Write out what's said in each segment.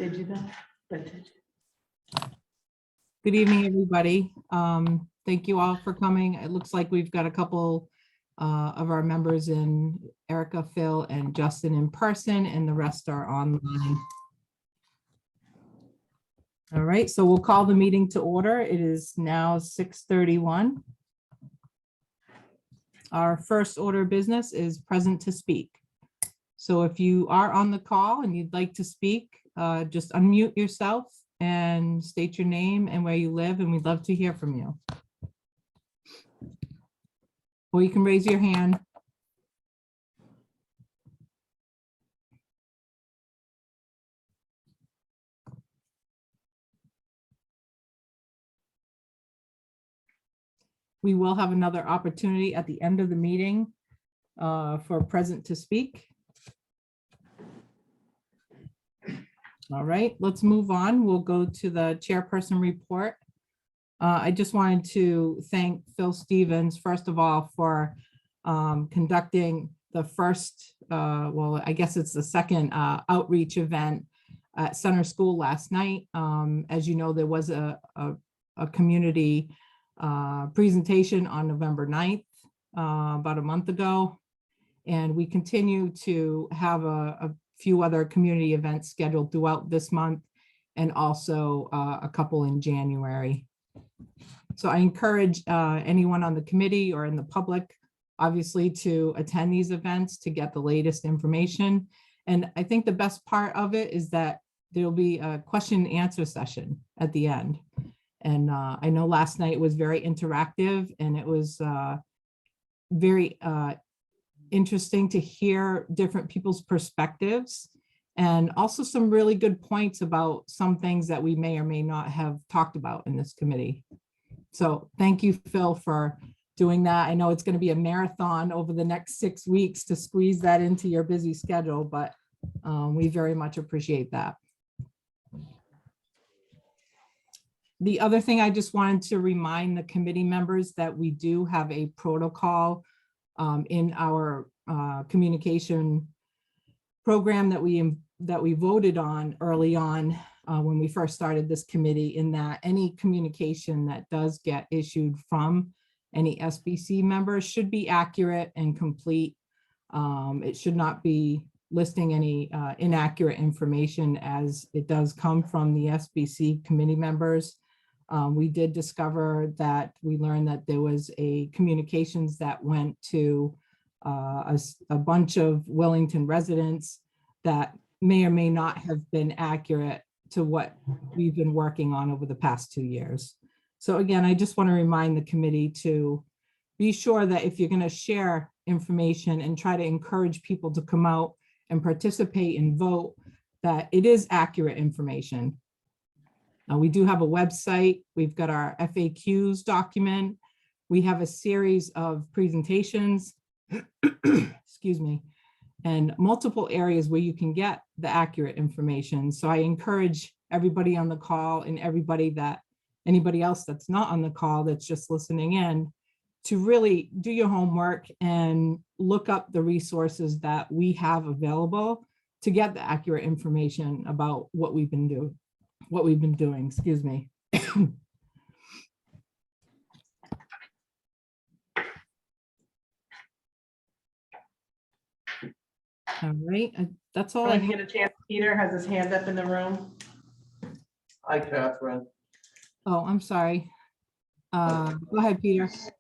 Did you though? But did you? Good evening, everybody. Thank you all for coming. It looks like we've got a couple of our members in, Erica, Phil, and Justin in person, and the rest are online. All right, so we'll call the meeting to order. It is now 6:31. Our first order of business is present to speak. So if you are on the call and you'd like to speak, just unmute yourself and state your name and where you live, and we'd love to hear from you. Or you can raise your hand. We will have another opportunity at the end of the meeting for present to speak. All right, let's move on. We'll go to the chairperson report. I just wanted to thank Phil Stevens, first of all, for conducting the first, well, I guess it's the second outreach event at Center School last night. As you know, there was a community presentation on November 9th, about a month ago. And we continue to have a few other community events scheduled throughout this month, and also a couple in January. So I encourage anyone on the committee or in the public, obviously, to attend these events to get the latest information. And I think the best part of it is that there'll be a question and answer session at the end. And I know last night was very interactive, and it was very interesting to hear different people's perspectives, and also some really good points about some things that we may or may not have talked about in this committee. So thank you, Phil, for doing that. I know it's going to be a marathon over the next 6 weeks to squeeze that into your busy schedule, but we very much appreciate that. The other thing I just wanted to remind the committee members that we do have a protocol in our communication program that we voted on early on when we first started this committee, in that any communication that does get issued from any SBC members should be accurate and complete. It should not be listing any inaccurate information, as it does come from the SBC committee members. We did discover that we learned that there was a communications that went to a bunch of Willington residents that may or may not have been accurate to what we've been working on over the past 2 years. So again, I just want to remind the committee to be sure that if you're going to share information and try to encourage people to come out and participate and vote, that it is accurate information. We do have a website. We've got our FAQs document. We have a series of presentations, excuse me, and multiple areas where you can get the accurate information. So I encourage everybody on the call, and anybody else that's not on the call that's just listening in, to really do your homework and look up the resources that we have available to get the accurate information about what we've been doing, excuse me. All right, that's all I When you have. get a chance, Peter has his hand up in the room. Hi, Catherine. Oh, I'm sorry. Go ahead, Peter. So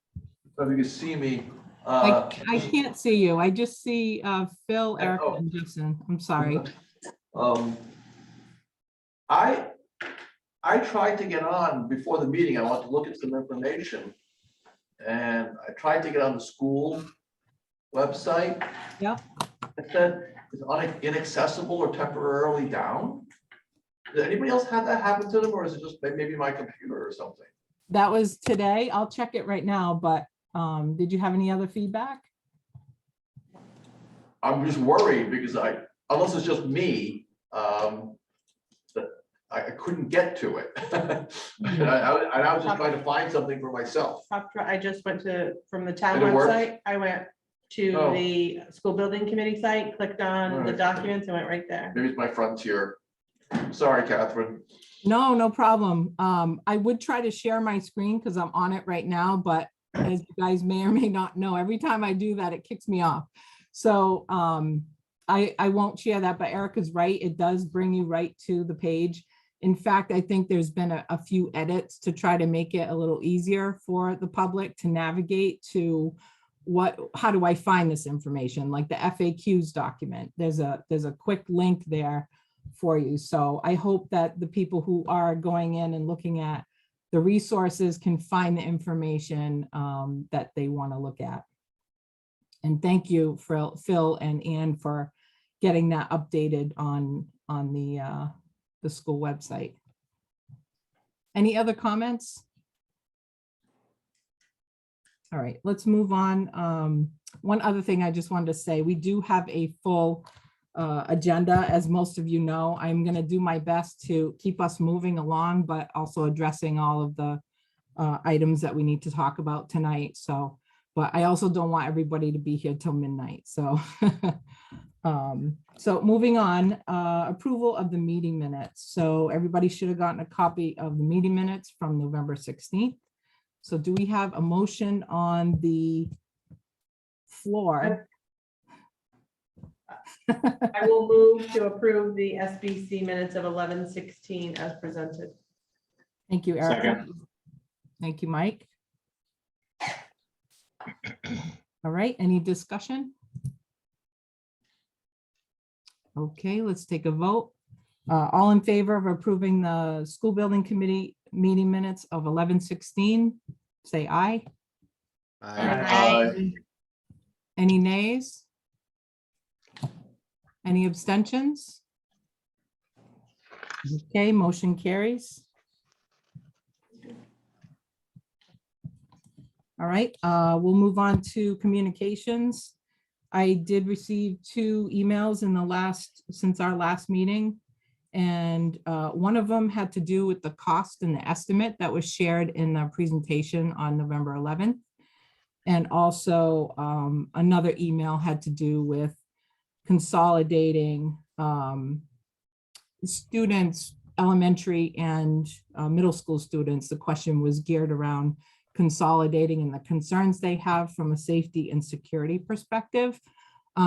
if you can see me. I can't see you. I just see Phil, Erica, Oh. and Justin. I'm sorry. I tried to get on before the meeting. I wanted to look at some information. And I tried to get on the school website. Yep. It said it's inaccessible or temporarily down. Did anybody else have that happen to them, or is it just maybe my computer or something? That was today. I'll check it right now, but did you have any other feedback? I'm just worried because unless it's just me, that I couldn't get to it. And I was just trying to find something for myself. I just went from the town Did it work? website, I went to Oh. the school building committee site, clicked on the Alright. documents, and went right there. Maybe it's my Frontier Sorry, Catherine. No, no problem. I would try to share my screen because I'm on it right now, but as you guys may or may not know, every time I do that, it kicks me off. So I won't share that, but Erica's right. It does bring you right to the page. In fact, I think there's been a few edits to try to make it a little easier for the public to navigate to how do I find this information, like the FAQs document. There's a quick link there for you. So I hope that the people who are going in and looking at the resources can find the information that they want to look at. And thank you for Phil and Ann for getting that updated on the school website. Any other comments? All right, let's move on. One other thing I just wanted to say, we do have a full agenda, as most of you know. I'm going to do my best to keep us moving along, but also addressing all of the items that we need to talk about tonight. So, but I also don't want everybody to be here till midnight. So, so moving on, approval of the meeting minutes. So everybody should have gotten a copy of the meeting minutes from November 16th. So do we have a motion on the floor? I will move to approve the SBC minutes of 11/16 as presented. Thank you, Erica. Second. Thank you, Mike. All right, any discussion? Okay, let's take a vote. All in favor of approving the school building committee meeting minutes of 11/16, say aye. Aye. Any nays? Any abstentions? Okay, motion carries. All right, we'll move on to communications. I did receive 2 emails since our last meeting. And one of them had to do with the cost and the estimate that was shared in the presentation on November 11th. And also another email had to do with consolidating students, elementary and middle school students. The question was geared around consolidating and the concerns they have from a safety and security perspective.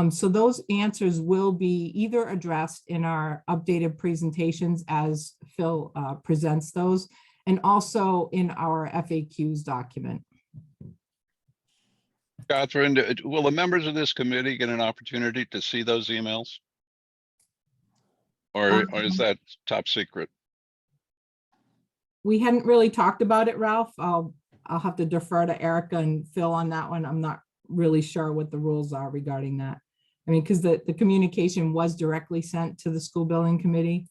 So those answers will be either addressed in our updated presentations as Phil presents those, and also in our FAQs document. Catherine, will the members of this committee get an opportunity to see those emails? Or is that top secret? We hadn't really talked about it, Ralph. I'll have to defer to Erica and Phil on that one. I'm not really sure what the rules are regarding that. I mean, because the communication was directly sent to the school building committee.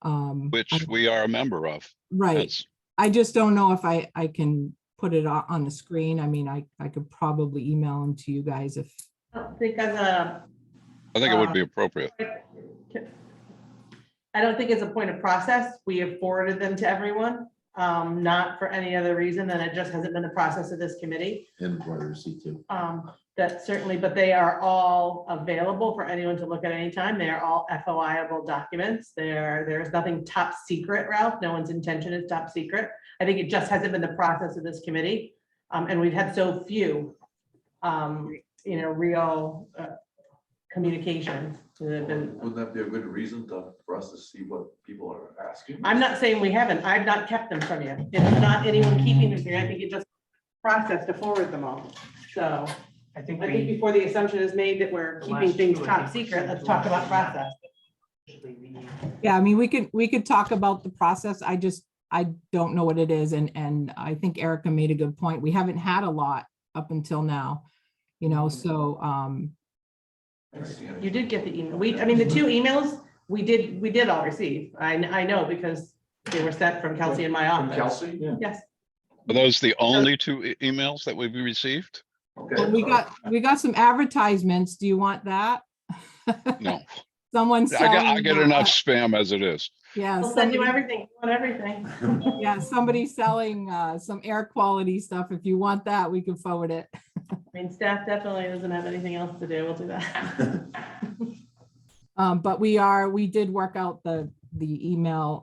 Which we are a member of. Right. That's- I just don't know if I can put it on the screen. I mean, I could probably email them to you guys if. I don't think I think it would be appropriate. I don't think it's a point of process. We have forwarded them to everyone, not for any other reason than it just hasn't been the process of this committee. And for receipt too. That certainly, but they are all available for anyone to look at any time. They are all FOI-able documents. There's nothing top secret, Ralph. No one's intention is top secret. I think it just hasn't been the process of this committee. And we've had so few, real communications that have been. Wouldn't that be a good reason for us to see what people are asking? I'm not saying we haven't. I've not kept them from you. It's not anyone keeping them from you. I think it just process to forward them all. So I think I think before the assumption is made that we're keeping things top secret, let's talk about process. Yeah, I mean, we could talk about the process. I don't know what it is. And I think Erica made a good point. We haven't had a lot up until now, so. You did get the email. The 2 emails we did all receive. I know because they were sent from Kelsey in my From office. Kelsey? Yeah. Yes. Are those the only 2 emails that we've received? Okay. Well, we got some advertisements. Do you want that? No, Someone I selling. get enough spam as it is. Yeah, We'll send you somebody, everything. You want everything. yeah, somebody selling some air quality stuff. If you want that, we can forward it. Staff definitely doesn't have anything else to do. We'll do that. But we did work out the the email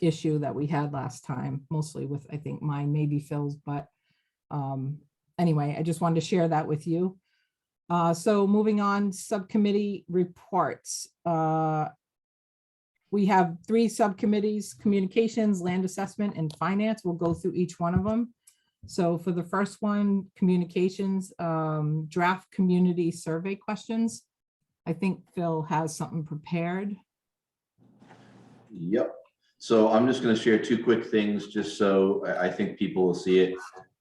issue that we had last time, mostly with, I think mine, maybe Phil's, but anyway, I just wanted to share that with you. So moving on, subcommittee reports. We have 3 subcommittees: communications, land assessment, and finance. We'll go through each one of them. So for the first one, communications, draft community survey questions. I think Phil has something prepared. Yep. So I'm just going to share 2 quick things just so I think people will see it.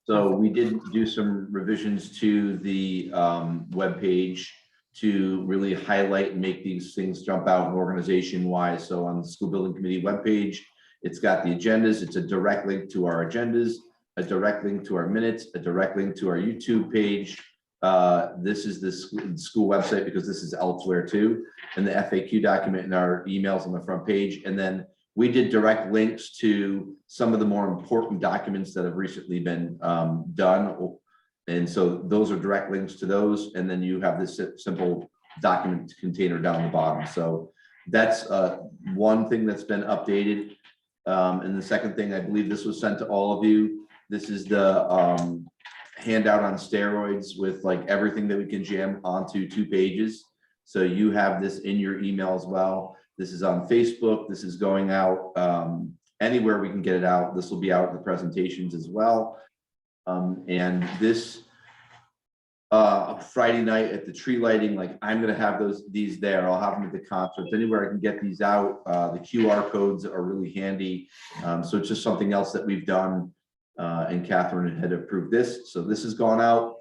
So we did do some revisions to the webpage to really highlight and make these things jump out organization wise. So on the school building committee webpage, it's got the agendas. It's a direct link to our agendas, a direct link to our minutes, a direct link to our YouTube page. This is the school website because this is elsewhere too, and the FAQ document in our emails on the front page. And then we did direct links to some of the more important documents that have recently been done. And so those are direct links to those. And then you have this simple document container down the bottom. So that's one thing that's been updated. And the second thing, I believe this was sent to all of you. This is the handout on steroids with like everything that we can jam onto 2 pages. So you have this in your email as well. This is on Facebook. This is going out anywhere we can get it out. This will be out in the presentations as well. And this Friday night at the tree lighting, like I'm going to have these there. I'll have them at the concerts. Anywhere I can get these out. The QR codes are really handy. So it's just something else that we've done. And Catherine had approved this. So this has gone out.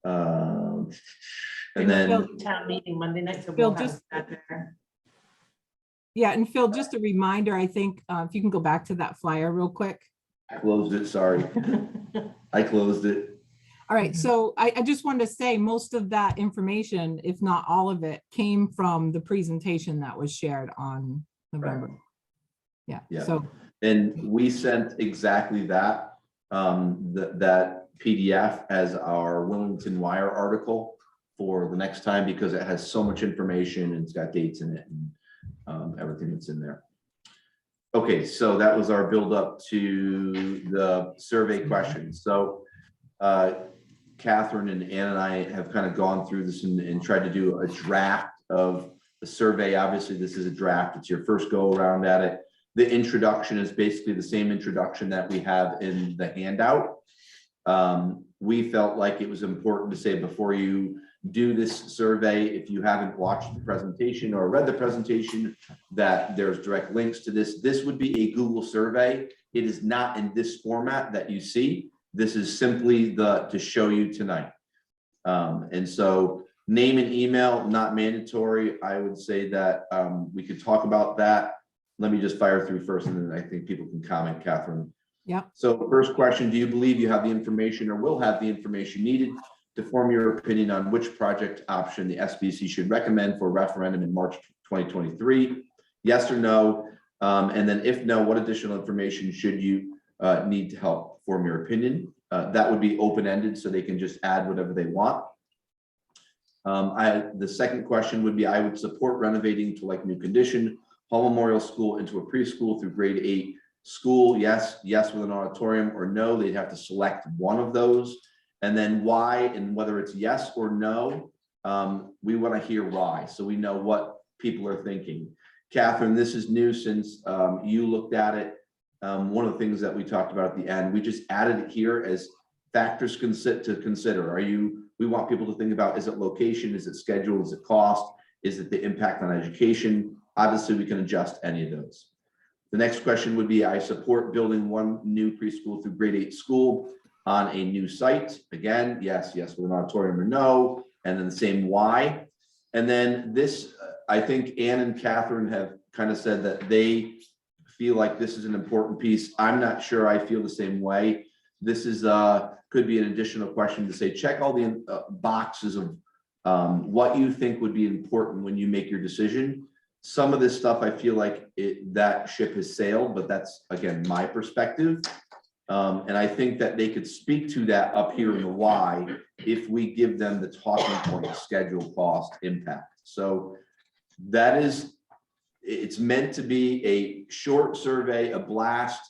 And then Town meeting Monday night, so Bill, we'll have just- that there. Yeah, and Phil, just a reminder, I think if you can go back to that flyer real quick. I closed it, sorry. I closed it. All right, so I just wanted to say most of that information, if not all of it, came from the presentation that was shared on November. Yeah, Yeah. so, And we sent exactly that, that PDF as our Willington Wire article for the next time, because it has so much information and it's got dates in it and everything that's in there. Okay, so that was our build up to the survey questions. So Catherine and Ann and I have kind of gone through this and tried to do a draft of the survey. Obviously, this is a draft. It's your first go around at it. The introduction is basically the same introduction that we have in the handout. We felt like it was important to say before you do this survey, if you haven't watched the presentation or read the presentation, that there's direct links to this. This would be a Google survey. It is not in this format that you see. This is simply to show you tonight. And so name and email, not mandatory. I would say that we could talk about that. Let me just fire through first, and then I think people can comment, Catherine. yeah. So first question, do you believe you have the information or will have the information needed to form your opinion on which project option the SBC should recommend for referendum in March 2023? Yes or no? And then if no, what additional information should you need to help form your opinion? That would be open-ended, so they can just add whatever they want. The second question would be, I would support renovating to like new condition, Hall Memorial School into a preschool through grade 8 school. Yes with an auditorium, or no, they'd have to select one of those. And then why, and whether it's yes or no, we want to hear why, so we know what people are thinking. Catherine, this is new since you looked at it. One of the things that we talked about at the end, we just added it here as factors to consider. We want people to think about, is it location, is it schedule, is it cost, is it the impact on education? Obviously, we can adjust any of those. The next question would be, I support building one new preschool through grade 8 school on a new site. Again, yes with an auditorium, or no, and then the same why. And then this, I think Ann and Catherine have kind of said that they feel like this is an important piece. I'm not sure I feel the same way. This is could be an additional question to say, check all the boxes of what you think would be important when you make your decision. Some of this stuff, I feel like that ship has sailed, but that's, again, my perspective. And I think that they could speak to that up here in the why if we give them the talking point, schedule, cost, impact. So that is it's meant to be a short survey, a blast,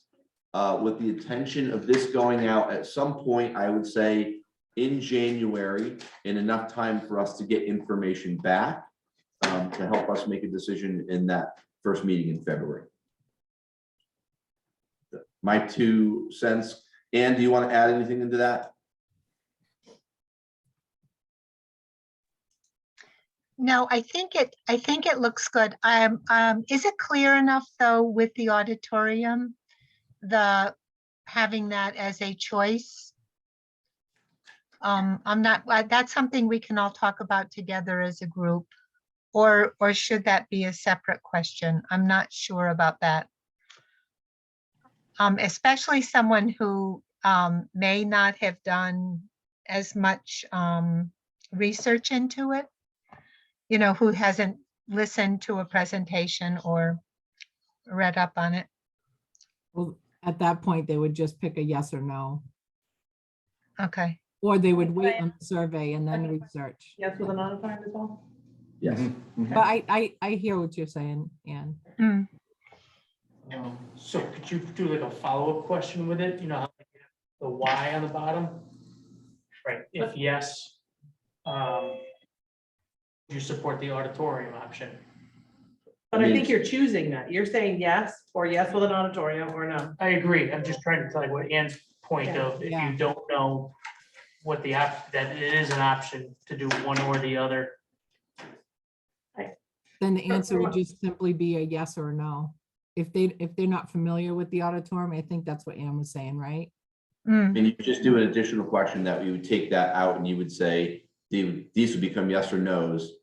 with the intention of this going out at some point, I would say in January, in enough time for us to get information back, to help us make a decision in that first meeting in February. My 2 cents. Ann, do you want to add anything into that? No, I think it looks good. Is it clear enough though with the auditorium, having that as a choice? That's something we can all talk about together as a group, or should that be a separate question? I'm not sure about that. Especially someone who may not have done as much research into it, you know, who hasn't listened to a presentation or read up on it. Well, at that point, they would just pick a yes or no, Okay. or they would wait on the survey and then research. Yes, with an auditorium as well? Yes. But I hear what you're saying, Ann. Mm. So could you do like a follow-up question with it? You know, how you have the why on the bottom? Right, if yes, you support the auditorium option. But I I mean, think you're choosing that. You're saying yes, or yes with an auditorium, or no. I agree. I'm just trying to tell you what Ann's point of, if Yeah. you don't know what that it is an option to do one or the other. Then the answer would just simply be a yes or a no. If they're not familiar with the auditorium, I think that's what Ann was saying, right? Mm. And you could just do an additional question that we would take that out and you would say, these would become yes or no's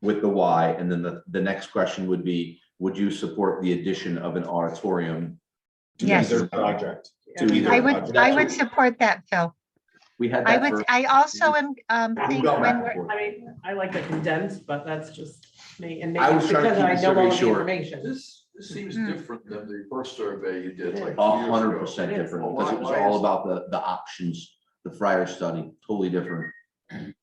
with the why. And then the next question would be, would you support the addition of an auditorium? to Yes. either project. To either. I would support that, Phil. We had I that would, first. I also am, We've think gone back when and we're, forth. I mean, I like the condensed, but that's just me, and I maybe was it's trying to because keep I the know all survey of the short. information. This seems Mm. different than the first survey you did like. 100% Yes. different, because it was all about the options, the Friar study, totally different.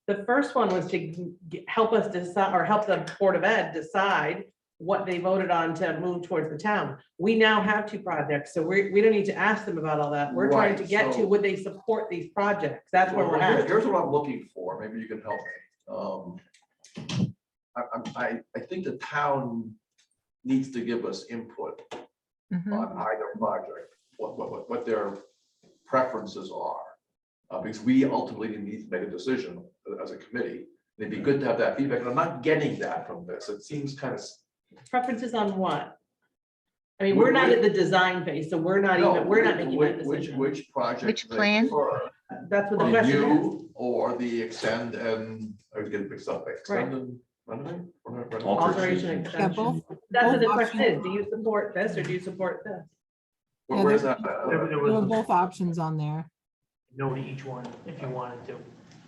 The first one was to help us decide, or help the Board of Ed decide what they voted on to move towards the town. We now have 2 projects, so we don't need to ask them about all that. We're trying to Right, get to, so- would they support these projects? That's where we're Well, at. here's what I'm looking for, maybe you can help me. I think the town needs to give us input Mhm. on either project, what their preferences are. Because we ultimately need to make a decision as a committee. It'd be good to have that feedback, and I'm not getting that from this. It seems kind of. Preferences on what? I mean, we're not at the design phase, so we're not No, even, we're not making that which- decision. Which project? Which they plan? prefer. That's what the The question is. you or the extend and, I was getting mixed up, extend and renovate? Alteration Yeah, extension. both. That's what the both question options. is. Do you support this or do you support this? Where's that? There There were was both options on there. no to each one if you wanted to.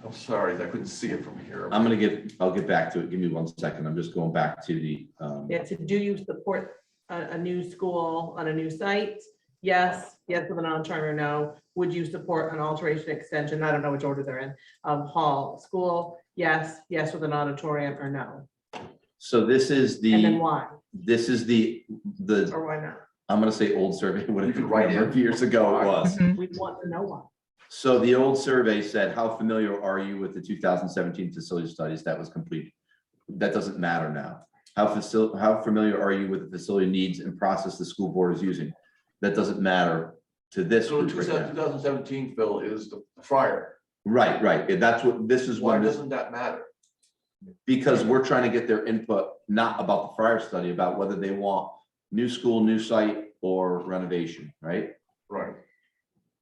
I'm sorry, I couldn't see it from here. I'll get back to it. Give me 1 second. I'm just going back to the, Yeah, so do you support a new school on a new site? Yes, yes with an auditorium or no. Would you support an alteration extension? I don't know which order they're in, of hall, school? Yes, yes with an auditorium or no? so this is And then the, why the, or why not? I'm gonna say old survey, what You a could write number of in. years ago it was. Mhm. We want to know why. So the old survey said, how familiar are you with the 2017 facility studies that was completed? That doesn't matter now. How familiar are you with the facility needs and process the school board is using? That doesn't matter to this So group right now. 2017, Phil, is the Friar. Right, right. And that's what, this is Why when, doesn't that matter? because we're trying to get their input, not about the Friar study, about whether they want new school, new site, or renovation, right? Right.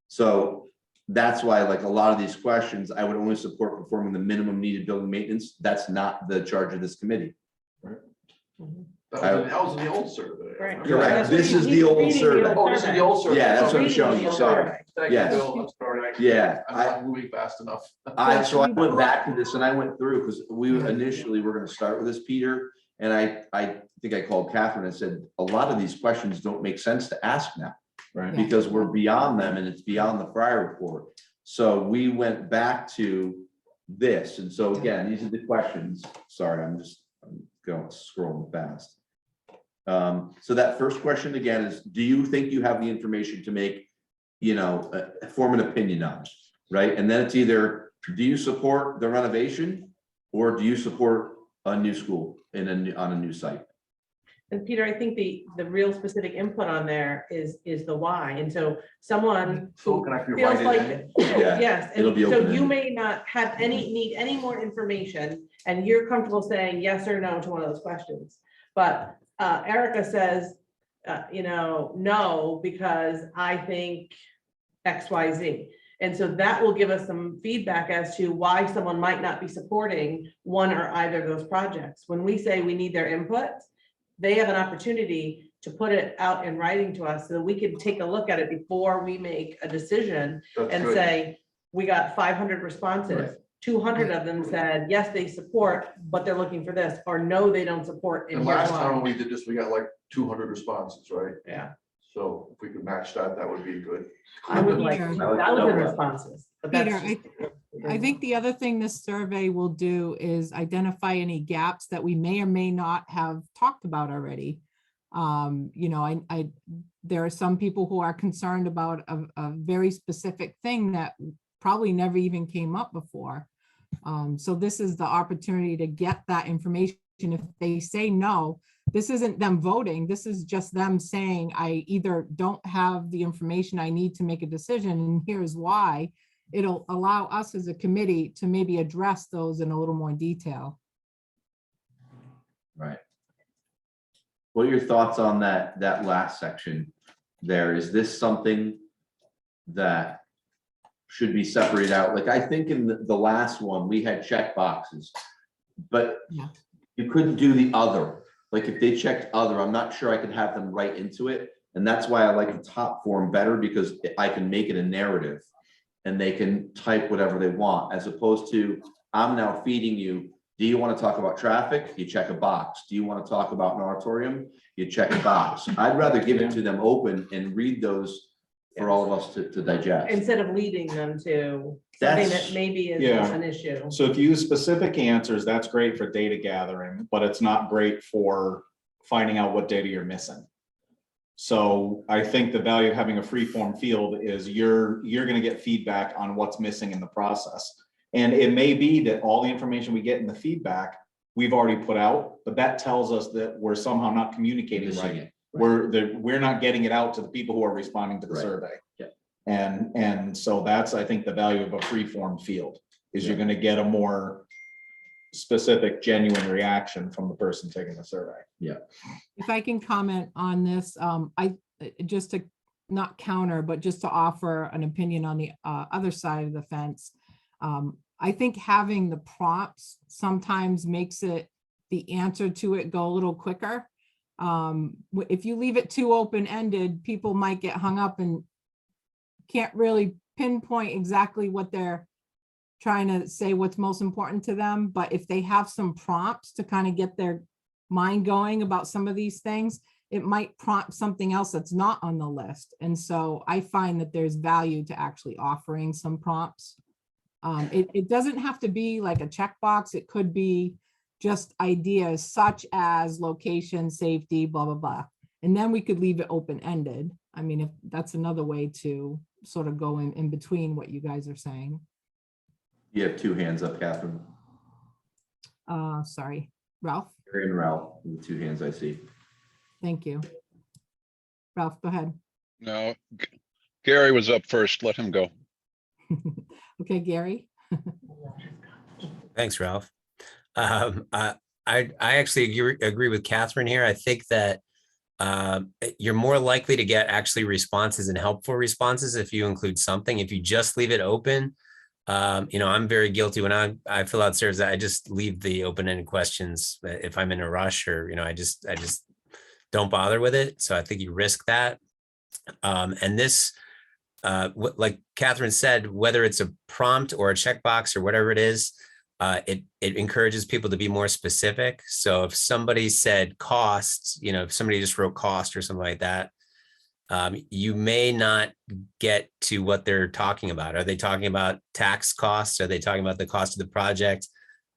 So that's why, like, a lot of these questions, I would only support performing the minimum needed building maintenance. That's not the charge of this committee. Mhm. That was in the old survey. Right. Correct. That's what This he- is the he's old reading survey. Oh, this is the old survey. Yeah, that's what I'm Reading showing the you, old sorry. survey. Thank you, Yes. Bill. I'm sorry. Yeah, I'm not moving fast enough. so I went back to this and I went through, because we initially were gonna start with this, Peter. And I think I called Catherine and said, a lot of these questions don't make sense to ask now. Right. Yeah. Because we're beyond them and it's beyond the Friar report. So we went back to this. And so again, these are the questions. Sorry, I'm going scrolling fast. So that first question again is, do you think you have the information to make, form an opinion on, it, right? And then it's either, do you support the renovation or do you support a new school on a new site? And Peter, I think the real specific input on there is the why. And so someone So who can I be feels right like, in? Yeah, yes, it'll and be so you open-ended. may not have need any more information, and you're comfortable saying yes or no to one of those questions. But Erica says, no, because I think X, Y, Z. And so that will give us some feedback as to why someone might not be supporting one or either of those projects. When we say we need their input, they have an opportunity to put it out in writing to us so that we can take a look at it before we make a decision That's and good. say, we got 500 responses. Right. 200 of them said, yes, they support, but they're looking for this, or no, they don't support. And And here's last time why. we did this, we got like 200 responses, right? Yeah, So if we could match that, that would be good. I would like Peter. 1,000 responses. But that's Peter, I think the other thing this survey will do is identify any gaps that we may or may not have talked about already. There are some people who are concerned about a very specific thing that probably never even came up before. So this is the opportunity to get that information. If they say no, this isn't them voting. This is just them saying, I either don't have the information I need to make a decision, and here's why. It'll allow us as a committee to maybe address those in a little more detail. Right. What are your thoughts on that last section there? Is this something that should be separated out? Like, I think in the last one, we had check boxes, but Yeah. you couldn't do the other. Like, if they checked other, I'm not sure I could have them write into it. And that's why I like the top form better, because I can make it a narrative and they can type whatever they want, as opposed to, I'm now feeding you. Do you want to talk about traffic? You check a box. Do you want to talk about an auditorium? You check a box. I'd rather give it to them open and read those for all of us to digest. instead of leading them to something That's- that maybe is Yeah. an issue. So if you use specific answers, that's great for data gathering, but it's not great for finding out what data you're missing. So I think the value of having a free form field is you're gonna get feedback on what's missing in the process. And it may be that all the information we get in the feedback, we've already put out, but that tells us that we're somehow not communicating Missing right. it. We're not getting it out to the people who are responding to the Right. survey. Yeah. And so that's, I think, the value of a free form field, is you're gonna get a more specific, genuine reaction from the person taking the survey. If I can comment on this, just to not counter, but just to offer an opinion on the other side of the fence. I think having the prompts sometimes makes it, the answer to it go a little quicker. If you leave it too open-ended, people might get hung up and can't really pinpoint exactly what they're trying to say, what's most important to them. But if they have some prompts to kind of get their mind going about some of these things, it might prompt something else that's not on the list. And so I find that there's value to actually offering some prompts. It doesn't have to be like a checkbox. It could be just ideas such as location, safety, blah, blah, blah. And then we could leave it open-ended. I mean, if that's another way to sort of go in between what you guys are saying. You have two hands up, Catherine. Sorry, Ralph, Gary and Ralph, the two hands I see. thank you. Ralph, go ahead. No, Gary was up first. Let him go. Okay, Gary. Thanks, Ralph. I actually agree with Catherine here. I think that you're more likely to get actually responses and helpful responses if you include something. If you just leave it open, I'm very guilty when I fill out surveys. I just leave the open-ended questions if I'm in a rush, or I just don't bother with it. So I think you risk that. And this, like Catherine said, whether it's a prompt or a checkbox or whatever it is, it encourages people to be more specific. So if somebody said cost, if somebody just wrote cost or something like that, you may not get to what they're talking about. Are they talking about tax costs? Are they talking about the cost of the project?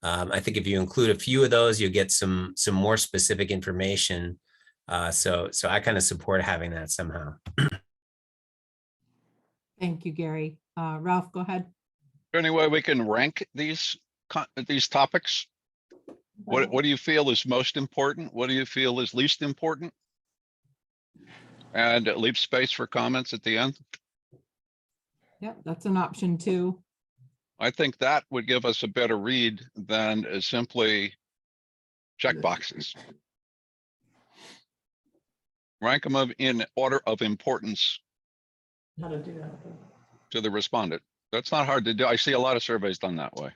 I think if you include a few of those, you'll get some more specific information So I kind of support having that somehow. Thank you, Gary. Ralph, go ahead. Any way we can rank these topics? What do you feel is most important? What do you feel is least important? And leave space for comments at the end. Yep, that's an option too. I think that would give us a better read than simply check boxes. Rank them in order of importance How to do that. to the respondent. That's not hard to do. I see a lot of surveys done that way.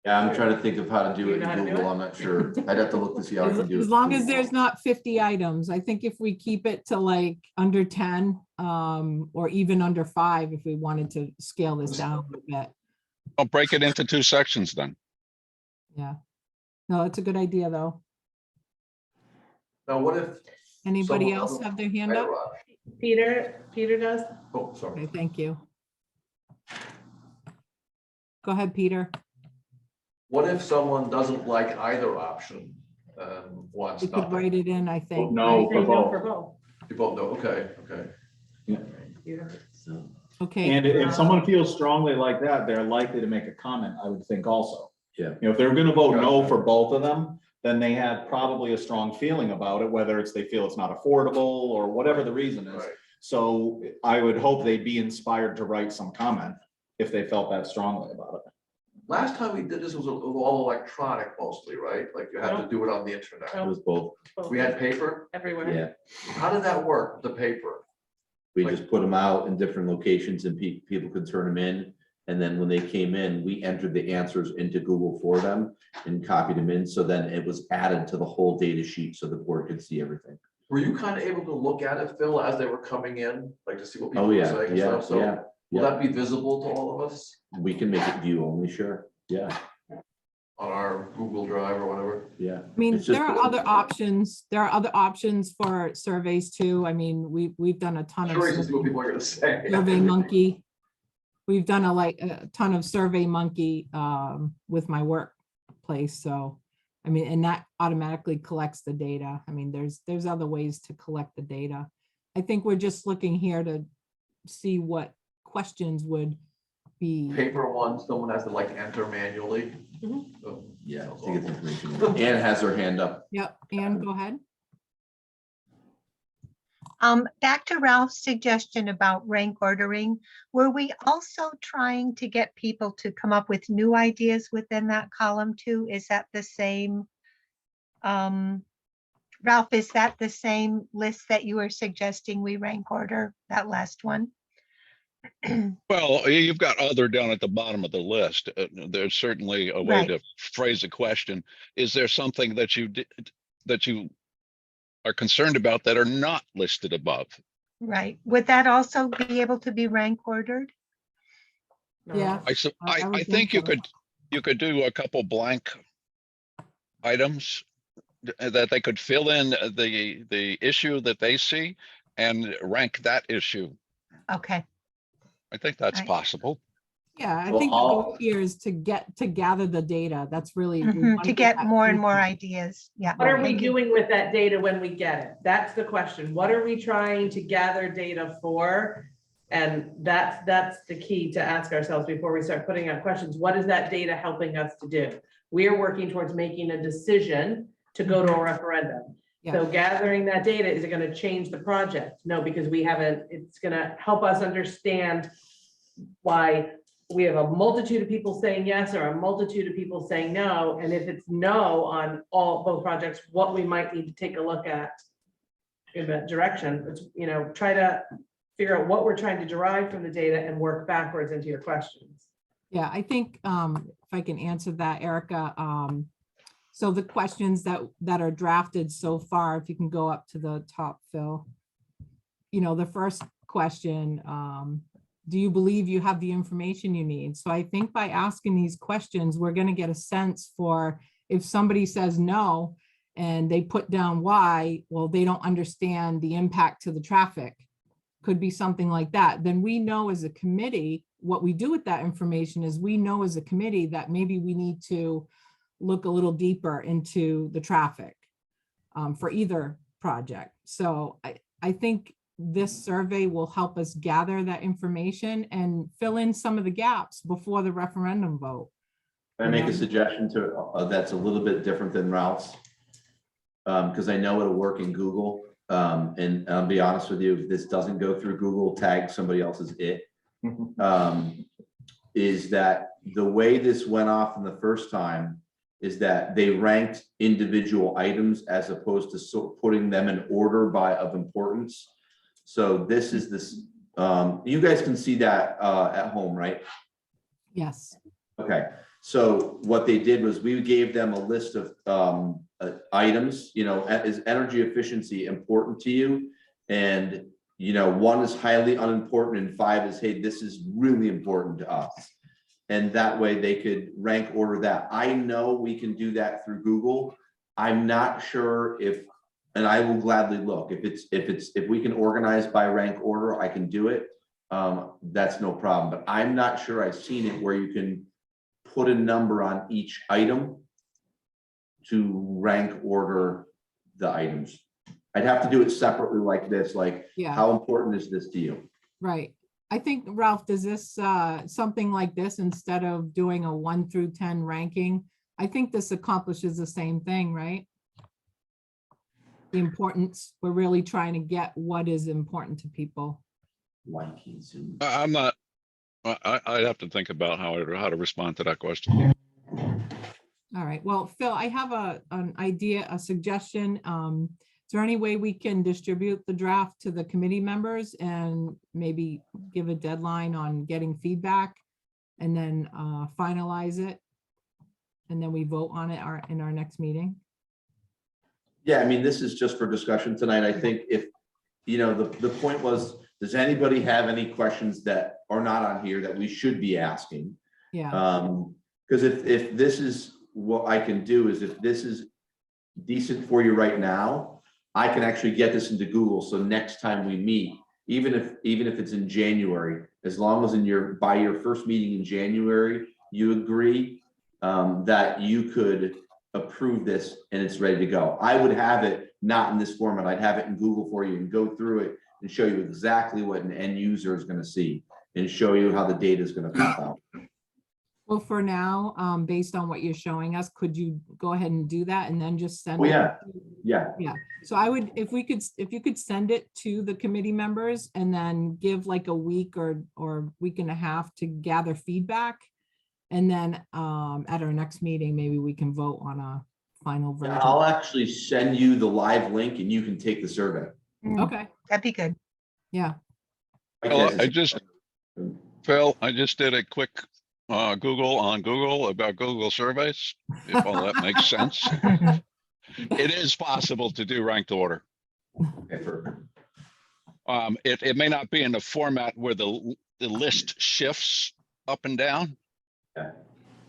Yeah, I'm trying to think of how to do You it know how in to do Google. it? I'm not sure. I'd have to look to see how I can do it. As long as there's not 50 items, I think if we keep it to like under 10, or even under 5, if we wanted to scale this down a bit. I'll break it into 2 sections then. Yeah. No, it's a good idea, though. Now, what if? Anybody someone else doesn't have their hand like up? either option? Peter does. Oh, sorry. Okay, thank you. Go ahead, Peter. What if someone doesn't like either option and wants We could nothing? write it in, I think. No, Say for no both. for both. You both know, okay, okay. Yeah, so. Okay. And if someone feels strongly like that, they're likely to make a comment, I would think also. Yeah. You know, if they're gonna vote no for both of them, then they have probably a strong feeling about it, whether it's they feel it's not affordable or whatever the reason is. Right. So I would hope they'd be inspired to write some comment if they felt that strongly about it. Last time we did this was all electronic mostly, right? Like you had to do it on the internet. It was both. We had paper. Everywhere. Yeah, How did that work, the paper? we just put them out in different locations and people could turn them in. And then when they came in, we entered the answers into Google for them and copied them in. So then it was added to the whole data sheet so the board could see everything. Were you kind of able to look at it, Phil, as they were coming in, like to see what people Oh, were yeah, saying and yeah, stuff? So yeah. will yeah. that be visible to all of us We can make it view only, sure. Yeah, on our Google Drive or whatever? yeah. I mean, It's just- there are other options. There are other options for surveys too. I mean, we've done a ton of Curious to see what people are gonna say. Survey Monkey. We've done a ton of Survey Monkey with my workplace. So, I mean, and that automatically collects the data. I mean, there's other ways to collect the data. I think we're just looking here to see what questions would be. Paper one, someone has to like enter manually. Mhm. Oh, Yeah, sounds to get the awful. information. Anne has her hand up. Yep, Anne, go ahead. Back to Ralph's suggestion about rank ordering, were we also trying to get people to come up with new ideas within that column too? Is that the same? Ralph, is that the same list that you were suggesting we rank order, that last one? Well, you've got other down at the bottom of the list. There's certainly a way Right. to phrase a question. Is there something that you did, that you are concerned about that are not listed above? Right. Would that also be able to be rank ordered? No. Yeah. I would I think you so. could do a couple blank items that they could fill in the issue that they see and rank that issue. Okay. I think that's Right. possible. Yeah, I Well, think the I'll- goal here is to gather the data. That's really. we Mhm, wanna to get that more and more feedback. ideas. Yeah. What are we Thank you. doing with that data when we get it? That's the question. What are we trying to gather data for? And that's the key to ask ourselves before we start putting out questions. What is that data helping us to do? We are working towards making a decision to go to a referendum. So Yeah. gathering that data, is it gonna change the project? No, because we haven't, it's gonna help us understand why we have a multitude of people saying yes or a multitude of people saying no. And if it's no on both projects, what we might need to take a look at in that direction. It's, try to figure out what we're trying to derive from the data and work backwards into your questions. Yeah, I think if I can answer that, Erica. So the questions that are drafted so far, if you can go up to the top, Phil. The first question, do you believe you have the information you need? So I think by asking these questions, we're going to get a sense for if somebody says no and they put down why, well, they don't understand the impact to the traffic. Could be something like that. Then we know as a committee, what we do with that information is we know as a committee that maybe we need to look a little deeper into the traffic for either project. So I think this survey will help us gather that information and fill in some of the gaps before the referendum vote. Can I make a suggestion to, that's a little bit different than Ralph's? Because I know it'll work in Google. And I'll be honest with you, if this doesn't go through Google, tag somebody else's it. Is that the way this went off in the first time is that they ranked individual items as opposed to putting them in order of importance. So this is this, you guys can see that at home, right? Yes. Okay, so what they did was we gave them a list of items, is energy efficiency important to you? And, 1 is highly unimportant and 5 is, hey, this is really important to us. And that way they could rank order that. I know we can do that through Google. I'm not sure if, and I will gladly look, if we can organize by rank order, I can do it. That's no problem, but I'm not sure I've seen it where you can put a number on each item to rank order the items. I'd have to do it separately like this, like, Yeah. how important is this to you? Right. I think, Ralph, does this, something like this, instead of doing a 1 through 10 ranking, I think this accomplishes the same thing, right? The importance, we're really trying to get what is important to people. Why can't Zoom? I'm not, I'd have to think about how to respond to that question. All right, well, Phil, I have an idea, a suggestion. Is there any way we can distribute the draft to the committee members and maybe give a deadline on getting feedback and then finalize it? And then we vote on it in our next meeting? Yeah, I mean, this is just for discussion tonight. I think if, the point was, does anybody have any questions that are not on here that we should be asking? Yeah, Because if this is what I can do, is if this is decent for you right now, I can actually get this into Google. So next time we meet, even if it's in January, as long as by your first meeting in January, you agree that you could approve this and it's ready to go. I would have it not in this format. I'd have it in Google for you and go through it and show you exactly what an end user is going to see and show you how the data is going to pop out. well, for now, based on what you're showing us, could you go ahead and do that and then just send Oh, it? yeah. Yeah, so I would, if you could send it to the committee members and then give like a week or week and a half to gather feedback. And then at our next meeting, maybe we can vote on a final version. I'll actually send you the live link and you can take the survey. Okay, That'd be good. yeah, Phil, I just did a quick Google on Google about Google surveys, if all that makes sense. It is possible to do ranked order. Okay, perfect. It may not be in the format where the list shifts up and down. Yeah.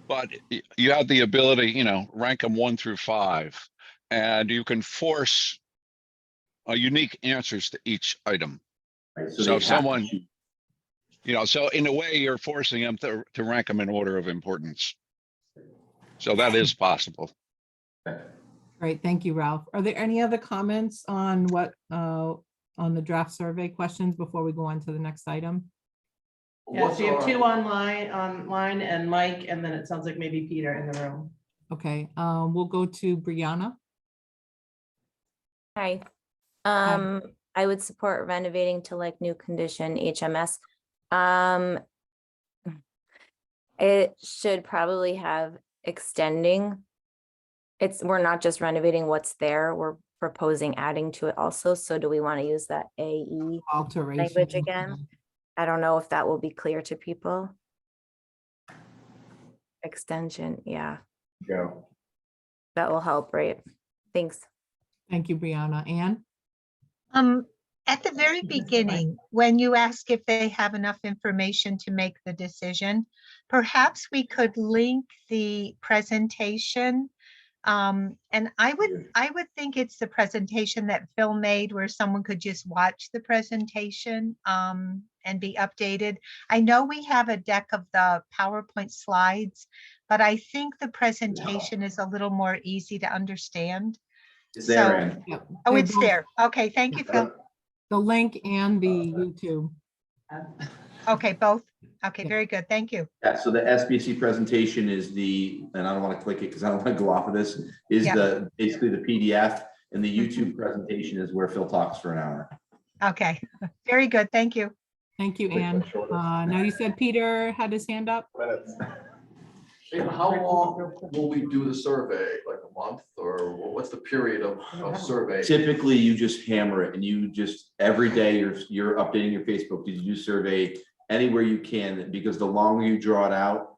But you have the ability, rank them 1 through 5, and you can force unique answers to each item. Right, So they if have someone, to- so in a way, you're forcing them to rank them in order of importance. So that is possible. great, thank you, Ralph. Are there any other comments on what, on the draft survey questions before we go on to the next item? Yeah, so you have 2 online and Mike, and then it sounds like maybe Peter in the room. Okay, we'll go to Brianna. Hi. I would support renovating to like new condition HMS. It should probably have extending. We're not just renovating what's there, we're proposing adding to it also. So do we want to use that AE Alteration. language again? I don't know if that will be clear to people. Extension, yeah, Go. that will help, right? Thanks. Thank you, Brianna. Ann? At the very beginning, when you ask if they have enough information to make the decision, perhaps we could link the presentation. And I would think it's the presentation that Phil made where someone could just watch the presentation and be updated. I know we have a deck of the PowerPoint slides, but I think the presentation is a little more easy to understand. It's there, So- Ann. Yep. Oh, They're it's both- there. Okay, thank you, Phil. The link and the YouTube. Okay, both. Okay, Yeah. very good. Thank you. Yeah, so the SBC presentation is and I don't want to click it because I don't want to go off of this, is Yeah. basically the PDF, and the YouTube presentation is where Phil talks for an hour. Okay, very good. Thank you. Thank you, Anne. Now you said Peter had his hand up? Hey, how long will we do the survey? Like a month, or what's the period of survey? Typically, you just hammer it and you just, every day you're updating your Facebook. Did you do survey anywhere you can? Because the longer you draw it out,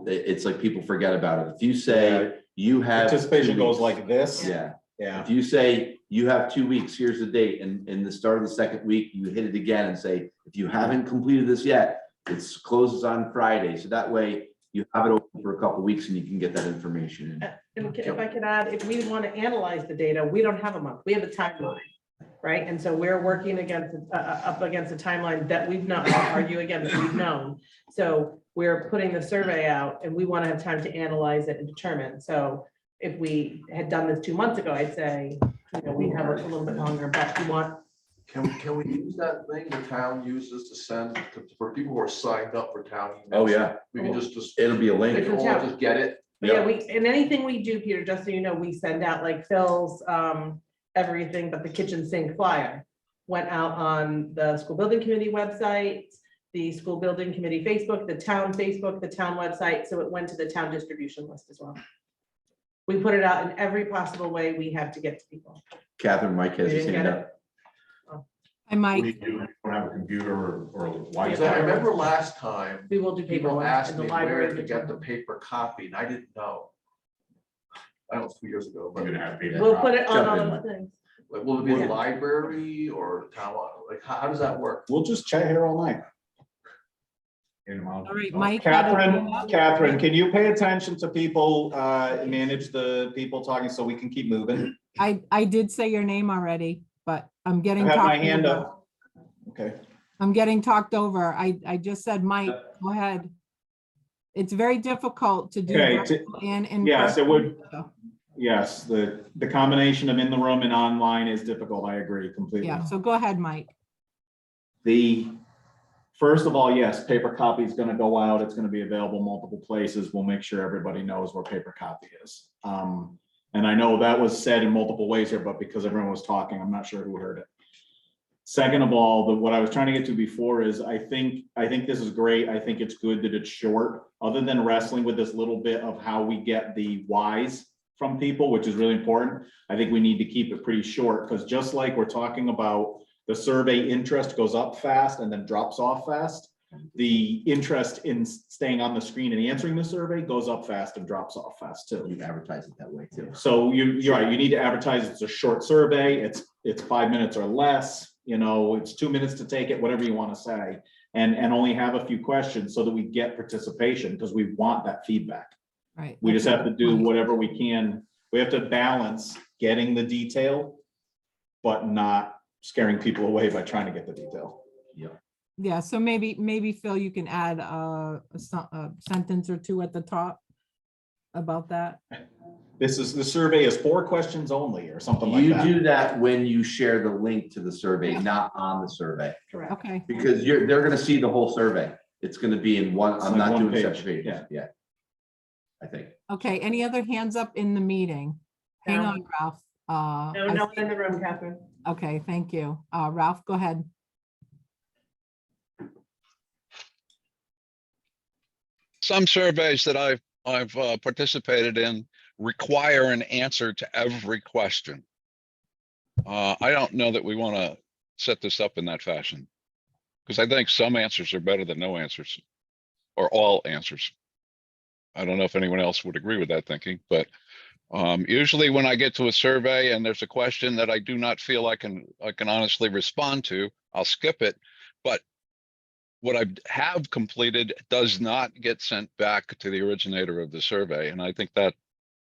it's like people forget about it. If you say you have. Participation 2 goes weeks- like this. Yeah. Yeah. If you say you have 2 weeks, here's the date, and in the start of the second week, you hit it again and say, if you haven't completed this yet, it closes on Friday. So that way you have it open for a couple weeks and you can get that information. And if I could add, if we want to analyze the data, we don't have a month, we have a timeline, right? And so we're working against, up against a timeline that we've not, I'll argue again, that we've known. So we're putting the survey out and we want to have time to analyze it and determine. So if we had done this 2 months ago, I'd say, we have a little bit longer, but we want. Can we use that thing the town uses to send for people who are signed up for town? emails? Oh, yeah, We can just, it'll be a they link. can all just get it. But yeah, in anything we do, Peter, just so you know, we send out like Phil's, everything but the kitchen sink flyer went out on the school building committee website, the school building committee Facebook, the town website. So it went to the town distribution list as well. We put it out in every possible way we have to get to people. Catherine, Mike has You his didn't hand get up. I might. Don't have a computer or Because I remember last time, We will do paper people ones asked in the me library. where to get the paper copy, and I didn't know. I don't know, 2 years ago, but You're gonna have paper. We'll put it on Jump all in, those Mike. things. like, will it be Yeah. a library or town, like, how does that work? We'll just chat here all night. All right, Mike. had his hand up. Catherine, can you pay attention to people, manage the people talking so we can keep moving? I did say your name already, but I'm I getting. have my talked hand over. up. Okay. I'm getting talked over. I just said, Mike, go ahead. It's very difficult to do. Okay, virtual and in yes, it would. person, so, Yes, the combination of in the room and online is difficult. I agree completely. Yeah, so go ahead, Mike. First of all, yes, paper copy is gonna go out. It's gonna be available multiple places. We'll make sure everybody knows where paper copy is. And I know that was said in multiple ways here, but because everyone was talking, I'm not sure who heard it. Second of all, what I was trying to get to before is I think this is great. I think it's good that it's short, other than wrestling with this little bit of how we get the whys from people, which is really important. I think we need to keep it pretty short, because just like we're talking about, the survey interest goes up fast and then drops off fast. The interest in staying on the screen and answering the survey goes up fast and drops off fast too. You advertise it that way too. So you're right, you need to advertise it's a short survey, it's 5 minutes or less, it's 2 minutes to take it, whatever you want to say. And only have a few questions so that we get participation, because we want that feedback. Right. We just have to do whatever we can. We have to balance getting the detail, but not scaring people away by trying to get the detail. Yeah, so maybe Phil, you can add a sentence or two at the top about that. The survey is 4 questions only or something like You that. do that when you share the link to the survey, Yeah. not on the survey, Correct. Okay, because they're gonna see the whole survey. It's gonna be in one, It's I'm like not one doing page, separate pages, yeah. I think. okay. Any other hands up in the meeting? Hang No. on, Ralph. No, no one in the room, Catherine. Okay, thank you. Ralph, go ahead. Some surveys that I've participated in require an answer to every question. I don't know that we want to set this up in that fashion, because I think some answers are better than no answers, or all answers. I don't know if anyone else would agree with that thinking, but usually when I get to a survey and there's a question that I do not feel I can honestly respond to, I'll skip it. But what I have completed does not get sent back to the originator of the survey. And I think that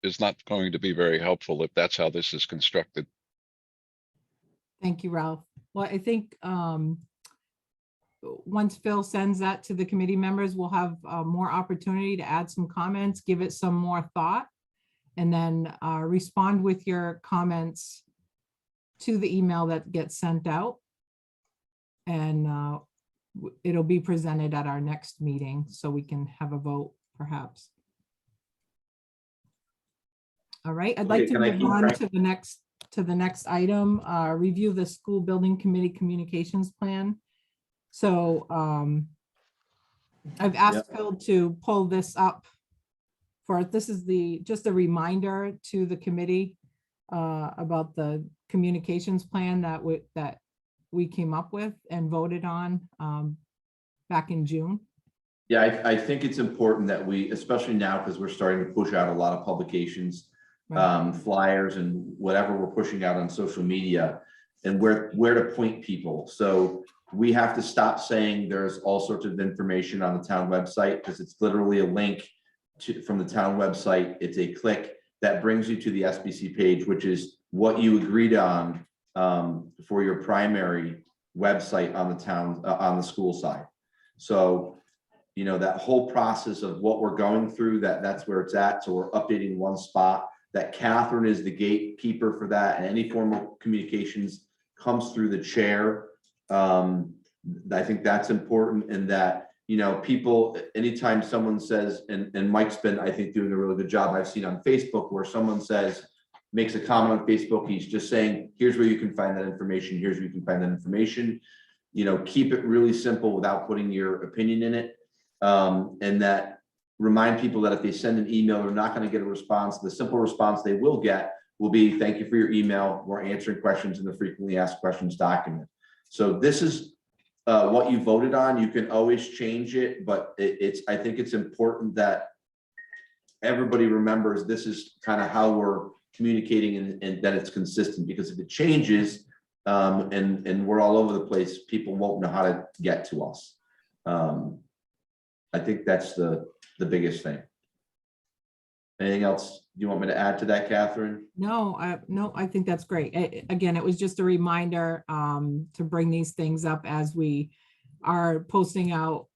is not going to be very helpful if that's how this is constructed. Thank you, Ralph. Well, I think once Phil sends that to the committee members, we'll have more opportunity to add some comments, give it some more thought. and then respond with your comments to the email that gets sent out. And it'll be presented at our next meeting, so we can have a vote perhaps. All right, I'd like Okay, to can I move keep on track? to the next item, review the school building committee communications plan. So I've asked Phil to pull this up this is just a reminder to the committee about the communications plan that we came up with and voted on back in June. Yeah, I think it's important that we, especially now, because we're starting to push out a lot of publications, flyers and whatever we're pushing out on social media, and where to point people. So we have to stop saying there's all sorts of information on the town website, because it's literally a link from the town website. It's a click that brings you to the SBC page, which is what you agreed on for your primary website on the town, on the school side. So, you know, that whole process of what we're going through, that's where it's at. So we're updating one spot. That Catherine is the gatekeeper for that, and any form of communications comes through the chair. I think that's important, and that, you know, people, anytime someone says, and Mike's been, I think, doing a really good job, I've seen on Facebook, where someone makes a comment on Facebook, he's just saying, here's where you can find that information, here's where you can find that information. You know, keep it really simple without putting your opinion in it. And that remind people that if they send an email, they're not going to get a response. The simple response they will get will be, thank you for your email. We're answering questions in the frequently asked questions document. So this is what you voted on. You can always change it, but I think it's important that everybody remembers this is kind of how we're communicating, and that it's consistent, because if it changes and we're all over the place, people won't know how to get to us. I think that's the biggest thing. Anything else you want me to add to that, Catherine? No, I think that's great. Again, it was just a reminder to bring these things up as we are posting out.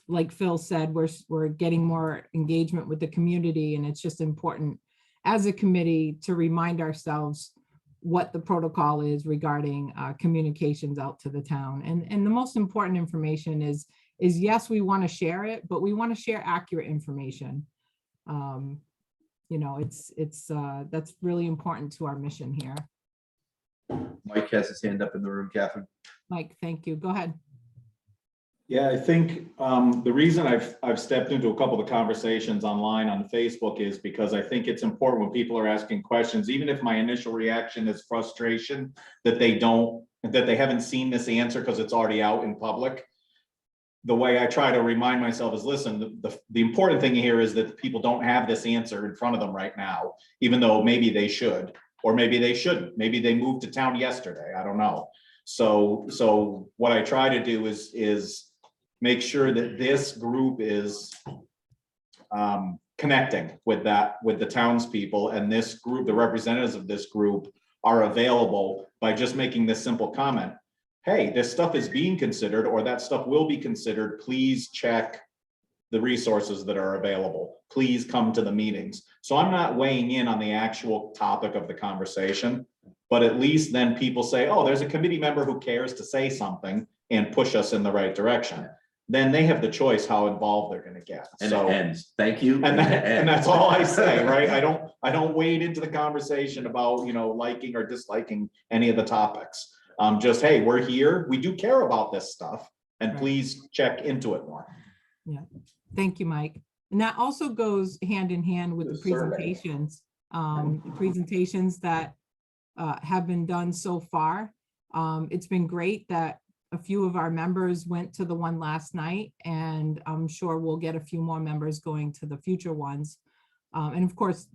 Like Phil said, we're getting more engagement with the community, and it's just important as a committee to remind ourselves what the protocol is regarding communications out to the town. And the most important information is yes, we want to share it, but we want to share accurate information. You know, that's really important to our mission here. Mike has his hand up in the room, Catherine. Mike, thank you. Go ahead. Yeah, I think the reason I've stepped into a couple of the conversations online on Facebook is because I think it's important when people are asking questions, even if my initial reaction is frustration that they haven't seen this answer because it's already out in public. The way I try to remind myself is, listen, the important thing here is that people don't have this answer in front of them right now, even though maybe they should, or maybe they shouldn't. Maybe they moved to town yesterday. I don't know. So what I try to do is make sure that this group is connecting with the townspeople, and this group, the representatives of this group, are available by just making this simple comment. Hey, this stuff is being considered, or that stuff will be considered. Please check the resources that are available. Please come to the meetings. So I'm not weighing in on the actual topic of the conversation, but at least then people say, oh, there's a committee member who cares to say something and push us in the right direction. Then they have the choice how involved they're going to get. And So, it ends. Thank you. and that's all I say, right? I don't wade into the conversation about, you know, liking or disliking any of the topics. Just, hey, we're here. We do care about this stuff, and Right. please check into it more. Yeah, thank you, Mike. And that also goes hand in hand with the survey. presentations that have been done so far. It's been great that a few of our members went to the one last night, and I'm sure we'll get a few more members going to the future ones. And of course,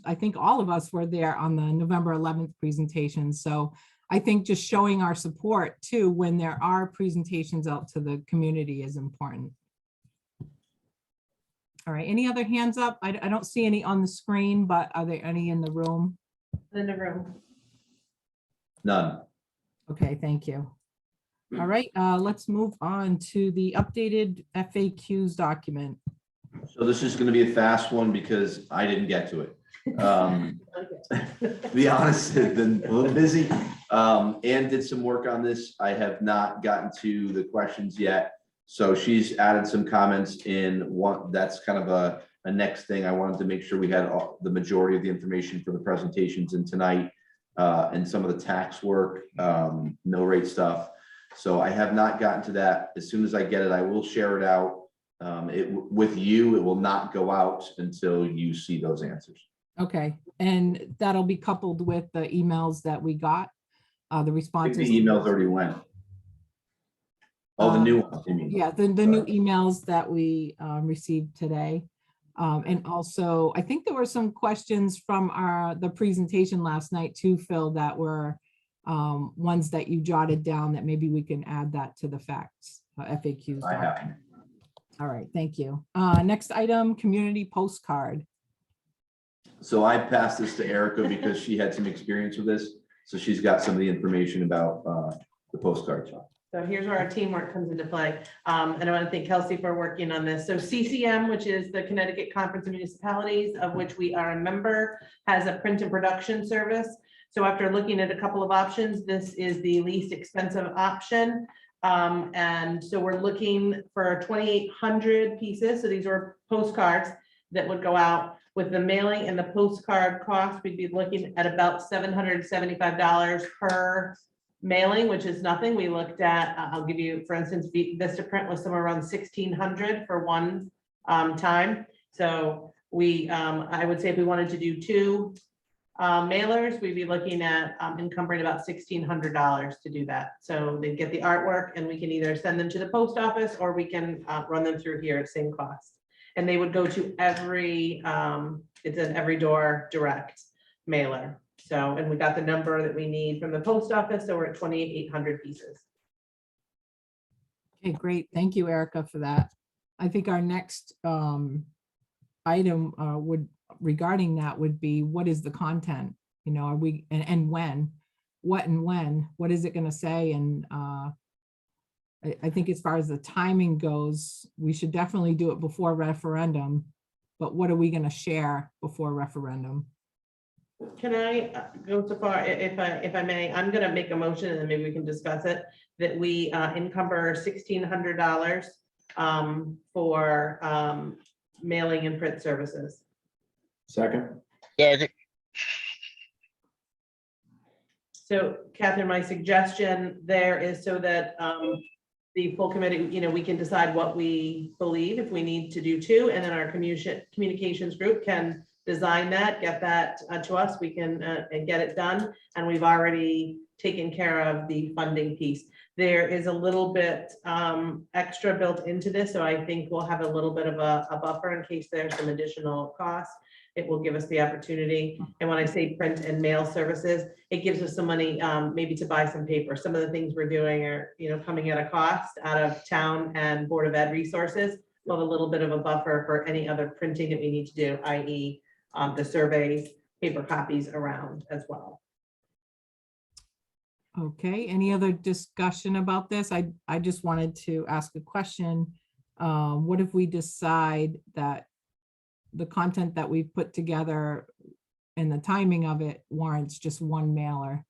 I think all of us were there on the November 11th presentation. So I think just showing our support too, when there are presentations out to the community, is important. All right, any other hands up? I don't see any on the screen, but are there any in the room? In the room. None. Okay, thank you. All right, let's move on to the updated FAQs document. So this is gonna be a fast one because I didn't get to it. To be honest, I've been a little busy. Ann did some work on this. I have not gotten to the questions yet. So she's added some comments in one, that's kind of a next thing. I wanted to make sure we had the majority of the information for the presentations in tonight, and some of the tax work, mill rate stuff. So I have not gotten to that. As soon as I get it, I will share it out. With you, it will not go out until you see those answers. Okay, and that'll be coupled with the emails that we got, the I think responses. the emails already went. Oh, the new ones, you mean? Yeah, the new emails that we received today. And also, I think there were some questions from the presentation last night too, Phil, that were ones that you jotted down that maybe we can add that to the facts, FAQs. I have. All right, thank you. Next item, community postcard. So I passed this to Erica because she had some experience with this. So she's got some of the information about the postcard. So here's where our teamwork comes into play. And I want to thank Kelsey for working on this. So CCM, which is the Connecticut Conference of Municipalities, of which we are a member, has a print and production service. So after looking at a couple of options, this is the least expensive option. And so we're looking for 2,800 pieces. So these are postcards that would go out. With the mailing and the postcard cost, we'd be looking at about $775 per mailing, which is nothing. We looked at, I'll give you, for instance, Vistaprint was somewhere around 1,600 for one time. So we, I would say if we wanted to do two mailers, we'd be looking at encumbering about $1,600 to do that. So they get the artwork and we can either send them to the post office or we can run them through here at same cost. And they would go to every, it's an every door direct mailer. So, and we got the number that we need from the post office, so we're at 2,800 pieces. Okay, great. Thank you, Erica, for that. I think our next item regarding that would be, what is the content? You know, are we, and when, what and when, what is it going to say? And I think as far as the timing goes, we should definitely do it before referendum, but what are we going to share before referendum? Can I go so far, if I may, I'm gonna make a motion and then maybe we can discuss it, that we encumber $1,600 for mailing and print services. Second. Second. So Catherine, my suggestion there is so that the full committee, you know, we can decide what we believe if we need to do two, and then our communications group can design that, get that to us, we can get it done. And we've already taken care of the funding piece. There is a little bit extra built into this, so I think we'll have a little bit of a buffer in case there's some additional costs. It will give us the opportunity. And when I say print and mail services, it gives us some money maybe to buy some paper. Some of the things we're doing are, you know, coming at a cost out of town and Board of Ed resources. We'll have a little bit of a buffer for any other printing that we need to do, i.e. The surveys, paper copies around as well. Okay, any other discussion about this? I just wanted to ask a question. What if we decide that the content that we've put together and the timing of it warrants just one mailer?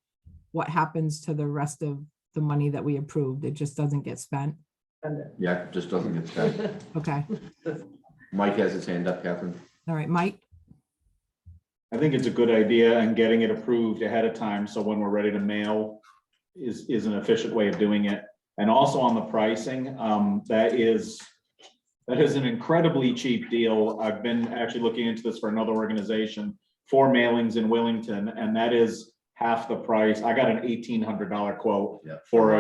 What happens to the rest of the money that we approved? It just doesn't get spent? Yeah, it just doesn't get spent. Okay, Mike has his hand up, Catherine. all right, Mike? I think it's a good idea, and getting it approved ahead of time, so when we're ready to mail is an efficient way of doing it. And also on the pricing, that is an incredibly cheap deal. I've been actually looking into this for another organization for mailings in Willington, and that is half the price. I got an $1,800 quote for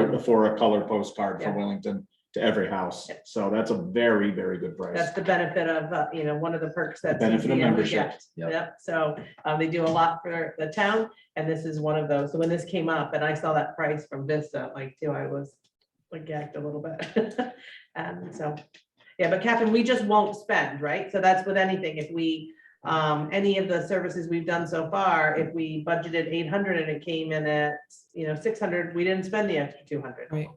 a colored postcard for Willington to every house. So that's a very, very good price. That's the benefit of, you know, one of the perks that Benefit of CCM would membership. get. Yep. So they do a lot for the town, and this is one of those. So when this came up and I saw that price from Vista, like too, I was like gagged a little bit. And so, yeah, but Catherine, we just won't spend, right? So that's with anything. If we, any of the services we've done so far, if we budgeted 800 and it came in at, you know, 600, we didn't spend the extra 200. Right.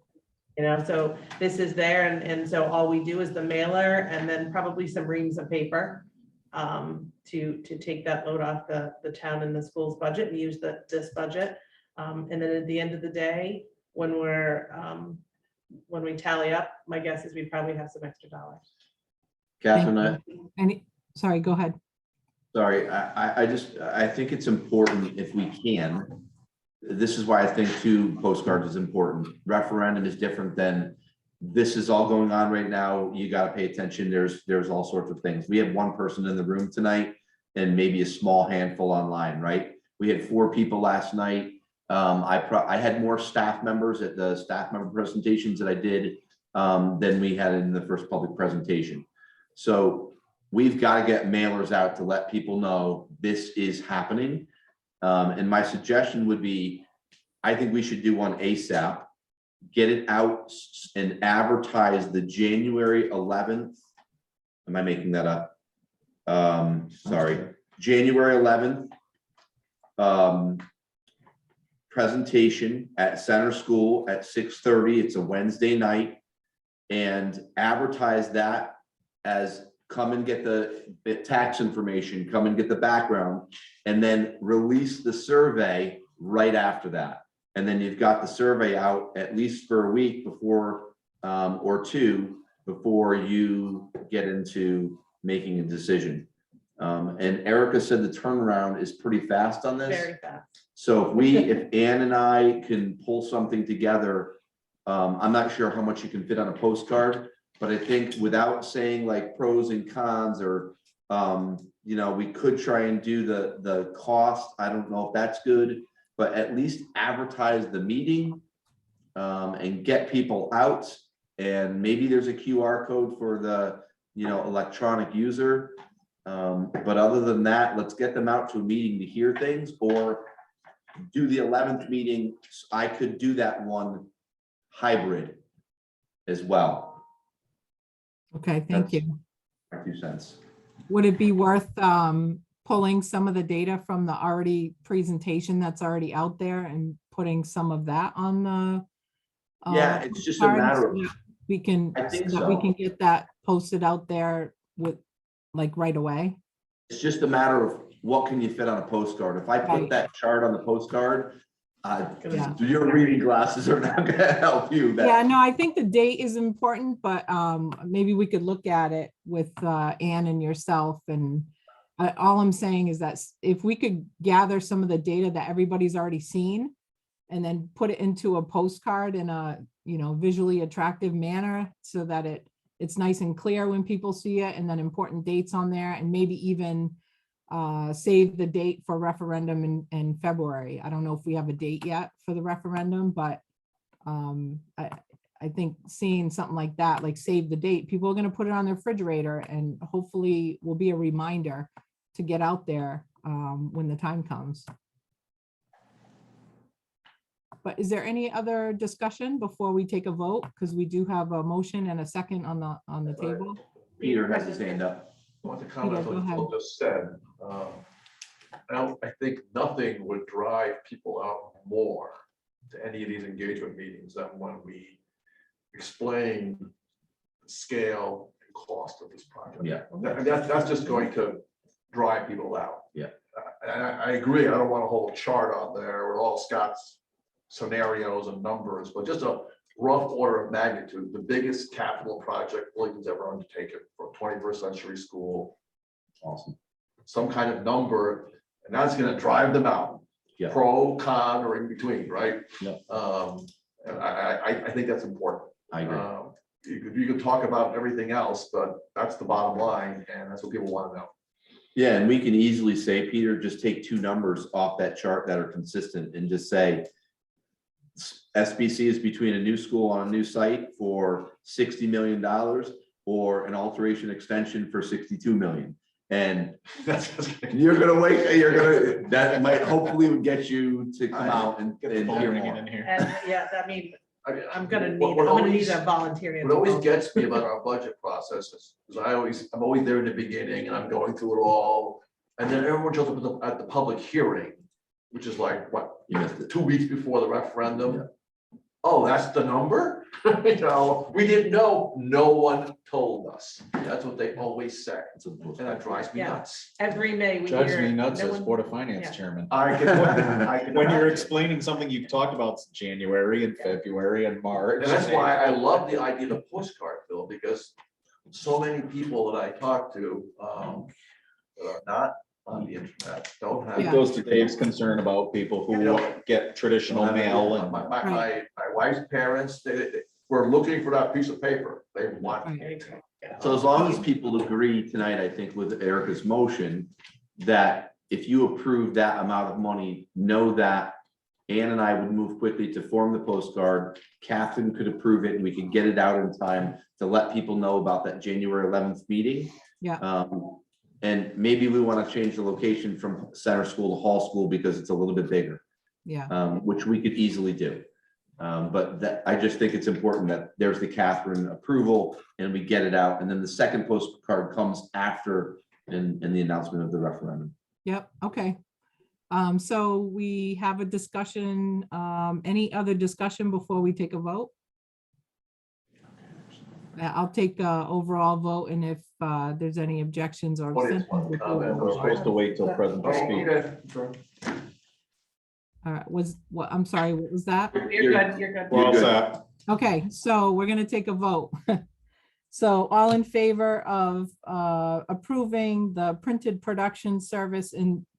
You know, so this is there, and so all we do is the mailer and then probably some reams of paper to take that load off the town and the school's budget and use this budget. And then at the end of the day, when we tally up, my guess is we probably have some extra dollars. Catherine, Sorry, go ahead. sorry, I think it's important if we can. This is why I think two postcards is important. Referendum is different than this is all going on right now. You got to pay attention. There's all sorts of things. We have one person in the room tonight and maybe a small handful online, right? We had 4 people last night. I had more staff members at the staff member presentations that I did than we had in the first public presentation. So we've got to get mailers out to let people know this is happening. And my suggestion would be, I think we should do one ASAP, get it out and advertise the January 11th. Am I making that up? Sorry, January 11th. Presentation at Center School at 6:30. It's a Wednesday night, and advertise that as come and get the tax information, come and get the background, and then release the survey right after that. And then you've got the survey out at least for a week before or 2 before you get into making a decision. And Erica said the turnaround is pretty fast on this. Very fast. So if Ann and I can pull something together, I'm not sure how much you can fit on a postcard, but I think without saying like pros and cons or, you know, we could try and do the cost. I don't know if that's good, but at least advertise the meeting and get people out. And maybe there's a QR code for the, you know, electronic user. But other than that, let's get them out to a meeting to hear things, or do the 11th meeting. I could do that one hybrid as well. Okay, thank you. My 2 cents. Would it be worth pulling some of the data from the already presentation that's already out there and putting some of that on the Yeah, it's just a cards matter so of, that we can, I think so that we so. can get that posted out there with, like, right away? It's just a matter of what can you fit on a postcard. If I put Right. that chart on the postcard, Yeah. your reading glasses are not gonna help you. Yeah, no, I think the date is important, but maybe we could look at it with Ann and yourself. And all I'm saying is that if we could gather some of the data that everybody's already seen and then put it into a postcard in a, you know, visually attractive manner so that it's nice and clear when people see it, and then important dates on there, and maybe even save the date for referendum in February. I don't know if we have a date yet for the referendum, but I think seeing something like that, like save the date, people are going to put it on their refrigerator, and hopefully will be a reminder to get out there when the time comes. But is there any other discussion before we take a vote? Because we do have a motion and a second on the table. Peter has his hand up. I want to comment Peter, go on ahead. what Phil just said. I think nothing would drive people out more to any of these engagement meetings than when we explain the scale and cost of this project. Yeah. And that's just going to drive people out. Yeah. And I agree, I don't want a whole chart out there with all Scott's scenarios and numbers, but just a rough order of magnitude, the biggest capital project Willington's ever undertaken for a 21st century school. Awesome. Some kind of number, and that's gonna drive them out. Yeah. Pro, con, or in between, right? Yeah. And I think that's important. I agree. You could talk about everything else, but that's the bottom line, and that's what people want to know. Yeah, and we can easily say, Peter, just take 2 numbers off that chart that are consistent and just say SBC is between a new school on a new site for $60 million or an alteration extension for $62 million. And you're gonna that might hopefully would get you to come out and hear more. in here. And yeah, I mean, I'm gonna What need always- a volunteer. What always gets me about our budget process is I'm always there in the beginning and I'm going through it all. And then everyone shows up at the public hearing, which is like, what, You missed it. 2 weeks before the referendum. oh, that's the number? You know, we didn't know, no one told us. That's what they always say, and that drives me Yeah. nuts. Every May we Judge hear. me nuts no as one- Board of Finance Yeah. Chairman. I can When you're imagine. explaining something you've talked about since January and February and March. And that's why I love the idea of the postcard, Bill, because so many people that I talk to, that are not on the internet, don't It have. goes to Dave's concern about people who get traditional mail and. My wife's parents, they were looking for that piece of paper. They want Right. it. So as long as people agree tonight, I think with Erica's motion, that if you approve that amount of money, know that Ann and I would move quickly to form the postcard. Catherine could approve it and we could get it out in time to let people know about that January 11th meeting. Yeah. And maybe we want to change the location from Center School to Hall School because it's a little bit bigger, Yeah, which we could easily do. But that, I just think it's important that there's the Catherine approval and we get it out. And then the second postcard comes after in the announcement of the referendum. yep, okay. So we have a discussion, any other discussion before we take a vote? I'll take a overall vote, and if there's any objections or. What is abstentions one before comment? we We're vote. supposed to wait till present to Oh, speak. okay, sure. All right, what, I'm sorry, what was that? You're good, you're good. We're all good. set. Okay, so we're gonna take a vote. So all in favor of approving the printed production service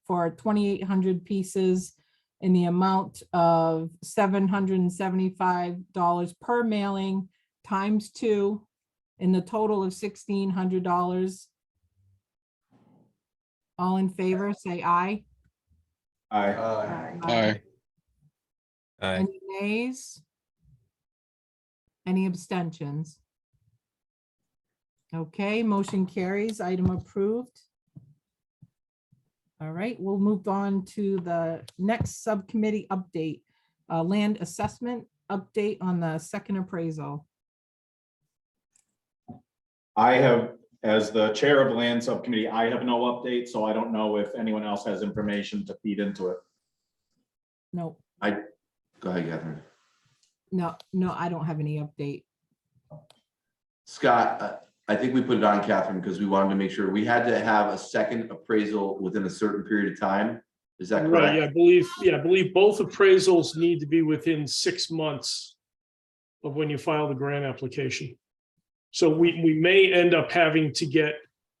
for 2,800 pieces in the amount of $775 per mailing times 2 in the total of $1,600. All in favor, say aye. Aye. Aye. Any nays? Any abstentions? Okay, motion carries, item approved. All right, we'll move on to the next subcommittee update. Land assessment update on the second appraisal. I have, as the chair of land subcommittee, I have no update, so I don't know if anyone else has information to feed into it. No, Go ahead, Catherine. no, I don't have any update. Scott, I think we put it on Catherine because we wanted to make sure we had to have a second appraisal within a certain period of time. Is that Right, correct? I believe both appraisals need to be within 6 months of when you file the grant application. So we may end up having to get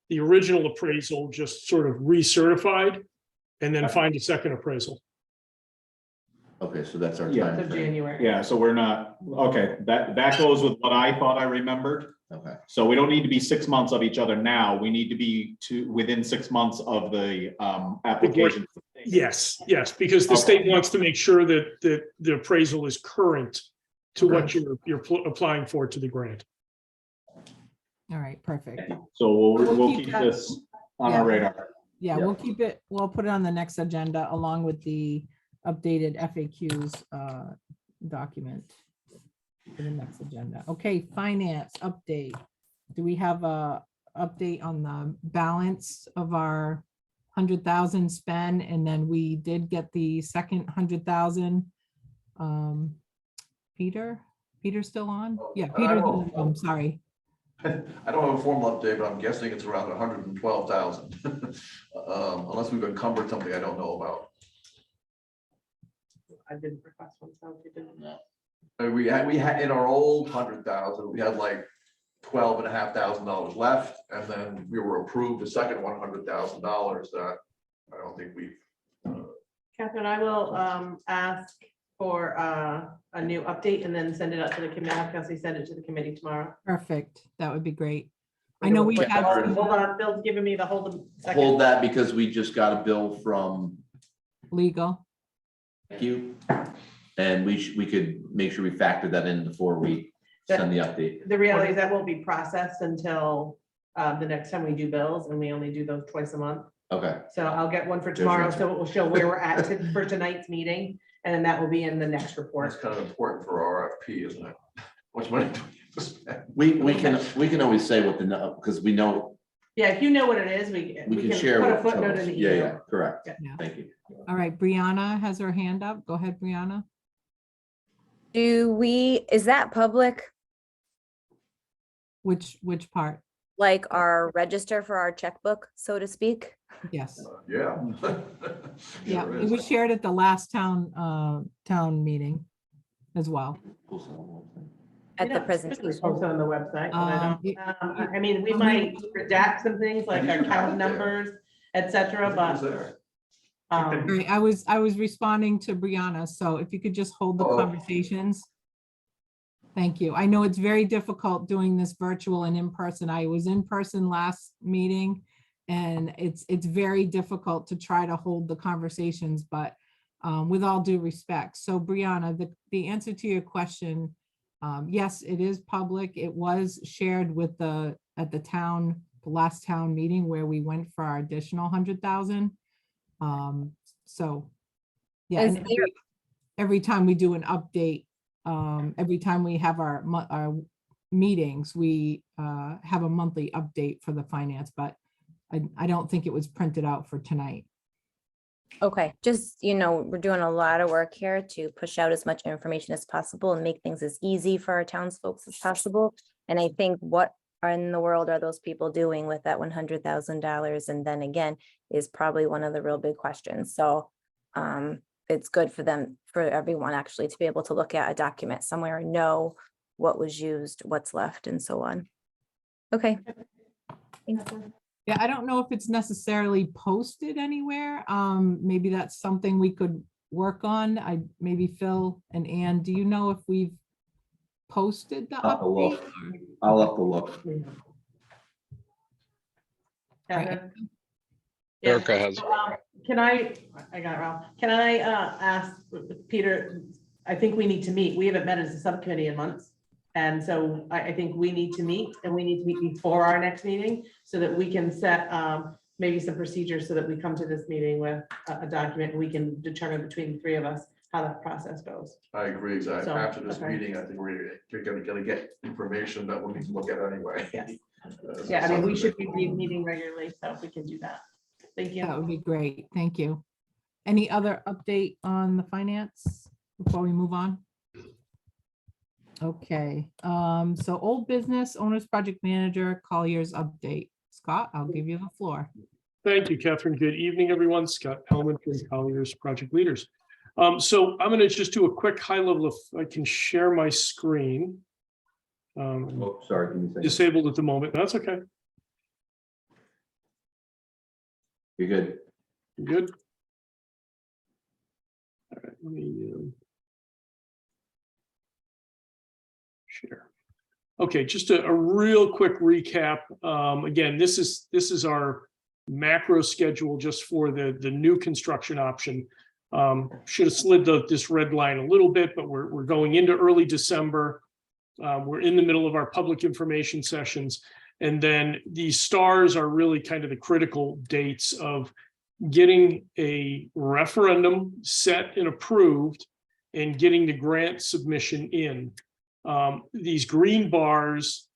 the original appraisal just sort of recertified and then find a second appraisal. Okay, so that's our Yeah. So time. January. Yeah, so we're not, okay, that goes with what I thought I remembered. Okay, So we don't need to be 6 months of each other now. We need to be within 6 months of the application. Yes, because the state wants to make sure that the appraisal is current to what you're applying for to the grant. All right, perfect. So We'll we'll keep keep that- this on Yeah. our radar. Yeah, Yeah. we'll keep it, we'll put it on the next agenda along with the updated FAQs document for the next agenda. Okay, finance update. Do we have a update on the balance of our 100,000 spend? And then we did get the second 100,000. Peter's still on? Yeah, Peter's, I'm sorry. I don't have a formal update, but I'm guessing it's around 112,000. Unless we've encumbered something I don't know about. I didn't request one, so if you didn't know. We had in our old 100,000, we had like $12,500 left, and then we were approved a second $100,000 that I don't think we've. Catherine, I will ask for a new update and then send it out to the committee. I'll Kelsey send it to the committee tomorrow. Perfect. That would be great. I know we Wait, had, Hold on, Bill's giving me the hold. hold that because we just got a bill from legal. you. And we could make sure we factor that in before we send the update. The reality is that won't be processed until the next time we do bills, and we only do those twice a month. Okay, So I'll get one for There's tomorrow, your- so it will show where we're at for tonight's meeting, and then that will be in the next That's report. kind of important for RFP, isn't it? Much money do we have to spend? we can always say what the, because we know, Yeah, if you know what it is, we can can share. put a what it footnote tells. in the Yeah, yeah, email. correct. Yeah. Yeah. Thank you. All right, Brianna has her hand up. Go ahead, Brianna. Is that public, Which part? like our register for our checkbook, so to speak? Yes. Yeah. Yeah, Sure it is. was shared at the last town meeting as well. At We the don't typically presentation? Post it on the website, but I Um, don't, I mean, we might redact some things like our account numbers, et cetera, Was but. there? Right, I was responding to Brianna, so if you could just hold the Oh. conversations. Thank you. I know it's very difficult doing this virtual and in person. I was in person last meeting, and it's very difficult to try to hold the conversations, but with all due respect. So Brianna, the answer to your question, yes, it is public. It was shared with the last town meeting where we went for our additional 100,000. So, yeah, Is and there- every time we do an update, every time we have our meetings, we have a monthly update for the finance, but I don't think it was printed out for tonight. Okay, just, we're doing a lot of work here to push out as much information as possible and make things as easy for our townsfolk as possible. And I think what in the world are those people doing with that $100,000? And then again, is probably one of the real big questions. So it's good for them, for everyone actually to be able to look at a document somewhere and know what was used, what's left, and so on. Okay. Thanks. Yeah, I don't know if it's necessarily posted anywhere. Maybe that's something we could work on. Maybe Phil and Ann, do you know if we've posted the I'll have to update? look. I'll have to look. Catherine? Erica Yeah, has. so, can I got it wrong. Can I ask Peter, I think we need to meet. We haven't met as a subcommittee in months. And so I think we need to meet, and we need to meet before our next meeting so that we can set maybe some procedures so that we come to this meeting with a document and we can determine between the three of us how the process goes. I agree, exactly. So, After this okay. meeting, I think you're gonna get information that we'll need to look at anyway. Yes. So Yeah, I mean, we something should that- be meeting regularly, so if we can do that. Thank you. That would be great. Thank you. Any other update on the finance before we move on? Okay, so old business owners project manager Collier's update. Scott, I'll give you the floor. Thank you, Catherine. Good evening, everyone. Scott Hellman from Collier's Project Leaders. So I'm going to just do a quick high level if I can share my screen. Oh, sorry, can you say? Disabled at the moment. That's okay. You're good. You good? All right, let me share. Okay, just a real quick recap. Again, this is our macro schedule just for the new construction option. Should have slid this red line a little bit, but we're going into early December. We're in the middle of our public information sessions. And then these stars are really kind of the critical dates of getting a referendum set and approved and getting the grant submission in. These green bars,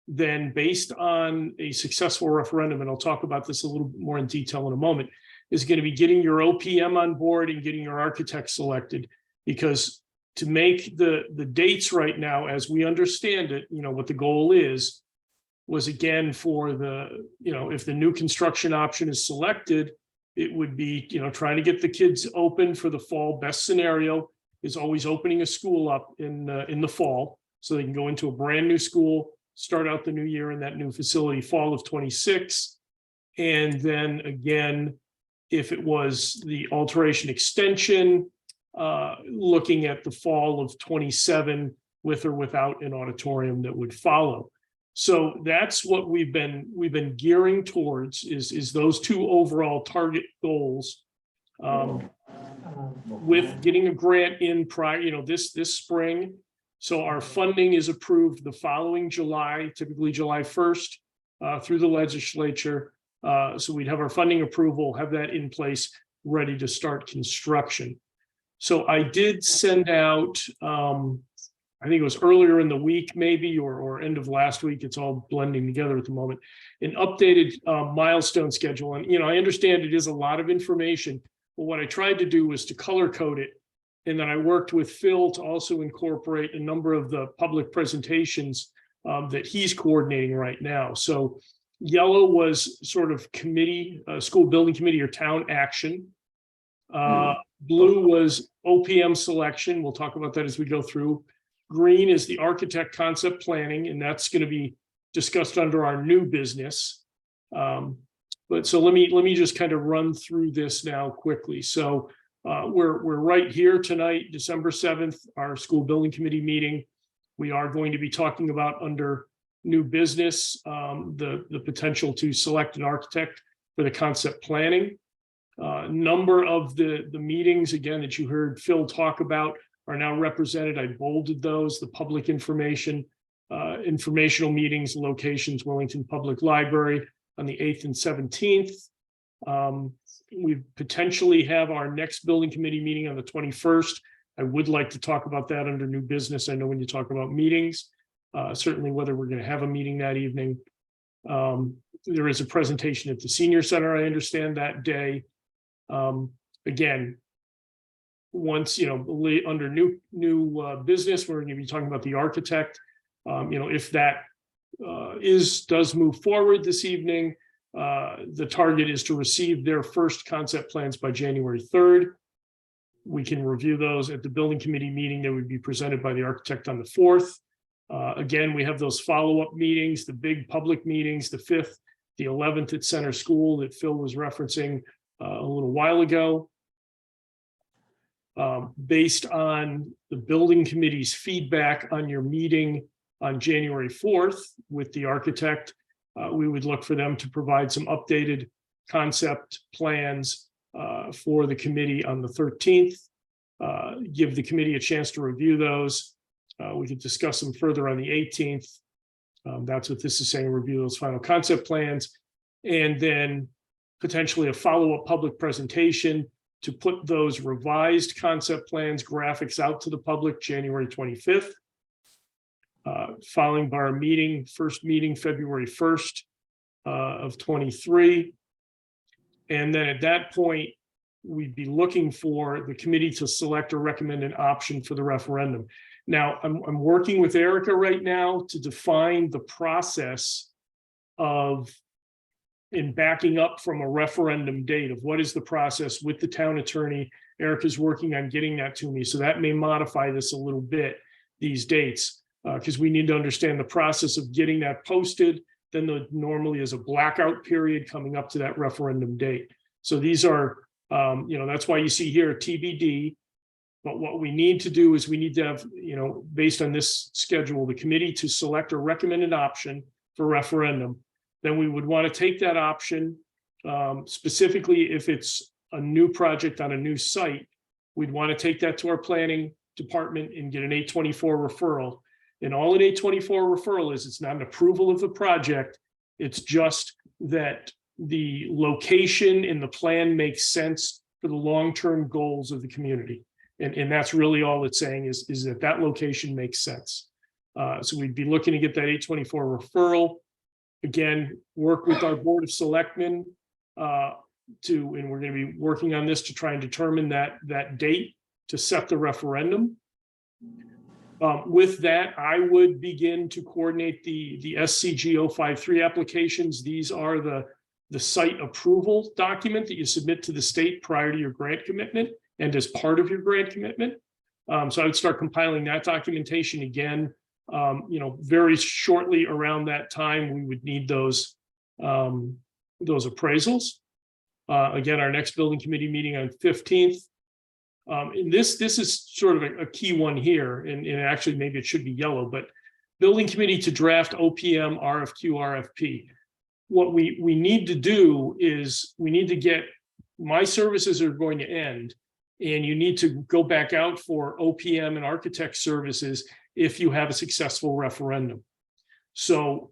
then based on a successful referendum, and I'll talk about this a little more in detail in a moment, is going to be getting your OPM on board and getting your architect selected. Because to make the dates right now, as we understand it, what the goal is, was again for the, if the new construction option is selected, it would be, trying to get the kids open for the fall. Best scenario is always opening a school up in the fall, so they can go into a brand new school, start out the new year in that new facility, fall of 26. And then again, if it was the alteration extension, looking at the fall of 27 with or without an auditorium that would follow. So that's what we've been gearing towards is those two overall target goals. With getting a grant in prior, this spring. So our funding is approved the following July, typically July 1st, through the legislature. So we'd have our funding approval, have that in place, ready to start construction. So I did send out, I think it was earlier in the week, maybe, or end of last week. It's all blending together at the moment. An updated milestone schedule. And, I understand it is a lot of information, but what I tried to do was to color code it And then I worked with Phil to also incorporate a number of the public presentations that he's coordinating right now. So yellow was sort of committee, school building committee or town action. Blue was OPM selection. We'll talk about that as we go through. Green is the architect concept planning, and that's going to be discussed under our new business. But so let me just kind of run through this now quickly. So we're right here tonight, December 7th, our school building committee meeting. We are going to be talking about under new business, the potential to select an architect for the concept planning. Number of the meetings, again, that you heard Phil talk about are now represented. I bolded those, the public information, informational meetings, locations, Willington Public Library on the 8th and 17th. We potentially have our next building committee meeting on the 21st. I would like to talk about that under new business. I know when you talk about meetings, certainly whether we're going to have a meeting that evening. There is a presentation at the senior center, I understand, that day. Again, once, under new business, we're going to be talking about the architect. If that does move forward this evening, the target is to receive their first concept plans by January 3rd. We can review those at the building committee meeting that would be presented by the architect on the 4th. Again, we have those follow-up meetings, the big public meetings, the 5th, the 11th at Center School that Phil was referencing a little while ago. Based on the building committee's feedback on your meeting on January 4th with the architect, we would look for them to provide some updated concept plans for the committee on the 13th. Give the committee a chance to review those. We could discuss them further on the 18th. That's what this is saying, review those final concept plans. And then potentially a follow-up public presentation to put those revised concept plans, graphics out to the public January 25th. Following by our meeting, first meeting, February 1st of 23. And then at that point, we'd be looking for the committee to select or recommend an option for the referendum. Now, I'm working with Erica right now to define the process in backing up from a referendum date of what is the process with the town attorney. Erica's working on getting that to me. So that may modify this a little bit, these dates, because we need to understand the process of getting that posted. Then there normally is a blackout period coming up to that referendum date. So these are, that's why you see here TBD. But what we need to do is we need to have, based on this schedule, the committee to select or recommend an option for referendum. Then we would want to take that option, specifically if it's a new project on a new site, we'd want to take that to our planning department and get an 824 referral. And all an 824 referral is, it's not an approval of the project. It's just that the location in the plan makes sense for the long-term goals of the community. And that's really all it's saying is that location makes sense. So we'd be looking to get that 824 referral. Again, work with our Board of Selectmen and we're going to be working on this to try and determine that date to set the referendum. With that, I would begin to coordinate the SCG 053 applications. These are the site approval document that you submit to the state prior to your grant commitment and as part of your grant commitment. So I would start compiling that documentation again. Very shortly around that time, we would need those appraisals. Again, our next building committee meeting on 15th. And this is sort of a key one here, and actually maybe it should be yellow, but building committee to draft OPM, RFQ, RFP. What we need to do is we need to get, my services are going to end, and you need to go back out for OPM and architect services if you have a successful referendum. So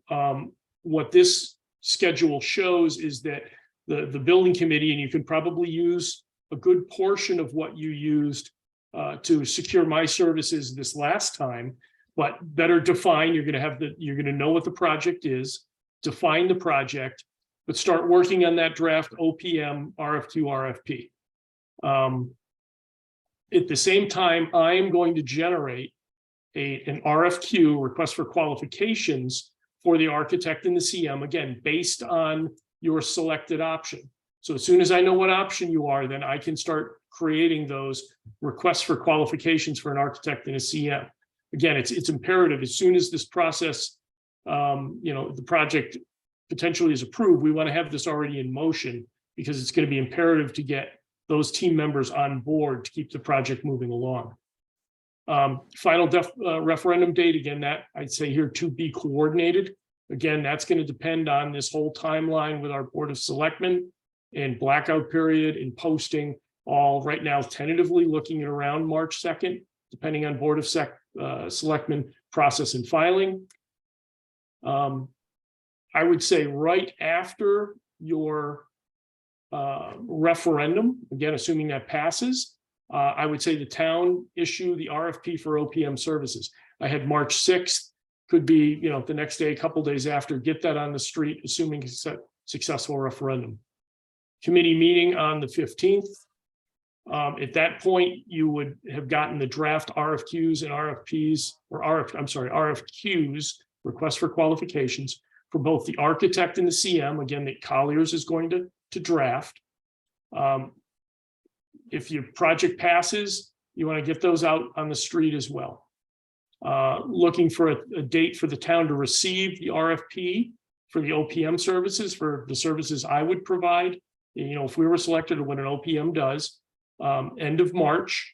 what this schedule shows is that the building committee, and you can probably use a good portion of what you used to secure my services this last time, but better define, you're going to know what the project is, define the project, but start working on that draft OPM, RFQ, RFP. At the same time, I am going to generate an RFQ, request for qualifications, for the architect and the CM, again, based on your selected option. So as soon as I know what option you are, then I can start creating those requests for qualifications for an architect and a CM. Again, it's imperative, as soon as this process, the project potentially is approved, we want to have this already in motion, because it's going to be imperative to get those team members on board to keep the project moving along. Final referendum date, again, that I'd say here to be coordinated. Again, that's going to depend on this whole timeline with our Board of Selectmen and blackout period and posting, all right now tentatively looking at around March 2nd, depending on Board of Selectmen process and filing. I would say right after your referendum, again, assuming that passes, I would say the town issue the RFP for OPM services. I had March 6th, could be, the next day, a couple days after, get that on the street, assuming it's a successful referendum. Committee meeting on the 15th. At that point, you would have gotten the draft RFQs and RFPs, or RFQs, request for qualifications, for both the architect and the CM, again, that Colliers is going to draft. If your project passes, you want to get those out on the street as well. Looking for a date for the town to receive the RFP for the OPM services, for the services I would provide. If we were selected, or what an OPM does, end of March.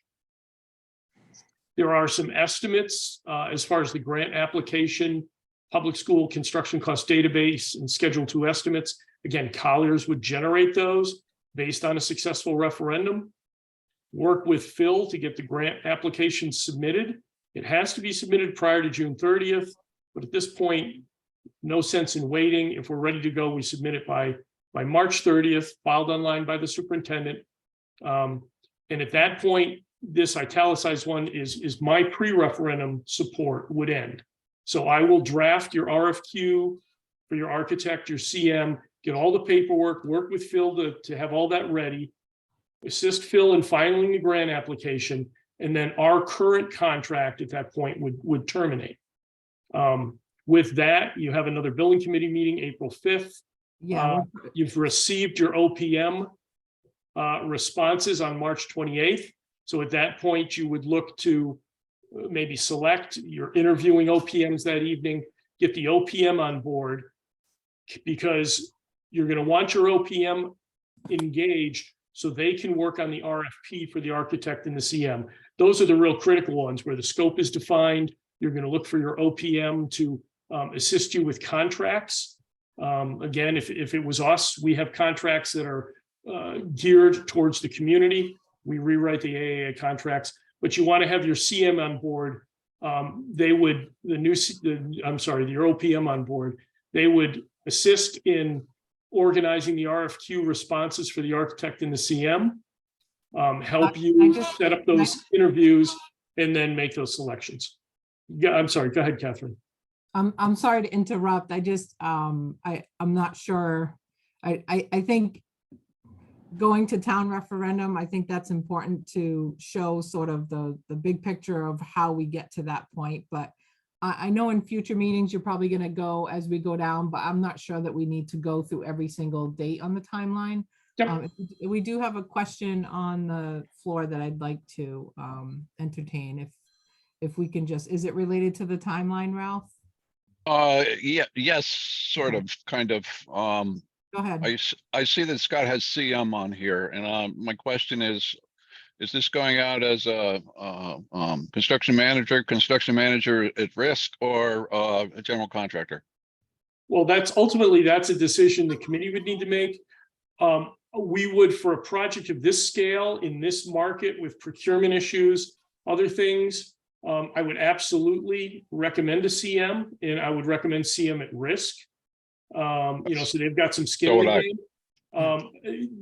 There are some estimates as far as the grant application, public school construction cost database, and Schedule 2 estimates. Again, Colliers would generate those based on a successful referendum. Work with Phil to get the grant application submitted. It has to be submitted prior to June 30th, but at this point, no sense in waiting. If we're ready to go, we submit it by March 30th, filed online by the superintendent. And at that point, this italicized one is my pre-referendum support would end. So I will draft your RFQ for your architect, your CM, get all the paperwork, work with Phil to have all that ready, assist Phil in filing the grant application, and then our current contract at that point would terminate. With that, you have another building committee meeting April 5th. Yeah. You've received your OPM responses on March 28th. So at that point, you would look to maybe select, you're interviewing OPMs that evening, get the OPM on board, because you're going to want your OPM engaged so they can work on the RFP for the architect and the CM. Those are the real critical ones where the scope is defined. You're going to look for your OPM to assist you with contracts. Again, if it was us, we have contracts that are geared towards the community. We rewrite the AAA contracts, but you want to have your CM on board. Your OPM on board. They would assist in organizing the RFQ responses for the architect and the CM, help you set up those interviews, and then make those selections. Yeah, I'm sorry. Go ahead, Catherine. I'm sorry to interrupt. I'm not sure. I think going to town referendum, I think that's important to show sort of the big picture of how we get to that point. But I know in future meetings, you're probably going to go as we go down, but I'm not sure that we need to go through every single date on the timeline. Yep. We do have a question on the floor that I'd like to entertain. If we can just, is it related to the timeline, Ralph? Yeah, yes, sort of, kind of. Go ahead. I see that Scott has CM on here, and my question is this going out as a construction manager at risk, or a general contractor? Well, that's a decision the committee would need to make. We would, for a project of this scale, in this market with procurement issues, other things, I would absolutely recommend a CM, and I would recommend CM at risk. So they've got some skin in the game.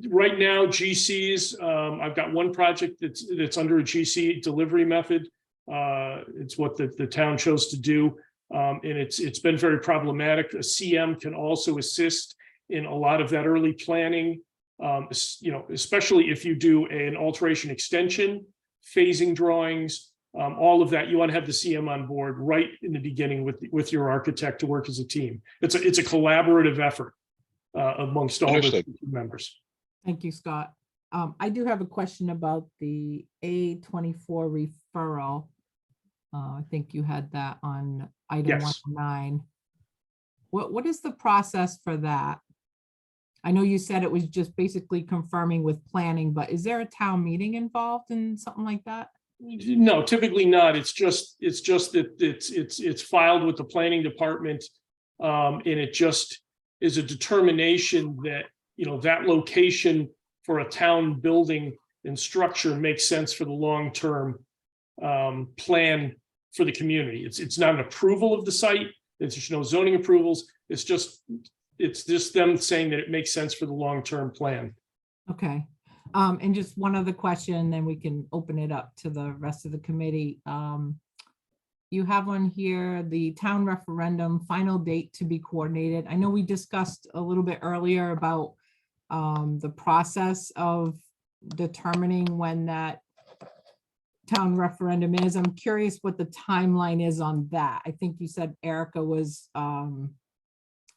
Right now, GCs, I've got one project that's under a GC delivery method. It's what the town chose to do, and it's been very problematic. A CM can also assist in a lot of that early planning, especially if you do an alteration extension phasing drawings, all of that. You want to have the CM on board right in the beginning with your architect to work as a team. It's a collaborative effort amongst all the Understood. members. Thank you, Scott. I do have a question about the A24 referral. I think you had that on item Yes. 109. What is the process for that? I know you said it was just basically confirming with planning, but is there a town meeting involved in something like that? No, typically not. It's just that it's filed with the planning department. And it just is a determination that, that location for a town building and structure makes sense for the long-term plan for the community. It's not an approval of the site. There's no zoning approvals. It's just them saying that it makes sense for the long-term plan. Okay. And just one other question, then we can open it up to the rest of the committee. You have on here, the town referendum final date to be coordinated. I know we discussed a little bit earlier about the process of determining when that town referendum is. I'm curious what the timeline is on that. I think you said Erica was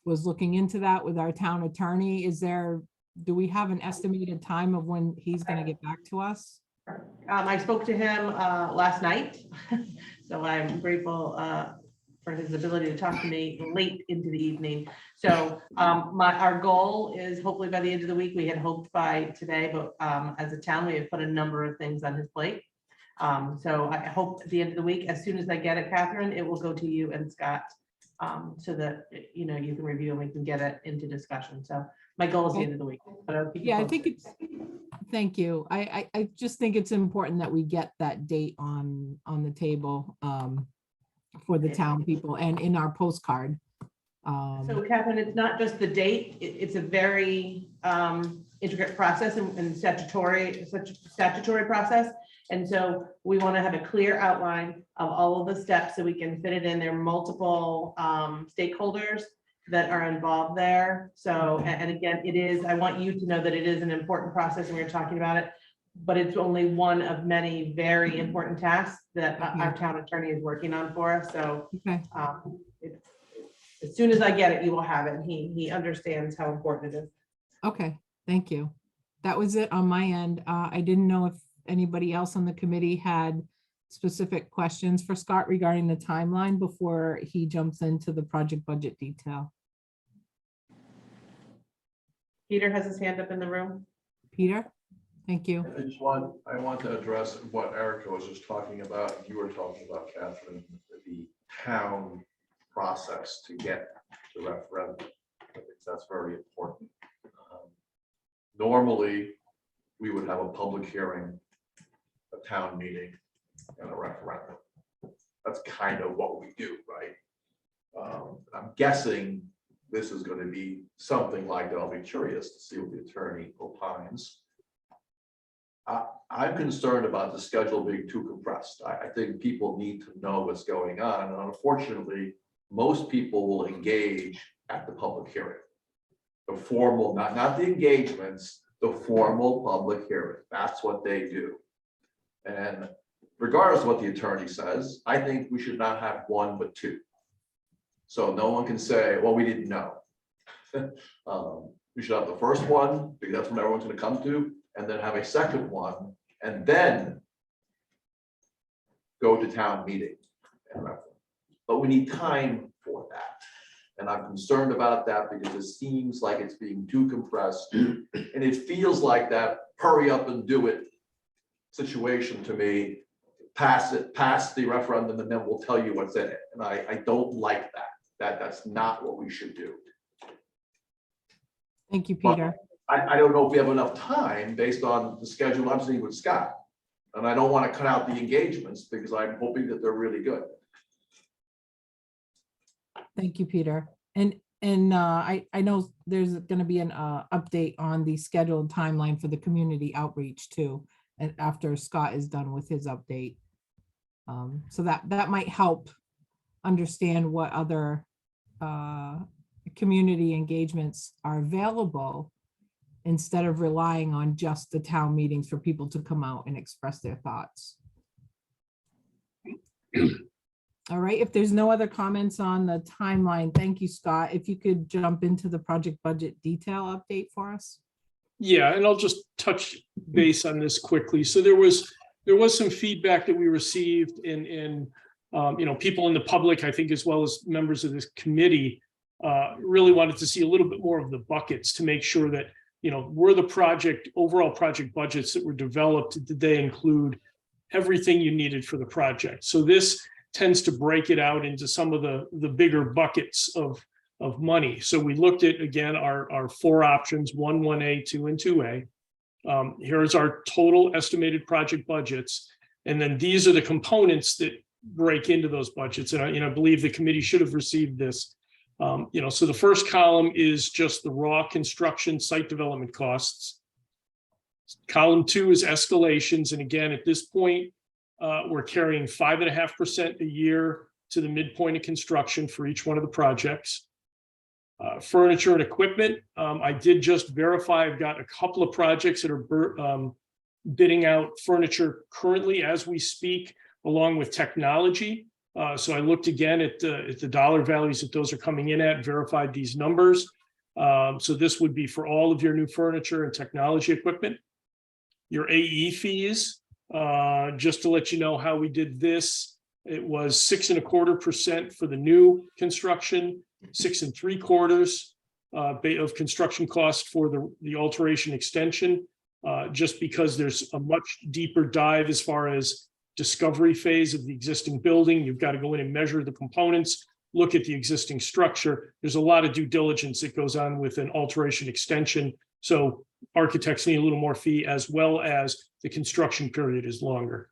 looking into that with our town attorney. Do we have an estimated time of when he's going to get back to us? I spoke to him last night, so I'm grateful for his ability to talk to me late into the evening. So our goal is hopefully by the end of the week. We had hoped by today, but as a town, we have put a number of things on his plate. So I hope at the end of the week, as soon as I get it, Catherine, it will go to you and Scott, so that you can review and we can get it into discussion. So my goal is the end of the week. But I'll keep you Yeah, I posted. think thank you. I just think it's important that we get that date on the table for the town people and in our postcard. So Catherine, it's not just the date, it's a very intricate process and statutory process. And so we want to have a clear outline of all of the steps so we can fit it in. There are multiple stakeholders that are involved there. So, and again, I want you to know that it is an important process and we're talking about it, but it's only one of many very important tasks that our town attorney is working on for us. So Okay. As soon as I get it, you will have it. And he understands how important it is. Okay, thank you. That was it on my end. I didn't know if anybody else on the committee had specific questions for Scott regarding the timeline before he jumps into the project budget detail. Peter has his hand up in the room. Peter, thank you. I want to address what Erica was just talking about. You were talking about, Catherine, the town process to get the referendum. I think that's very important. Normally, we would have a public hearing, a town meeting, and a referendum. That's kind of what we do, right? I'm guessing this is going to be something like that. I'll be curious to see what the attorney opines. I'm concerned about the schedule being too compressed. I think people need to know what's going on. And unfortunately, most people will engage at the public hearing. The formal, not the engagements, the formal public hearing. That's what they do. And regardless of what the attorney says, I think we should not have one but two. So no one can say, well, we didn't know. We should have the first one, because that's when everyone's going to come to, and then have a second one, and then go to town meeting. But we need time for that. And I'm concerned about that because it seems like it's being too compressed. And it feels like that hurry up and do it situation to me. Pass the referendum, and then we'll tell you what's in it. And I don't like that. That's not what we should do. Thank you, Peter. I don't know if we have enough time based on the schedule I'm seeing with Scott. And I don't want to cut out the engagements because I'm hoping that they're really good. Thank you, Peter. And I know there's going to be an update on the scheduled timeline for the community outreach too, and after Scott is done with his update. So that might help understand what other community engagements are available instead of relying on just the town meetings for people to come out and express their thoughts. All right, if there's no other comments on the timeline, thank you, Scott. If you could jump into the project budget detail update for us. Yeah, and I'll just touch base on this quickly. So there was some feedback that we received in people in the public, I think, as well as members of this committee, really wanted to see a little bit more of the buckets to make sure that, were the overall project budgets that were developed, did they include everything you needed for the project? So this tends to break it out into some of the bigger buckets of money. So we looked at, again, our 4 options, 1, 1A, 2, and 2A. Here's our total estimated project budgets. And then these are the components that break into those budgets. And I believe the committee should have received this. So the first column is just the raw construction site development costs. Column 2 is escalations. And again, at this point, we're carrying 5.5% a year to the midpoint of construction for each one of the projects. Furniture and equipment, I did just verify. I've got a couple of projects that are bidding out furniture currently as we speak, along with technology. So I looked again at the dollar values that those are coming in at, verified these numbers. So this would be for all of your new furniture and technology equipment. Your AE fees, just to let you know how we did this, it was 6.25% for the new construction, 6.75% of construction cost for the alteration extension, just because there's a much deeper dive as far as discovery phase of the existing building. You've got to go in and measure the components, look at the existing structure. There's a lot of due diligence that goes on with an alteration extension. So architects need a little more fee, as well as the construction period is longer.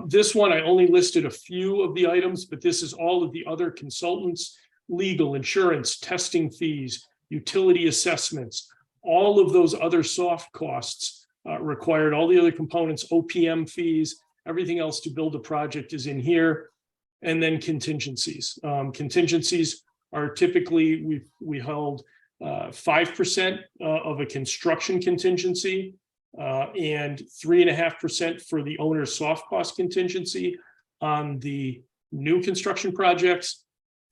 This one, I only listed a few of the items, but this is all of the other consultants, legal, insurance, testing fees, utility assessments, all of those other soft costs required, all the other components, OPM fees, everything else to build a project is in here. And then contingencies. Contingencies are typically, we held 5% of a construction contingency and 3.5% for the owner's soft cost contingency on the new construction projects.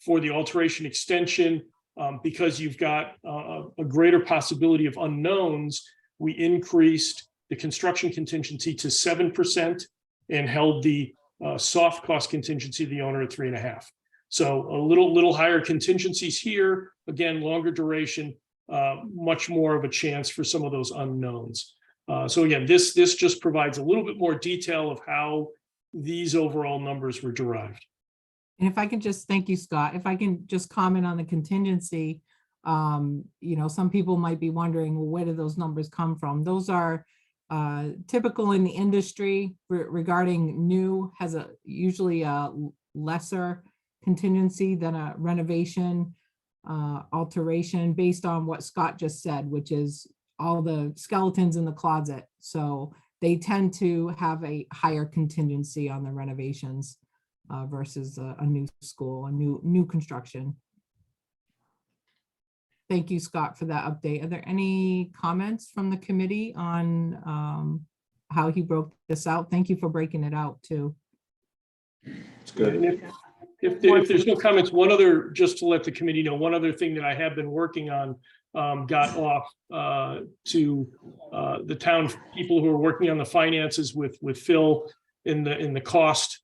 For the alteration extension, because you've got a greater possibility of unknowns, we increased the construction contingency to 7% and held the soft cost contingency of the owner at 3.5%. So a little higher contingencies here, again, longer duration, much more of a chance for some of those unknowns. So again, this just provides a little bit more detail of how these overall numbers were derived. And if I can just, thank you, Scott, if I can just comment on the contingency, some people might be wondering, well, where do those numbers come from? Those are typical in the industry regarding new, has usually a lesser contingency than a renovation alteration, based on what Scott just said, which is all the skeletons in the closet. So they tend to have a higher contingency on the renovations versus a new school, a new construction. Thank you, Scott, for that update. Are there any comments from the committee on how he broke this out? Thank you for breaking it out too. It's good. If there's no comments, just to let the committee know, one other thing that I have been working on got off to the town people who are working on the finances with Phil in the cost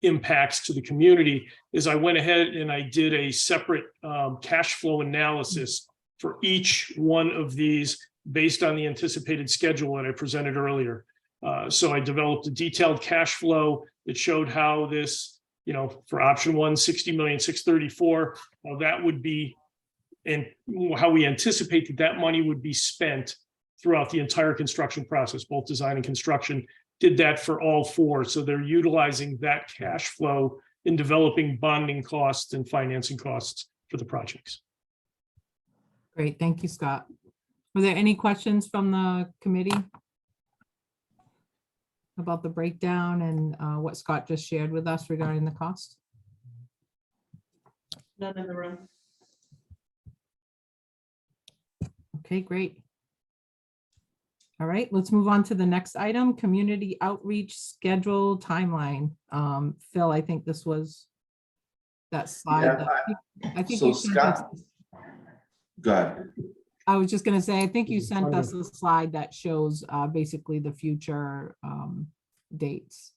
impacts to the community, is I went ahead and I did a separate cash flow analysis for each one of these based on the anticipated schedule that I presented earlier. So I developed a detailed cash flow that showed how this, for option 1, 60,634,000, how that would be, and how we anticipate that money would be spent throughout the entire construction process, both design and construction. Did that for all 4. So they're utilizing that cash flow in developing bonding costs and financing costs for the projects. Great, thank you, Scott. Were there any questions from the committee about the breakdown and what Scott just shared with us regarding the cost? None in the room. Okay, great. All right, let's move on to the next item, community outreach schedule timeline. Phil, I think this was that slide. Yeah, that- I think so you sent us- Scott, go ahead. I was just gonna say, I think you sent us a slide that shows basically the future dates.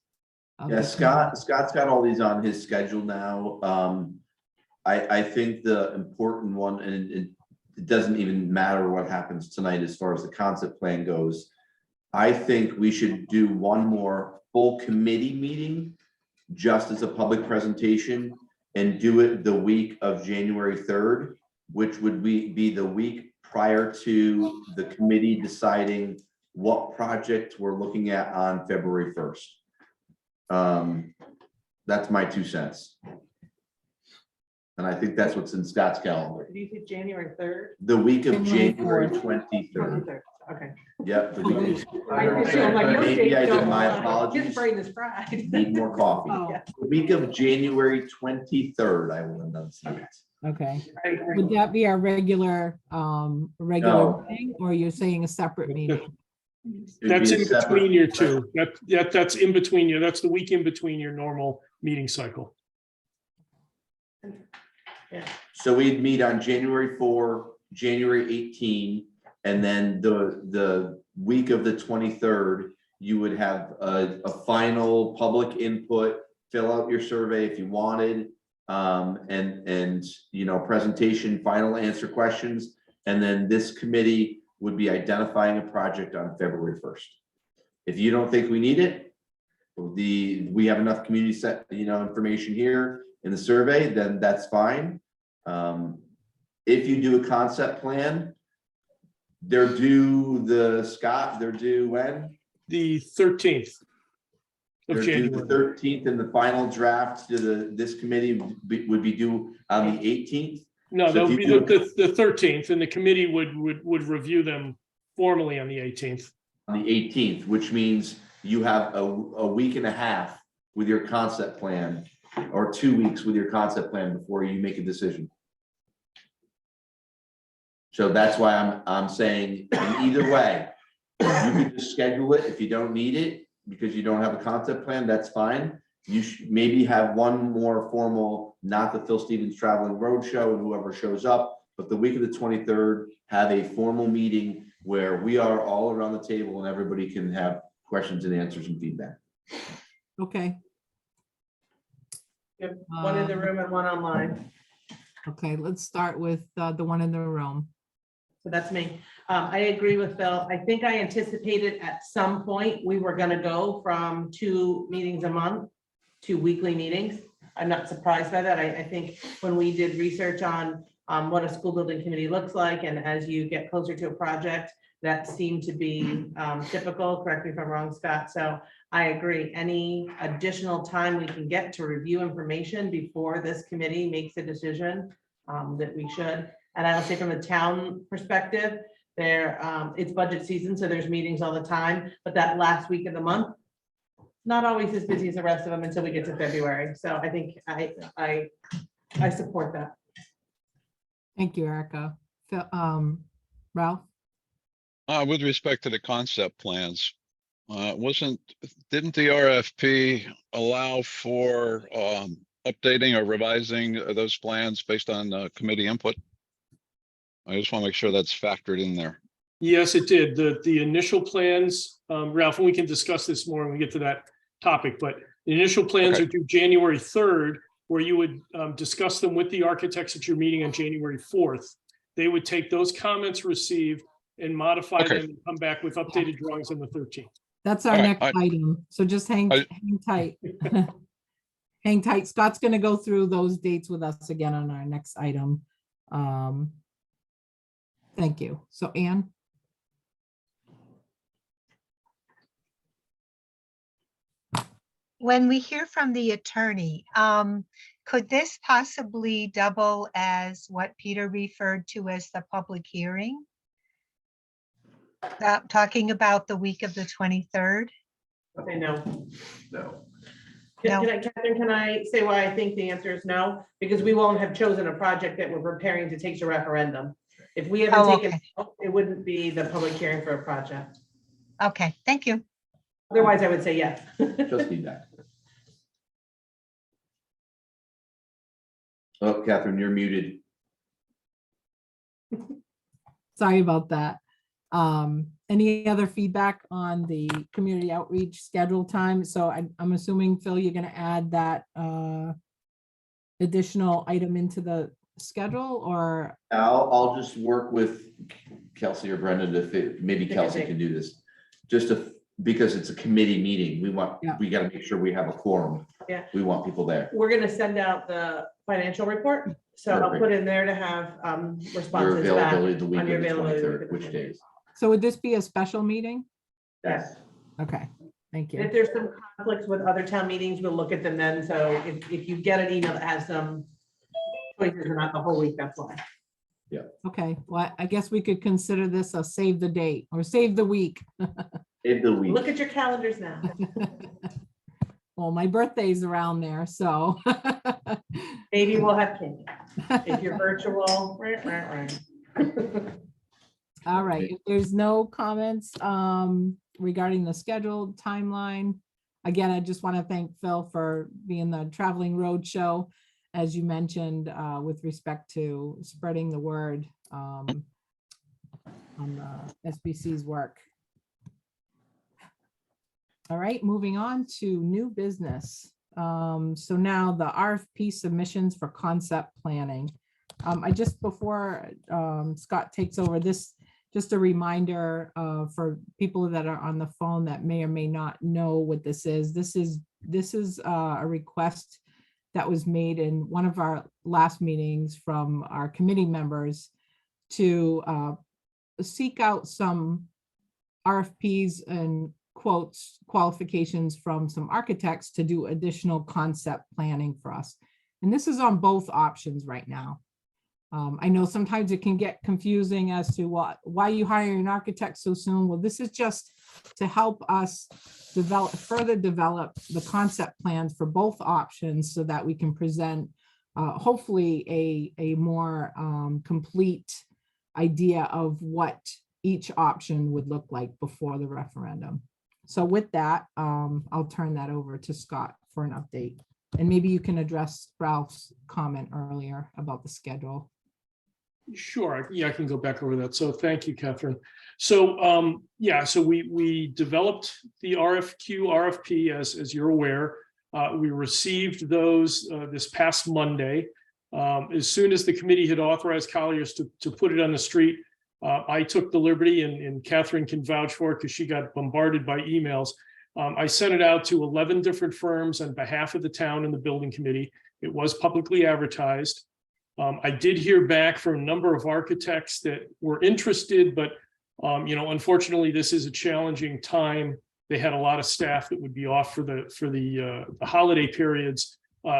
of Yeah, the Scott's got all these on his schedule now. I think the important one, and it doesn't even matter what happens tonight as far as the concept plan goes. I think we should do one more full committee meeting just as a public presentation and do it the week of January 3rd, which would be the week prior to the committee deciding what project we're looking at on February 1st. That's my 2 cents. And I think that's what's in Scott's calendar. Did you say January 3rd? The week of January January 4th. 23rd. Okay. Yep. the week of- I'm like, those Maybe dates I did, don't my align. apologies. His brain is fried. Need more coffee. Oh, The week of January 23rd, I will enunciate. okay. I agree. Would that be our regular No. meeting, or you're saying a separate meeting? It'd be That's a in separate- between your two. That's in between you. That's the week in between your normal meeting cycle. So we'd meet on January 4, January 18, and then the week of the 23rd, you would have a final public input, fill out your survey if you wanted, and presentation, final answer questions, and then this committee would be identifying a project on February 1st. If you don't think we need it, we have enough community set, information here in the survey, then that's fine. If you do a concept plan, they're due when? The 13th They're of due the January. 13th, and the final draft to this committee would be due on the 18th. No, So that if would be you do the 13th, and the committee would review them formally on the 18th. On the 18th, which means you have a week and a half with your concept plan, or 2 weeks with your concept plan before you make a decision. So that's why I'm saying, in either way, you can just schedule it if you don't need it, because you don't have a concept plan, that's fine. You should maybe have one more formal, not the Phil Stevens Traveling Roadshow and whoever shows up, but the week of the 23rd, have a formal meeting where we are all around the table and everybody can have questions and answers and feedback. Okay. Yep, one in the room and one online. Okay, let's start with the one in the room. So that's me. I agree with Phil. I think I anticipated at some point we were gonna go from 2 meetings a month to weekly meetings. I'm not surprised by that. I think when we did research on what a school building committee looks like, and as you get closer to a project, that seemed to be typical. Correct me if I'm wrong, Scott. So I agree. Any additional time we can get to review information before this committee makes a decision that we should. And I will say from a town perspective, it's budget season, so there's meetings all the time, but that last week of the month, not always as busy as the rest of them until we get to February. So I think I support that. Thank you, Erica. Ralph? With respect to the concept plans, didn't the RFP allow for updating or revising those plans based on committee input? I just want to make sure that's factored in there. Yes, it did. The initial plans, Ralph, and we can discuss this more when we get to that topic, but the initial plans Okay. are due January 3rd, where you would discuss them with the architects at your meeting on January 4th. They would take those comments received and modify Okay. them and come back with updated drawings on the 13th. That's our All right, next item, so just hang I- tight. Hang tight. Scott's gonna go through those dates with us again on our next item. Thank you. So Anne? When we hear from the attorney, could this possibly double as what Peter referred to as the public hearing? Talking about the week of the 23rd? Say no. No. Catherine, can I say why I think the answer is no? Because we won't have chosen a project that we're preparing to take to referendum. If we haven't Oh, taken, okay. it wouldn't be the public hearing for a project. Okay, thank you. Otherwise, I would say yes. Just feedback. Oh, Catherine, you're muted. Sorry about that. Any other feedback on the community outreach schedule time? So I'm assuming, Phil, you're gonna add that additional item into the schedule, or? I'll just work with Kelsey or Brendan maybe Kelsey can do this. Just because it's a committee meeting, Yeah. we gotta make sure we have a quorum. Yeah. We want people there. We're gonna send out the financial report, so I'll Perfect. put in there to have Your responses back. availability the week on of your the availability 23rd, which days? So would this be a special meeting? Yes. Okay, thank And if you. there's some conflicts with other town meetings, we'll look at them then. So if you get an email that has some choices or not the whole week, that's why. Okay, well, I guess we could consider this a save the date or save the week. In the week. Look at your calendars now. Well, my birthday's around there, so. Maybe we'll have cake. If you're virtual. Right. All right, if there's no comments regarding the scheduled timeline, again, I just want to thank Phil for being the traveling road show, as you mentioned, with respect to spreading the word on the SBC's work. All right, moving on to new business. So now the RFP submissions for concept planning. I just, before Scott takes over this, just a reminder for people that are on the phone that may or may not know what this is. This is a request that was made in one of our last meetings from our committee members to seek out some RFPs and qualifications from some architects to do additional concept planning for us. And this is on both options right now. I know sometimes it can get confusing as to why are you hiring an architect so soon? Well, this is just to help us further develop the concept plans for both options so that we can present hopefully a more complete idea of what each option would look like before the referendum. So with that, I'll turn that over to Scott for an update. And maybe you can address Ralph's comment earlier about the schedule. Sure, yeah, I can go back over that. So thank you, Catherine. So so we developed the RFP as you're aware. We received those this past Monday. As soon as the committee had authorized Colliers to put it on the street, I took the liberty, and Catherine can vouch for it because she got bombarded by emails. I sent it out to 11 different firms on behalf of the town and the building committee. It was publicly advertised. I did hear back from a number of architects that were interested, but unfortunately, this is a challenging time. They had a lot of staff that would be off for the holiday periods,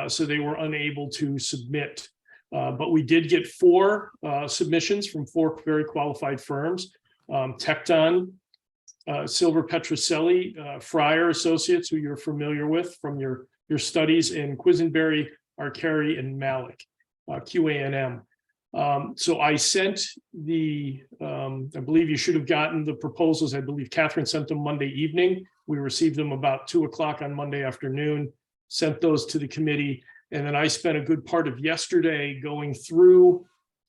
so they were unable to submit. But we did get 4 submissions from 4 very qualified firms: Tecton, Silver Petroselli, Fryer Associates, who you're familiar with from your studies, in Quisenberry, Arcari, and Malik. QANM. So I sent I believe you should have gotten the proposals. I believe Catherine sent them Monday evening. We received them about 2 o'clock on Monday afternoon, sent those to the committee. And then I spent a good part of yesterday going through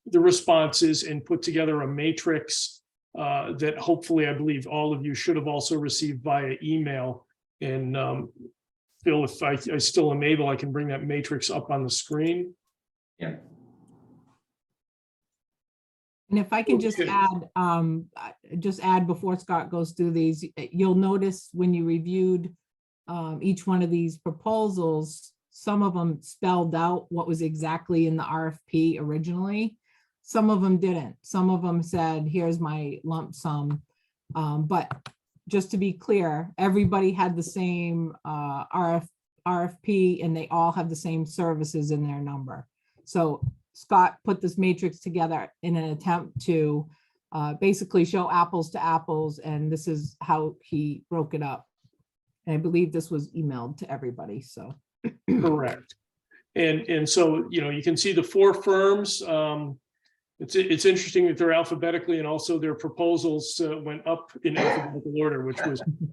the responses and put together a matrix that hopefully I believe all of you should have also received via email. And Phil, if I still am able, I can bring that matrix up on the screen. Yeah. And if I can just Okay. add before Scott goes through these, you'll notice when you reviewed each one of these proposals, some of them spelled out what was exactly in the RFP originally. Some of them didn't. Some of them said, here's my lump sum. But just to be clear, everybody had the same RFP and they all have the same services in their number. So Scott put this matrix together in an attempt to basically show apples to apples, and this is how he broke it up. And I believe this was emailed to everybody, so. Correct. And so, you can see the 4 firms. It's interesting that they're alphabetically and also their proposals went up in alphabetical order, which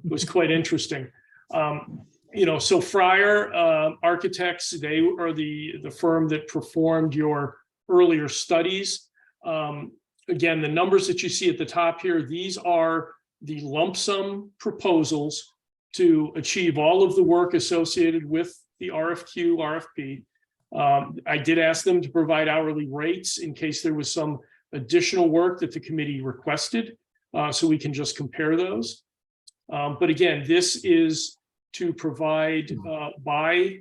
was quite interesting. So Fryer Architects, they are the firm that performed your earlier studies. Again, the numbers that you see at the top here, these are the lump sum proposals to achieve all of the work associated with the RFQ, RFP. I did ask them to provide hourly rates in case there was some additional work that the committee requested, so we can just compare those. But again, this is to provide by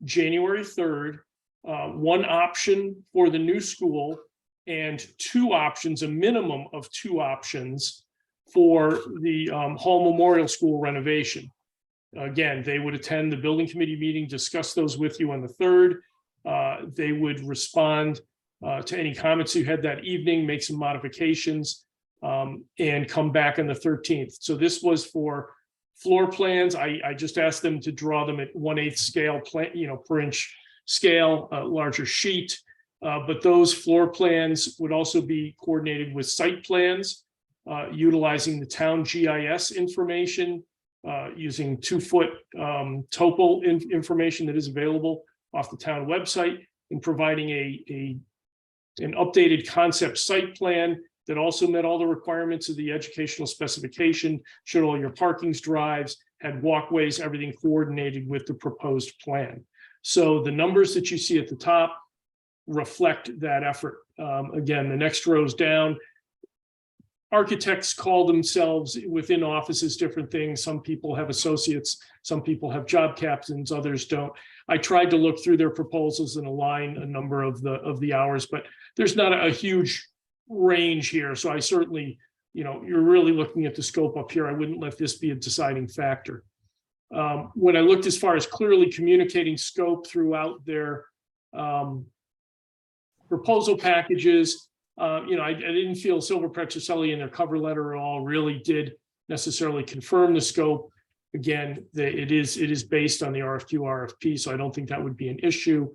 January 3rd, one option for the new school and two options, a minimum of two options for the Hall Memorial School renovation. Again, they would attend the building committee meeting, discuss those with you on the 3rd. They would respond to any comments you had that evening, make some modifications, and come back on the 13th. So this was for floor plans. I just asked them to draw them at 1/8 scale, per inch scale, a larger sheet. But those floor plans would also be coordinated with site plans, utilizing the town GIS information, using 2-foot topo information that is available off the town website, and providing an updated concept site plan that also met all the requirements of the educational specification, showed all your parkings, drives, had walkways, everything coordinated with the proposed plan. So the numbers that you see at the top reflect that effort. Again, the next rows down, architects call themselves within offices different things. Some people have associates, some people have job captains, others don't. I tried to look through their proposals and align a number of the hours, but there's not a huge range here. So I certainly, you're really looking at the scope up here. I wouldn't let this be a deciding factor. When I looked as far as clearly communicating scope throughout their proposal packages, I didn't feel Silver Petroselli in their cover letter at all really did necessarily confirm the scope. Again, it is based on the RFQ, RFP, so I don't think that would be an issue.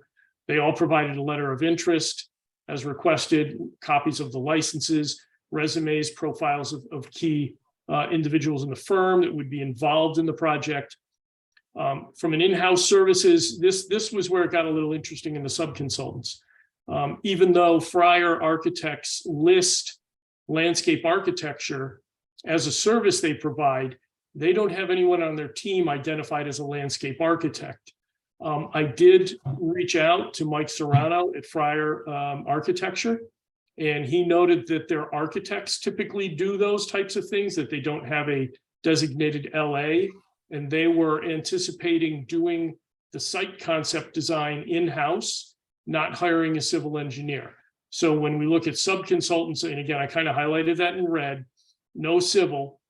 They all provided a letter of interest as requested, copies of the licenses, resumes, profiles of key individuals in the firm that would be involved in the project. From an in-house services, this was where it got a little interesting in the subconsultants. Even though Fryer Architects list landscape architecture as a service they provide, they don't have anyone on their team identified as a landscape architect. I did reach out to Mike Serrano at Fryer Architecture, and he noted that their architects typically do those types of things, that they don't have a designated LA, and they were anticipating doing the site concept design in-house, not hiring a civil engineer. So when we look at subconsultants, and again, I kind of highlighted that in red, no civil.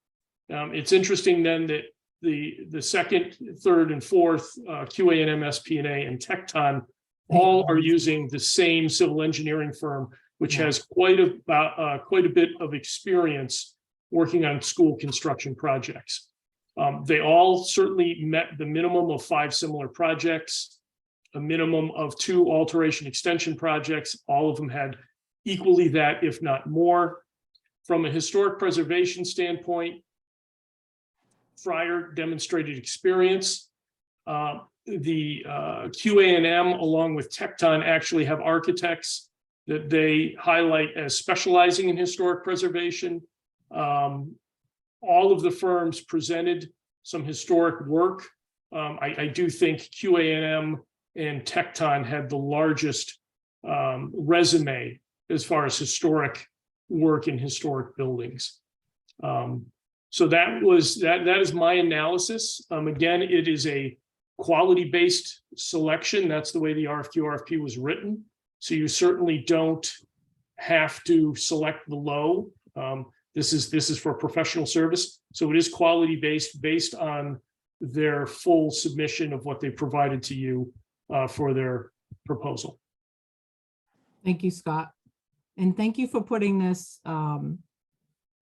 It's interesting then that the second, third, and fourth, QA&M, SP&A, and Tecton all are using the same civil engineering firm, which has quite a bit of experience working on school construction projects. They all certainly met the minimum of 5 similar projects, a minimum of 2 alteration extension projects. All of them had equally that, if not more. From a historic preservation standpoint, Fryer demonstrated experience. The QA&M, along with Tecton, actually have architects that they highlight as specializing in historic preservation. All of the firms presented some historic work. I do think QA&M and Tecton had the largest resume as far as historic work in historic buildings. So that is my analysis. Again, it is a quality-based selection. That's the way the RFQ, RFP was written. So you certainly don't have to select the low. This is for professional service. So it is quality-based, based on their full submission of what they provided to you for their proposal. Thank you, Scott. And thank you for putting this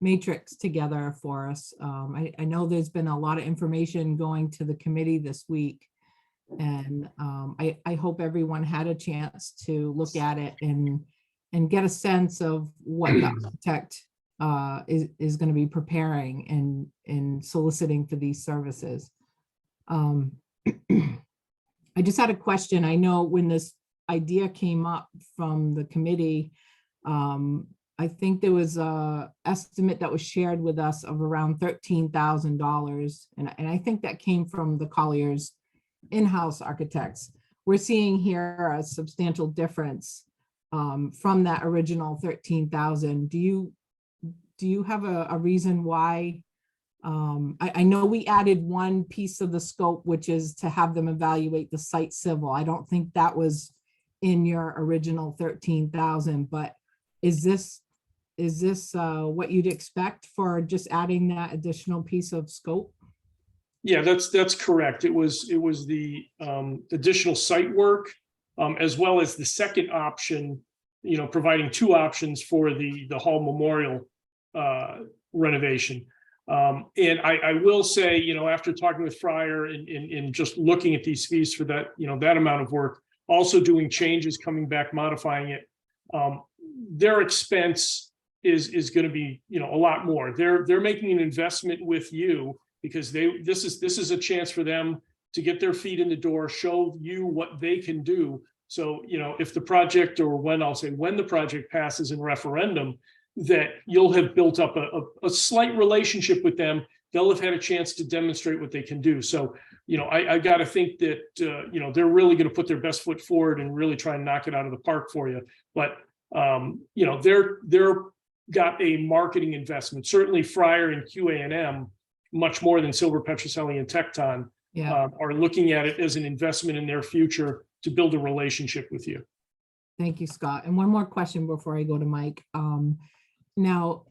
matrix together for us. I know there's been a lot of information going to the committee this week, and I hope everyone had a chance to look at it and and get a sense of what the architect is going to be preparing and soliciting for these services. I just had a question. I know when this idea came up from the committee, I think there was a estimate that was shared with us of around $13,000. And I think that came from the Collier's in-house architects. We're seeing here a substantial difference from that original 13,000. Do you have a reason why? I know we added one piece of the scope, which is to have them evaluate the site civil. I don't think that was in your original 13,000, but is this what you'd expect for just adding that additional piece of scope? Yeah, that's correct. It was the additional site work, as well as the second option, providing two options for the Hall Memorial renovation. And I will say, after talking with Fryer and just looking at these fees for that, that amount of work, also doing changes, coming back, modifying it, their expense is going to be, a lot more. They're making an investment with you because this is a chance for them to get their feet in the door, show you what they can do. So, if the project, or when the project passes in referendum, that you'll have built up a slight relationship with them. They'll have had a chance to demonstrate what they can do. So, I got to think that, they're really going to put their best foot forward and really try and knock it out of the park for you. But, they're got a marketing investment. Certainly Fryer and QA&M, much more than Silver Petroselli and Tecton, are looking at it as an investment in their future to build a relationship with you. Thank you, Scott. And one more question before I go to Mike. Now,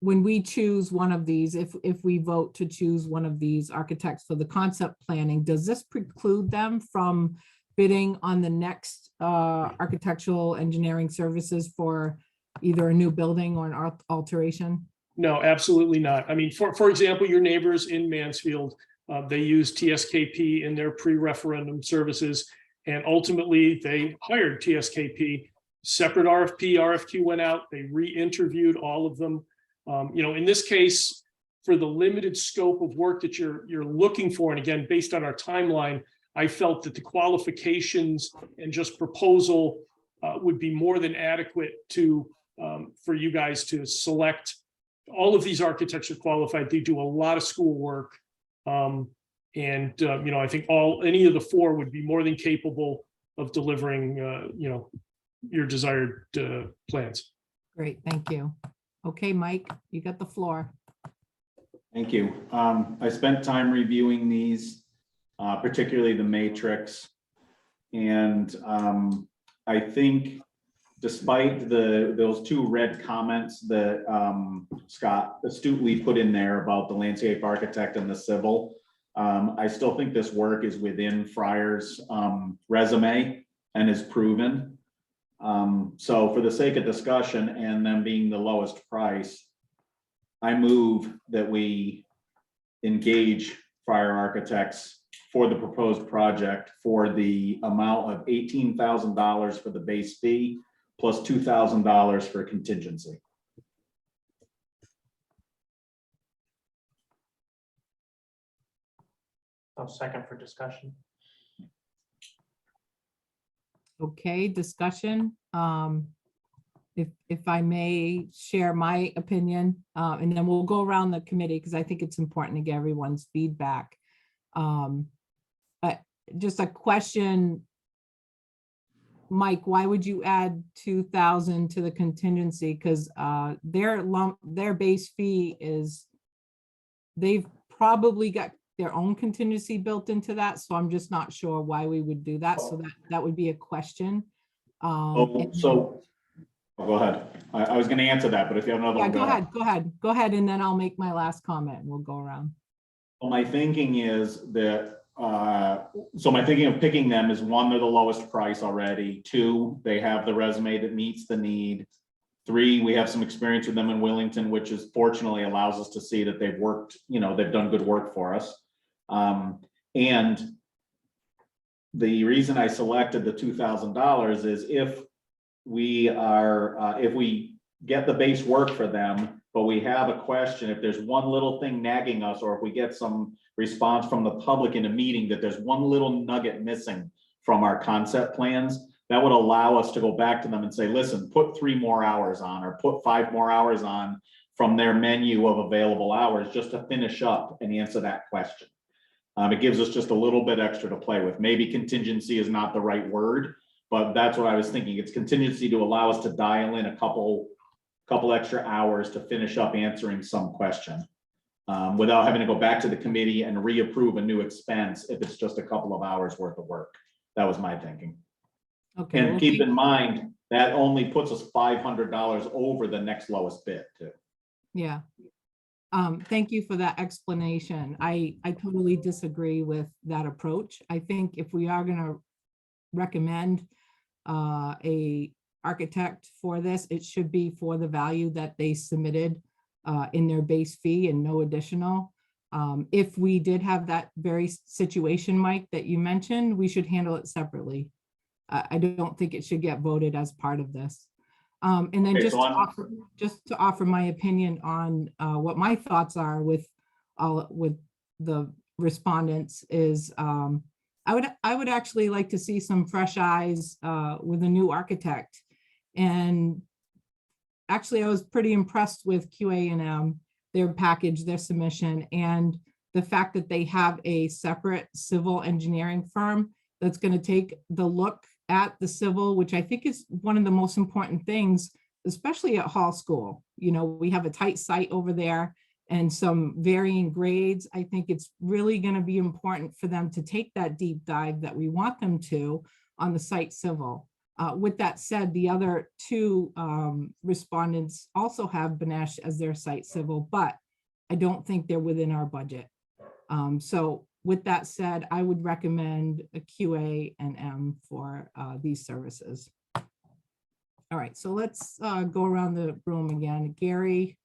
when we choose one of these, if we vote to choose one of these architects for the concept planning, does this preclude them from bidding on the next architectural engineering services for either a new building or an alteration? No, absolutely not. I mean, for example, your neighbors in Mansfield, they use TSKP in their pre-referendum services, and ultimately they hired TSKP. Separate RFQ went out. They re-interviewed all of them. In this case, for the limited scope of work that you're looking for, and again, based on our timeline, I felt that the qualifications and just proposal would be more than adequate for you guys to select. All of these architects are qualified. They do a lot of school work. I think any of the four would be more than capable of delivering, your desired plans. Great, thank you. Okay, Mike, you got the floor. Thank you. I spent time reviewing these, particularly the matrix. And I think despite those two red comments that Scott astutely put in there about the landscape architect and the civil, I still think this work is within Fryer's resume and is proven. So for the sake of discussion and them being the lowest price, I move that we engage Fryer Architects for the proposed project for the amount of $18,000 for the base fee plus $2,000 for contingency. I'll second for discussion. Okay, discussion. If I may share my opinion, and then we'll go around the committee because I think it's important to get everyone's feedback. But just a question, Mike, why would you add 2,000 to the contingency? Because their base fee is, they've probably got their own contingency built into that. So I'm just not sure why we would do that. So that would be a question. Go ahead. I was going to answer that, but if you have another one, go ahead. And then I'll make my last comment. We'll go around. Well, my thinking is that, my thinking of picking them is one, they're the lowest price already. Two, they have the resume that meets the need. Three, we have some experience with them in Willington, which is fortunately allows us to see that they've worked, they've done good work for us. And the reason I selected the $2,000 is if we are, if we get the base work for them, but we have a question, if there's one little thing nagging us, or if we get some response from the public in a meeting that there's one little nugget missing from our concept plans, that would allow us to go back to them and say, listen, put 3 more hours on, or put 5 more hours on from their menu of available hours, just to finish up and answer that question. It gives us just a little bit extra to play with. Maybe contingency is not the right word, but that's what I was thinking. It's contingency to allow us to dial in a couple extra hours to finish up answering some question, without having to go back to the committee and reapprove a new expense if it's just a couple of hours worth of work. That was my thinking. Okay. And well, keep in mind, that only puts us $500 over the next lowest bid too. Yeah. Thank you for that explanation. I totally disagree with that approach. I think if we are going to recommend a architect for this, it should be for the value that they submitted in their base fee and no additional. If we did have that very situation, Mike, that you mentioned, we should handle it separately. I don't think it should get voted as part of this. And then Okay, just so to offer my opinion on what my thoughts are with the respondents is I would actually like to see some fresh eyes with a new architect. And actually, I was pretty impressed with QA&M, their package, their submission, and the fact that they have a separate civil engineering firm that's going to take the look at the civil, which I think is one of the most important things, especially at Hall School. You know, we have a tight site over there and some varying grades. I think it's really going to be important for them to take that deep dive that we want them to on the site civil. With that said, the other 2 respondents also have Benesh as their site civil, but I don't think they're within our budget. So with that said, I would recommend a QA&M for these services. All right, so let's go around the room again. Gary?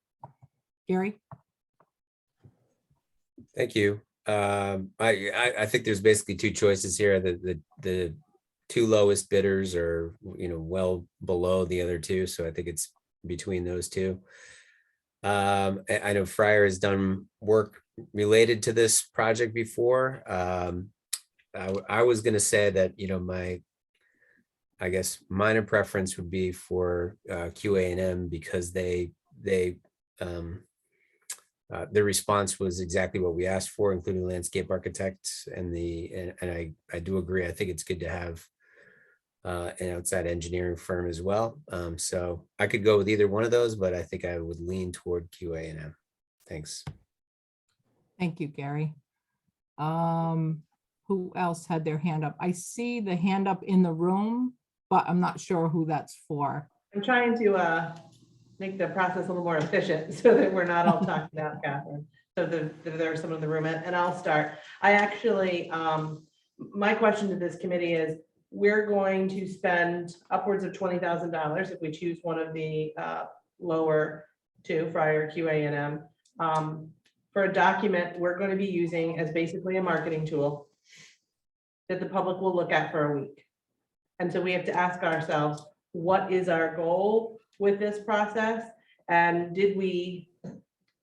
Thank you. I think there's basically 2 choices here. The 2 lowest bidders are, well below the other 2. So I think it's between those 2. I know Fryer has done work related to this project before. I was going to say that, I guess minor preference would be for QA&M because their response was exactly what we asked for, including landscape architects and I do agree. I think it's good to have an outside engineering firm as well. So I could go with either one of those, but I think I would lean toward QA&M. Thanks. Thank you, Gary. Who else had their hand up? I see the hand up in the room, but I'm not sure who that's for. I'm trying to make the process a little more efficient so that we're not all talking about Catherine. So there are some in the room, and I'll start. I actually, my question to this committee is, we're going to spend upwards of $20,000 if we choose one of the lower 2, Fryer, QA&M, for a document we're going to be using as basically a marketing tool that the public will look at for a week. And so we have to ask ourselves, what is our goal with this process? And did we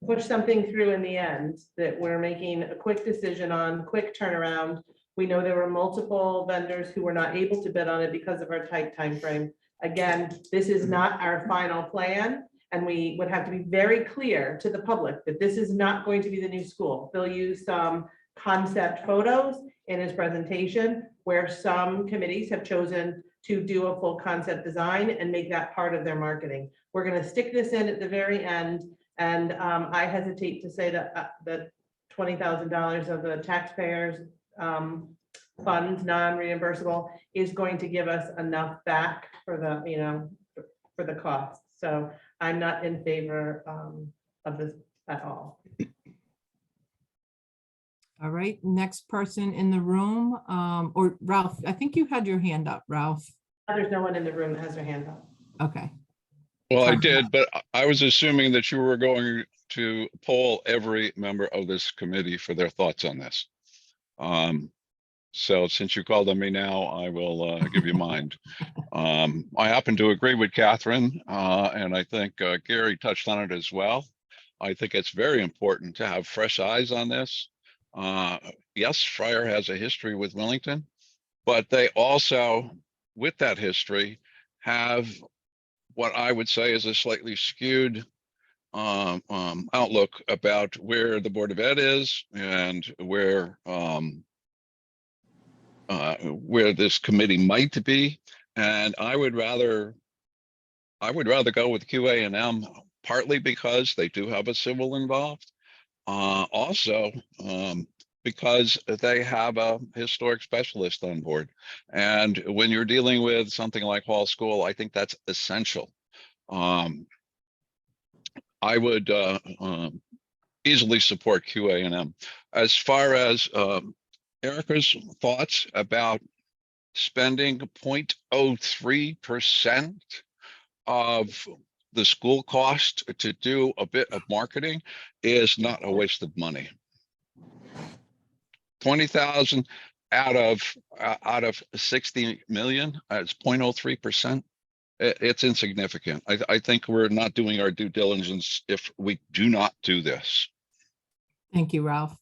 push something through in the end that we're making a quick decision on, quick turnaround? We know there were multiple vendors who were not able to bid on it because of our tight time frame. Again, this is not our final plan, and we would have to be very clear to the public that this is not going to be the new school. They'll use some concept photos in his presentation where some committees have chosen to do a full concept design and make that part of their marketing. We're going to stick this in at the very end, and I hesitate to say that that $20,000 of the taxpayers' funds, non-reimbursable, is going to give us enough back for the for the cost. So I'm not in favor of this at all. All right, next person in the room, or Ralph, I think you had your hand up, Ralph. There's no one in the room that has their hand up. Okay. Well, I did, but I was assuming that you were going to poll every member of this committee for their thoughts on this. So since you called on me now, I will give you mine. I happen to agree with Catherine, and I think Gary touched on it as well. I think it's very important to have fresh eyes on this. Yes, Friar has a history with Willington, but they also, with that history, have what I would say is a slightly skewed outlook about where the Board of Ed is and where this committee might be. And I would rather go with QA&M, partly because they do have a civil involved. Also, because they have a historic specialist on board. And when you're dealing with something like Hall School, I think that's essential. I would easily support QA&M. As far as Erica's thoughts about spending 0.03% of the school cost to do a bit of marketing is not a waste of money. 20,000 out of 60 million, it's 0.03%. It's insignificant. I think we're not doing our due diligence if we do not do this. Thank you, Ralph.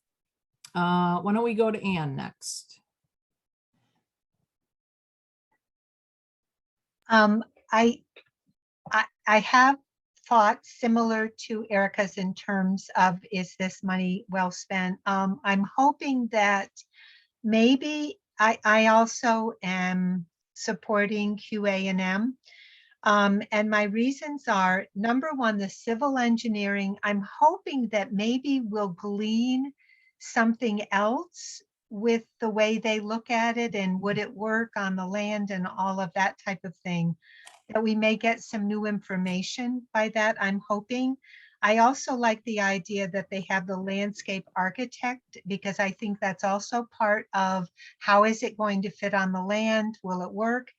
Why don't we go to Ann next? I have thoughts similar to Erica's in terms of, is this money well spent? I'm hoping that maybe I also am supporting QA&M. And my reasons are, number one, the civil engineering, I'm hoping that maybe we'll glean something else with the way they look at it, and would it work on the land and all of that type of thing, that we may get some new information by that, I'm hoping. I also like the idea that they have the landscape architect, because I think that's also part of how is it going to fit on the land? Will it work?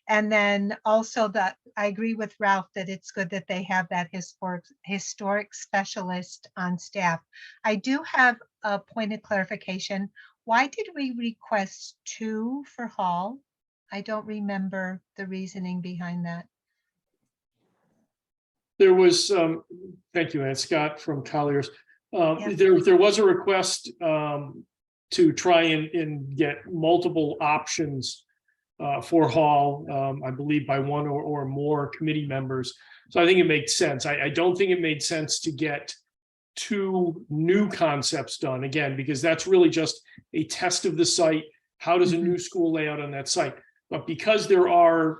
And then also that I agree with Ralph that it's good that they have that historic specialist on staff. I do have a point of clarification. Why did we request 2 for Hall? I don't remember the reasoning behind that. There was, thank you, Ann, Scott from Colliers. Yeah. There was a request to try and get multiple options for Hall, I believe by one or more committee members. So I think it makes sense. I don't think it made sense to get 2 new concepts done again, because that's really just a test of the site. How does a new school lay out on that site? But because there are,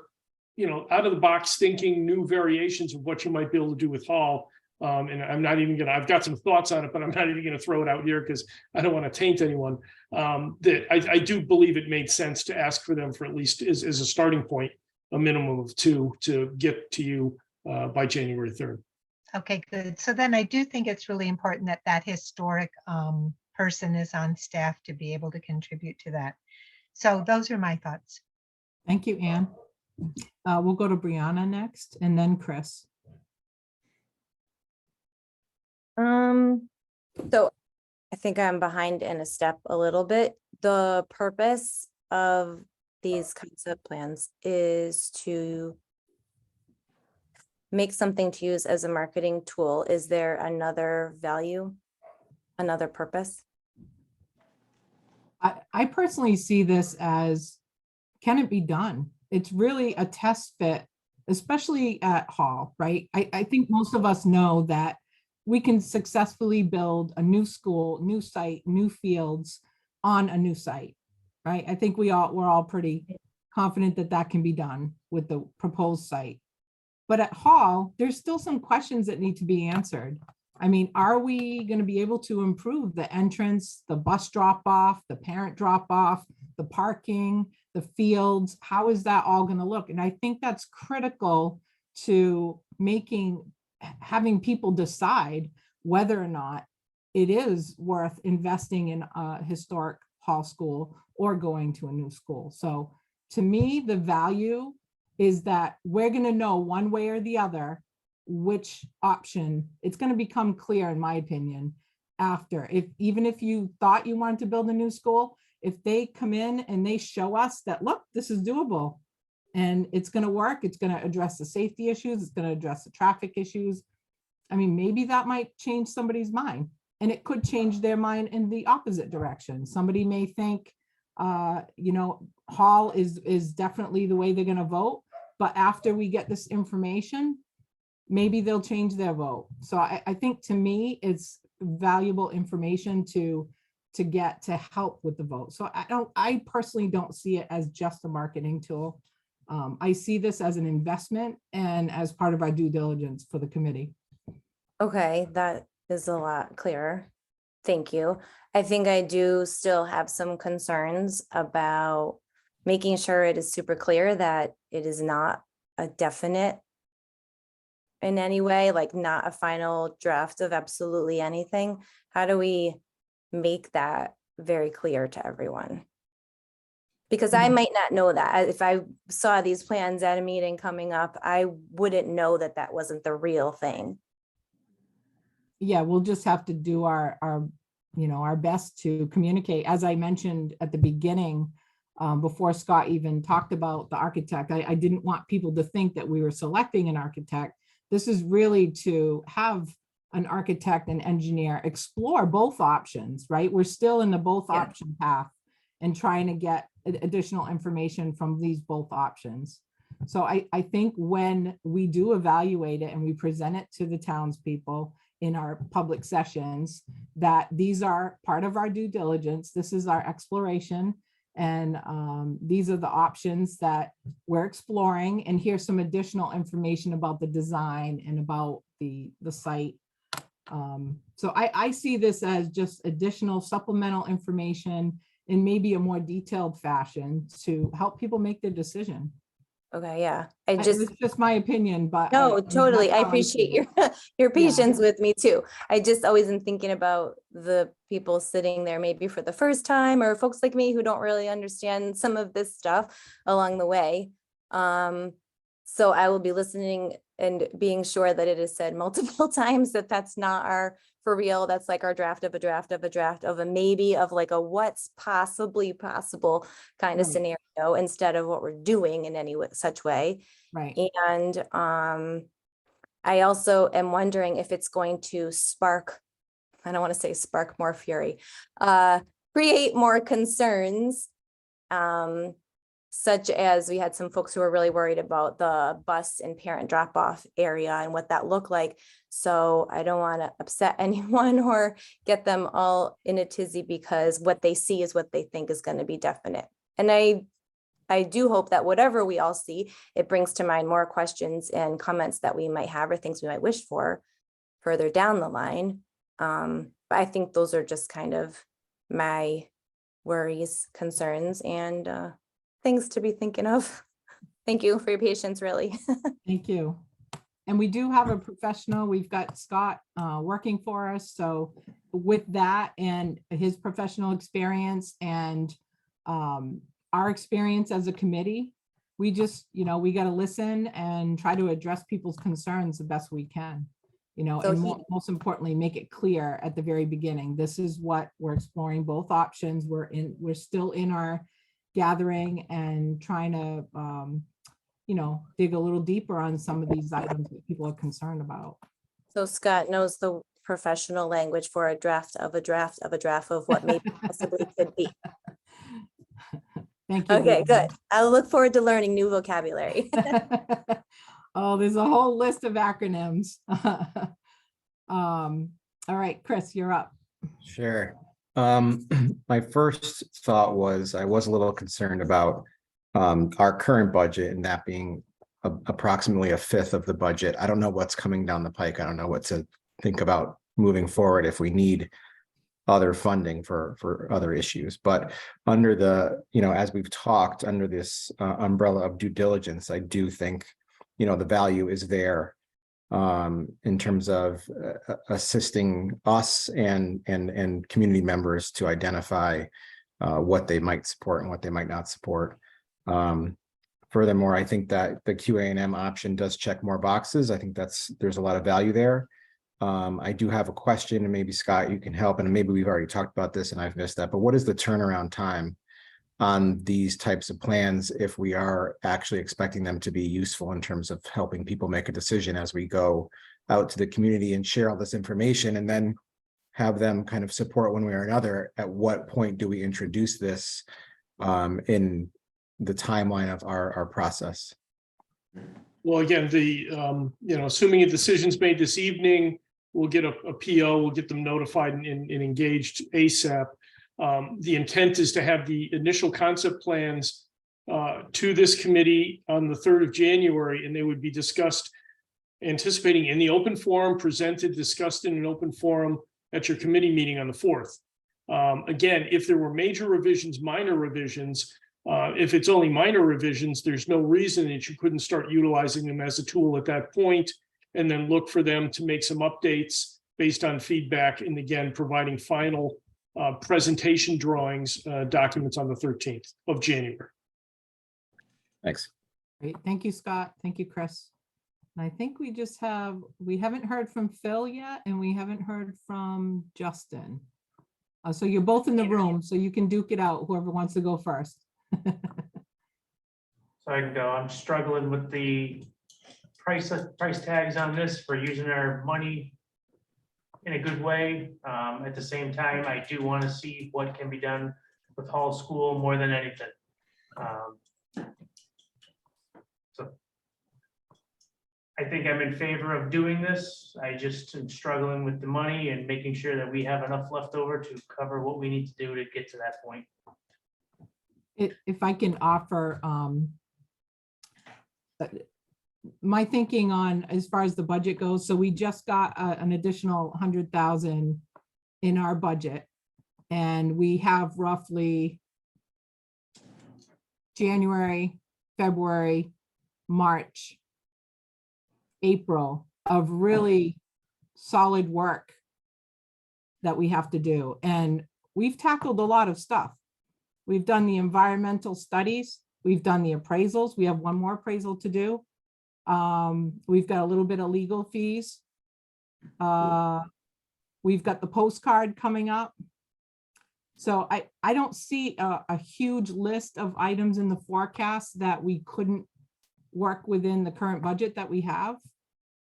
out of the box thinking new variations of what you might be able to do with Hall, and I'm not even gonna, I've got some thoughts on it, but I'm not even gonna throw it out here because I don't want to taint anyone. That I do believe it made sense to ask for them for at least as a starting point, a minimum of 2 to get to you by January 3rd. Okay, good. So then I do think it's really important that that historic person is on staff to be able to contribute to that. So those are my thoughts. Thank you, Ann. We'll go to Brianna next and then Chris. So I think I'm behind in a step a little bit. The purpose of these concept plans is to make something to use as a marketing tool. Is there another value, another purpose? I personally see this as, can it be done? It's really a test fit, especially at Hall, right? I think most of us know that we can successfully build a new school, new site, new fields on a new site, right? I think we're all pretty confident that that can be done with the proposed site. But at Hall, there's still some questions that need to be answered. I mean, are we going to be able to improve the entrance, the bus drop off, the parent drop off, the parking, the fields? How is that all going to look? And I think that's critical to having people decide whether or not it is worth investing in a historic Hall school or going to a new school. So to me, the value is that we're going to know one way or the other which option. It's going to become clear, in my opinion, after. Even if you thought you wanted to build a new school, if they come in and they show us that, look, this is doable and it's going to work, it's going to address the safety issues, it's going to address the traffic issues. I mean, maybe that might change somebody's mind, and it could change their mind in the opposite direction. Somebody may think, you know, Hall is definitely the way they're going to vote, but after we get this information, maybe they'll change their vote. So I think, to me, it's valuable information to get to help with the vote. So I personally don't see it as just a marketing tool. I see this as an investment and as part of our due diligence for the committee. Okay, that is a lot clearer. Thank you. I think I do still have some concerns about making sure it is super clear that it is not a definite in any way, like not a final draft of absolutely anything. How do we make that very clear to everyone? Because I might not know that. If I saw these plans at a meeting coming up, I wouldn't know that that wasn't the real thing. Yeah, we'll just have to do our you know, our best to communicate. As I mentioned at the beginning, before Scott even talked about the architect, I didn't want people to think that we were selecting an architect. This is really to have an architect and engineer explore both options, right? We're still in the both option path and trying to get additional information from these both options. So I think when we do evaluate it and we present it to the townspeople in our public sessions, that these are part of our due diligence. This is our exploration. And these are the options that we're exploring. And here's some additional information about the design and about the site. So I see this as just additional supplemental information in maybe a more detailed fashion to help people make their decision. Okay, yeah. It's just my opinion, but no, totally. that's I how appreciate see it. your patience with me too. I just always am thinking about the people sitting there maybe for the first time, or folks like me who don't really understand some of this stuff along the way. So I will be listening and being sure that it is said multiple times that that's not our for real. That's like our draft of a draft of a draft of a maybe, of like a what's possibly possible kind of scenario, instead of what we're doing in any such way. Right. And I also am wondering if it's going to spark, I don't want to say spark more fury, create more concerns, such as we had some folks who were really worried about the bus and parent drop-off area and what that looked like. So I don't want to upset anyone or get them all in a tizzy, because what they see is what they think is going to be definite. And I do hope that whatever we all see, it brings to mind more questions and comments that we might have, or things we might wish for further down the line. But I think those are just kind of my worries, concerns, and things to be thinking of. Thank you for your patience, really. Thank you. And we do have a professional. We've got Scott working for us. So with that and his professional experience and our experience as a committee, we just, you know, we got to listen and try to address people's concerns the best we can, you know, So and most importantly, make it clear at the very beginning. This is what we're exploring, both options. We're still in our gathering and trying to, you know, dig a little deeper on some of these items that people are concerned about. So Scott knows the professional language for a draft of a draft of a draft of what maybe possibly could be. Thank you. Okay, good. I'll look forward to learning new vocabulary. Oh, there's a whole list of acronyms. All right, Chris, you're up. Sure. My first thought was I was a little concerned about our current budget, and that being approximately a fifth of the budget. I don't know what's coming down the pike. I don't know what to think about moving forward if we need other funding for other issues. But under the, you know, as we've talked under this umbrella of due diligence, I do think, you know, the value is there in terms of assisting us and community members to identify what they might support and what they might not support. Furthermore, I think that the QA&M option does check more boxes. I think there's a lot of value there. I do have a question, and maybe Scott, you can help, and maybe we've already talked about this and I've missed that, but what is the turnaround time on these types of plans if we are actually expecting them to be useful in terms of helping people make a decision as we go out to the community and share all this information and then have them kind of support one way or another? At what point do we introduce this in the timeline of our process? Well, again, assuming a decision's made this evening, we'll get a PO, we'll get them notified and engaged ASAP. The intent is to have the initial concept plans to this committee on the 3rd of January, and they would be discussed, anticipating in the open forum, presented, discussed in an open forum at your committee meeting on the 4th. Again, if there were major revisions, minor revisions, if it's only minor revisions, there's no reason that you couldn't start utilizing them as a tool at that point, and then look for them to make some updates based on feedback, and again, providing final presentation drawings, documents on the 13th of January. Thanks. Great. Thank you, Scott. Thank you, Chris. And I think we haven't heard from Phil yet, and we haven't heard from Justin. So you're both in the room, so you can duke it out, whoever wants to go first. So I can go. I'm struggling with the price tags on this for using our money in a good way. At the same time, I do want to see what can be done with Hall School more than anything. So I think I'm in favor of doing this. I just am struggling with the money and making sure that we have enough left over to cover what we need to do to get to that point. If I can offer my thinking on as far as the budget goes, so we just got an additional 100,000 in our budget, and we have roughly January, February, March, April of really solid work that we have to do. And we've tackled a lot of stuff. We've done the environmental studies. We've done the appraisals. We have one more appraisal to do. We've got a little bit of legal fees. We've got the postcard coming up. So I don't see a huge list of items in the forecast that we couldn't work within the current budget that we have.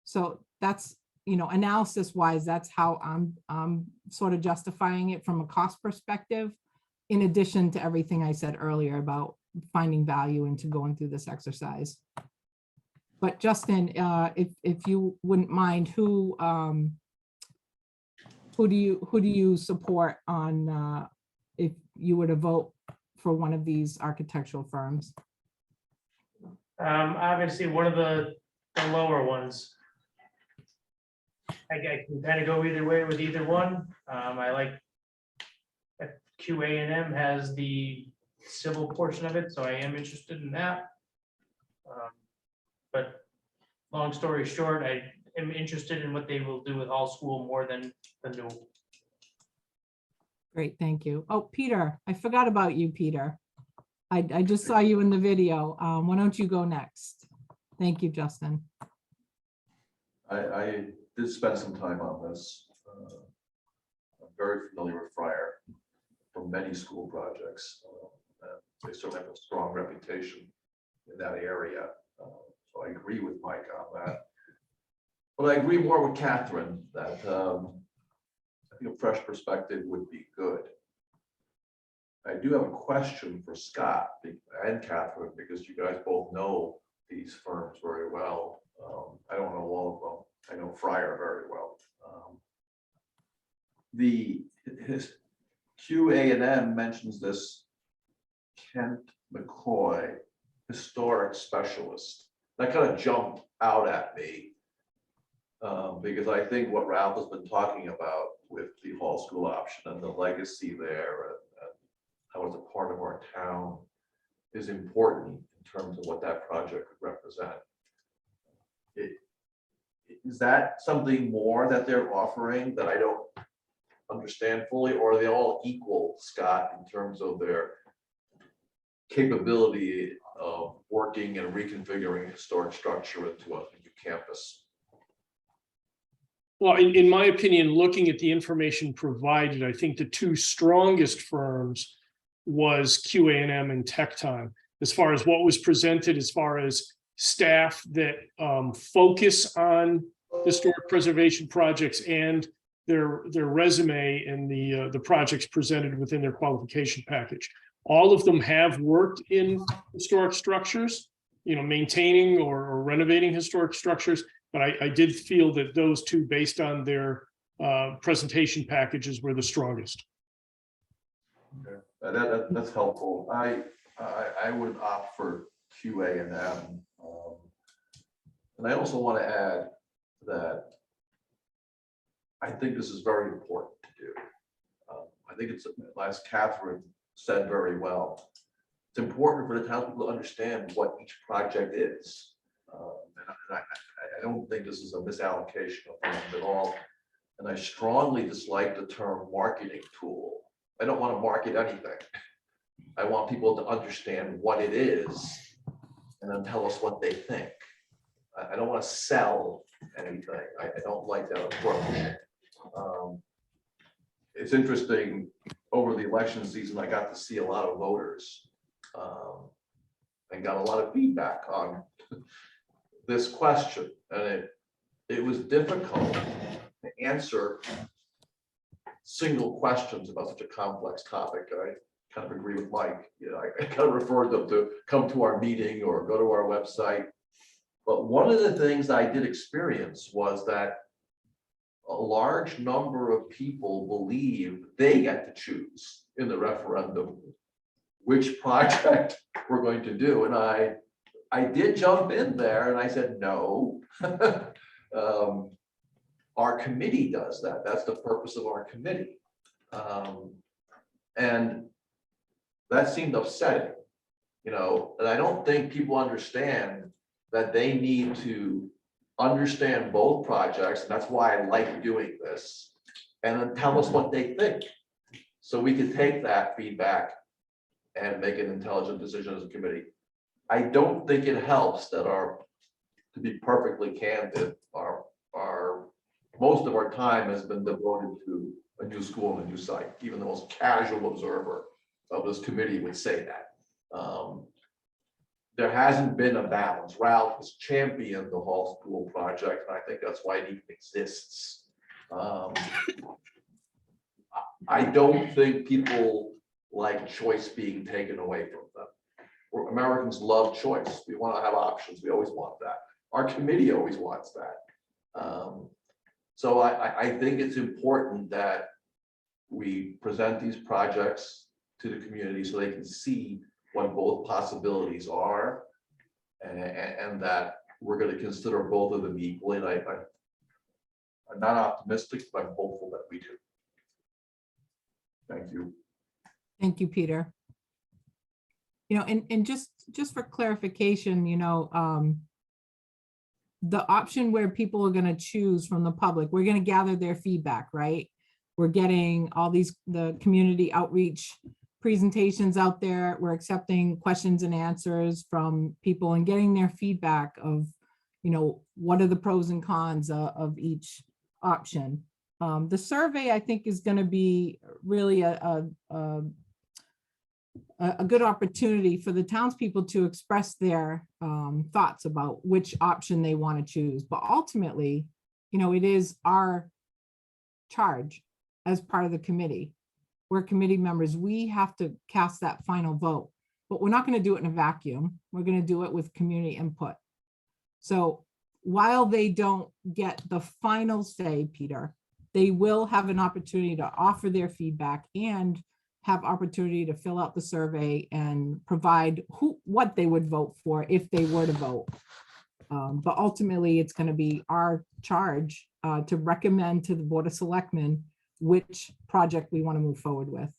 So that's, analysis wise, that's how I'm sort of justifying it from a cost perspective, in addition to everything I said earlier about finding value into going through this exercise. But Justin, if you wouldn't mind, who do you support on if you were to vote for one of these architectural firms? Obviously, one of the lower ones. I can kind of go either way with either one. I like that QA&M has the civil portion of it, so I am interested in that. But long story short, I am interested in what they will do with Hall School more than the new. Great, thank you. Oh, Peter, I forgot about you, Peter. I just saw you in the video. Why don't you go next? Thank you, Justin. I did spend some time on this. I'm very familiar with Fryer from many school projects. They certainly have a strong reputation in that area. So I agree with Mike on that. But I agree more with Catherine that I think a fresh perspective would be good. I do have a question for Scott and Catherine, because you guys both know these firms very well. I don't know all of them. I know Fryer very well. His QA&M mentions this Kent McCoy, historic specialist. That kind of jumped out at me because I think what Ralph has been talking about with the Hall School option and the legacy there and how it's a part of our town is important in terms of what that project could represent. Is that something more that they're offering that I don't understand fully, or are they all equal, Scott, in terms of their capability of working and reconfiguring historic structure into a new campus? Well, in my opinion, looking at the information provided, I think the two strongest firms was QA&M and Tech Time, as far as what was presented, as far as staff that focus on historic preservation projects and their resume and the projects presented within their qualification package. All of them have worked in historic structures, maintaining or renovating historic structures. But I did feel that those two, based on their presentation packages, were the strongest. Okay. That's helpful. I would opt for QA&M. And I also want to add that I think this is very important to do. I think it's, as Catherine said very well, it's important for the town people to understand what each project is. And I don't think this is a misallocation of funds at all. And I strongly dislike the term marketing tool. I don't want to market anything. I want people to understand what it is and then tell us what they think. I don't want to sell anything. I don't like that approach. It's interesting, over the election season, I got to see a lot of voters and got a lot of feedback on this question. And it was difficult to answer single questions about such a complex topic. I kind of agree with Mike. I kind of referred them to come to our meeting or go to our website. But one of the things I did experience was that a large number of people believe they get to choose in the referendum which project we're going to do. And I did jump in there and I said, no. Our committee does that. That's the purpose of our committee. And that seemed upsetting, and I don't think people understand that they need to understand both projects. And that's why I like doing this, and then tell us what they think. So we can take that feedback and make an intelligent decision as a committee. I don't think it helps that to be perfectly candid, most of our time has been devoted to a new school and a new site. Even the most casual observer of this committee would say that. There hasn't been a balance. Ralph has championed the Hall School project, and I think that's why it even exists. I don't think people like choice being taken away from them. Americans love choice. We want to have options. We always want that. Our committee always wants that. So I think it's important that we present these projects to the community so they can see what both possibilities are, and that we're going to consider both of them equally. And I'm not optimistic, but I'm hopeful that we do. Thank you. Thank you, Peter. And just for clarification, the option where people are going to choose from the public, we're going to gather their feedback, right? We're getting all the community outreach presentations out there. We're accepting questions and answers from people and getting their feedback of, what are the pros and cons of each option. The survey, I think, is going to be really a good opportunity for the townspeople to express their thoughts about which option they want to choose. But ultimately, it is our charge as part of the committee. We're committee members. We have to cast that final vote, but we're not going to do it in a vacuum. We're going to do it with community input. So while they don't get the final say, Peter, they will have an opportunity to offer their feedback and have opportunity to fill out the survey and provide what they would vote for if they were to vote. But ultimately, it's going to be our charge to recommend to the Board of Selectmen which project we want to move forward with.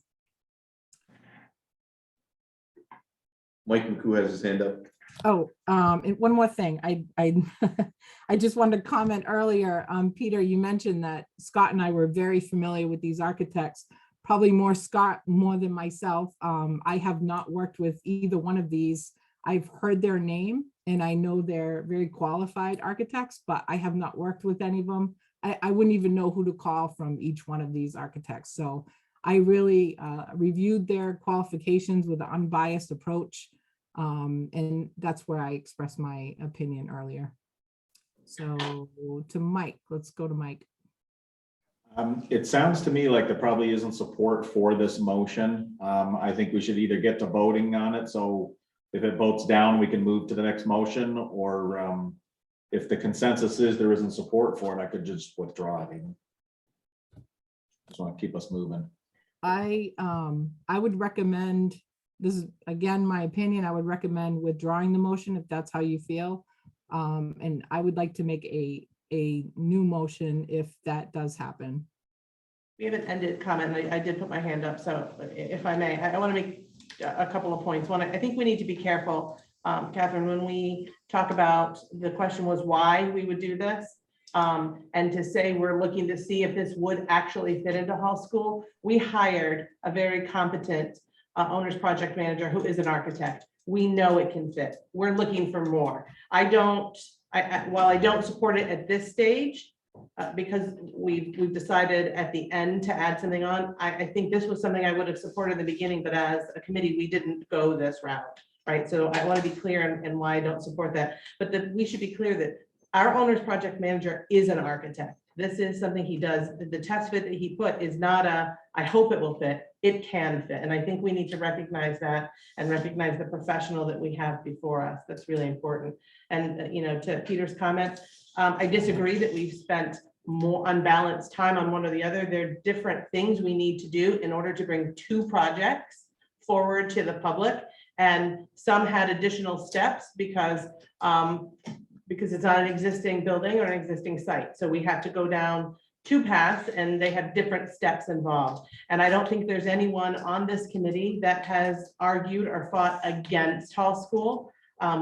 Mike McCoo has his hand up. Oh, and one more thing. I just wanted to comment earlier. Peter, you mentioned that Scott and I were very familiar with these architects. Probably more Scott more than myself. I have not worked with either one of these. I've heard their name and I know they're very qualified architects, but I have not worked with any of them. I wouldn't even know who to call from each one of these architects. So I really reviewed their qualifications with an unbiased approach. And that's where I expressed my opinion earlier. So to Mike, let's go to Mike. It sounds to me like there probably isn't support for this motion. I think we should either get to voting on it. So if it votes down, we can move to the next motion, or if the consensus is there isn't support for it, I could just withdraw it. Just want to keep us moving. I would recommend, this is again, my opinion, I would recommend withdrawing the motion if that's how you feel. And I would like to make a new motion if that does happen. We have an ended comment. I did put my hand up, so if I may, I want to make a couple of points. One, I think we need to be careful, Catherine, when we talk about, the question was why we would do this. And to say we're looking to see if this would actually fit into Hall School. We hired a very competent owner's project manager who is an architect. We know it can fit. We're looking for more. While I don't support it at this stage, because we've decided at the end to add something on, I think this was something I would have supported in the beginning, but as a committee, we didn't go this route, right? So I want to be clear and why I don't support that, but that we should be clear that our owner's project manager is an architect. This is something he does. The test fit that he put is not I hope it will fit. It can fit. And I think we need to recognize that and recognize the professional that we have before us. That's really important. And, to Peter's comment, I disagree that we've spent more unbalanced time on one or the other. There are different things we need to do in order to bring two projects forward to the public. And some had additional steps because it's on an existing building or an existing site. So we have to go down two paths and they have different steps involved. And I don't think there's anyone on this committee that has argued or fought against Hall School.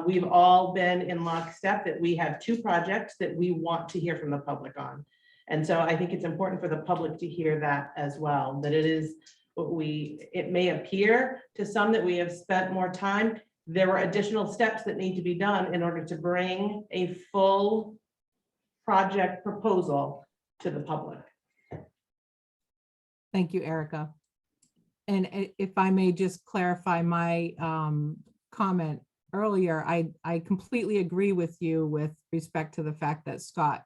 We've all been in lockstep that we have two projects that we want to hear from the public on. And so I think it's important for the public to hear that as well, that it may appear to some that we have spent more time. There were additional steps that need to be done in order to bring a full project proposal to the public. Thank you, Erica. And if I may just clarify my comment earlier, I completely agree with you with respect to the fact that Scott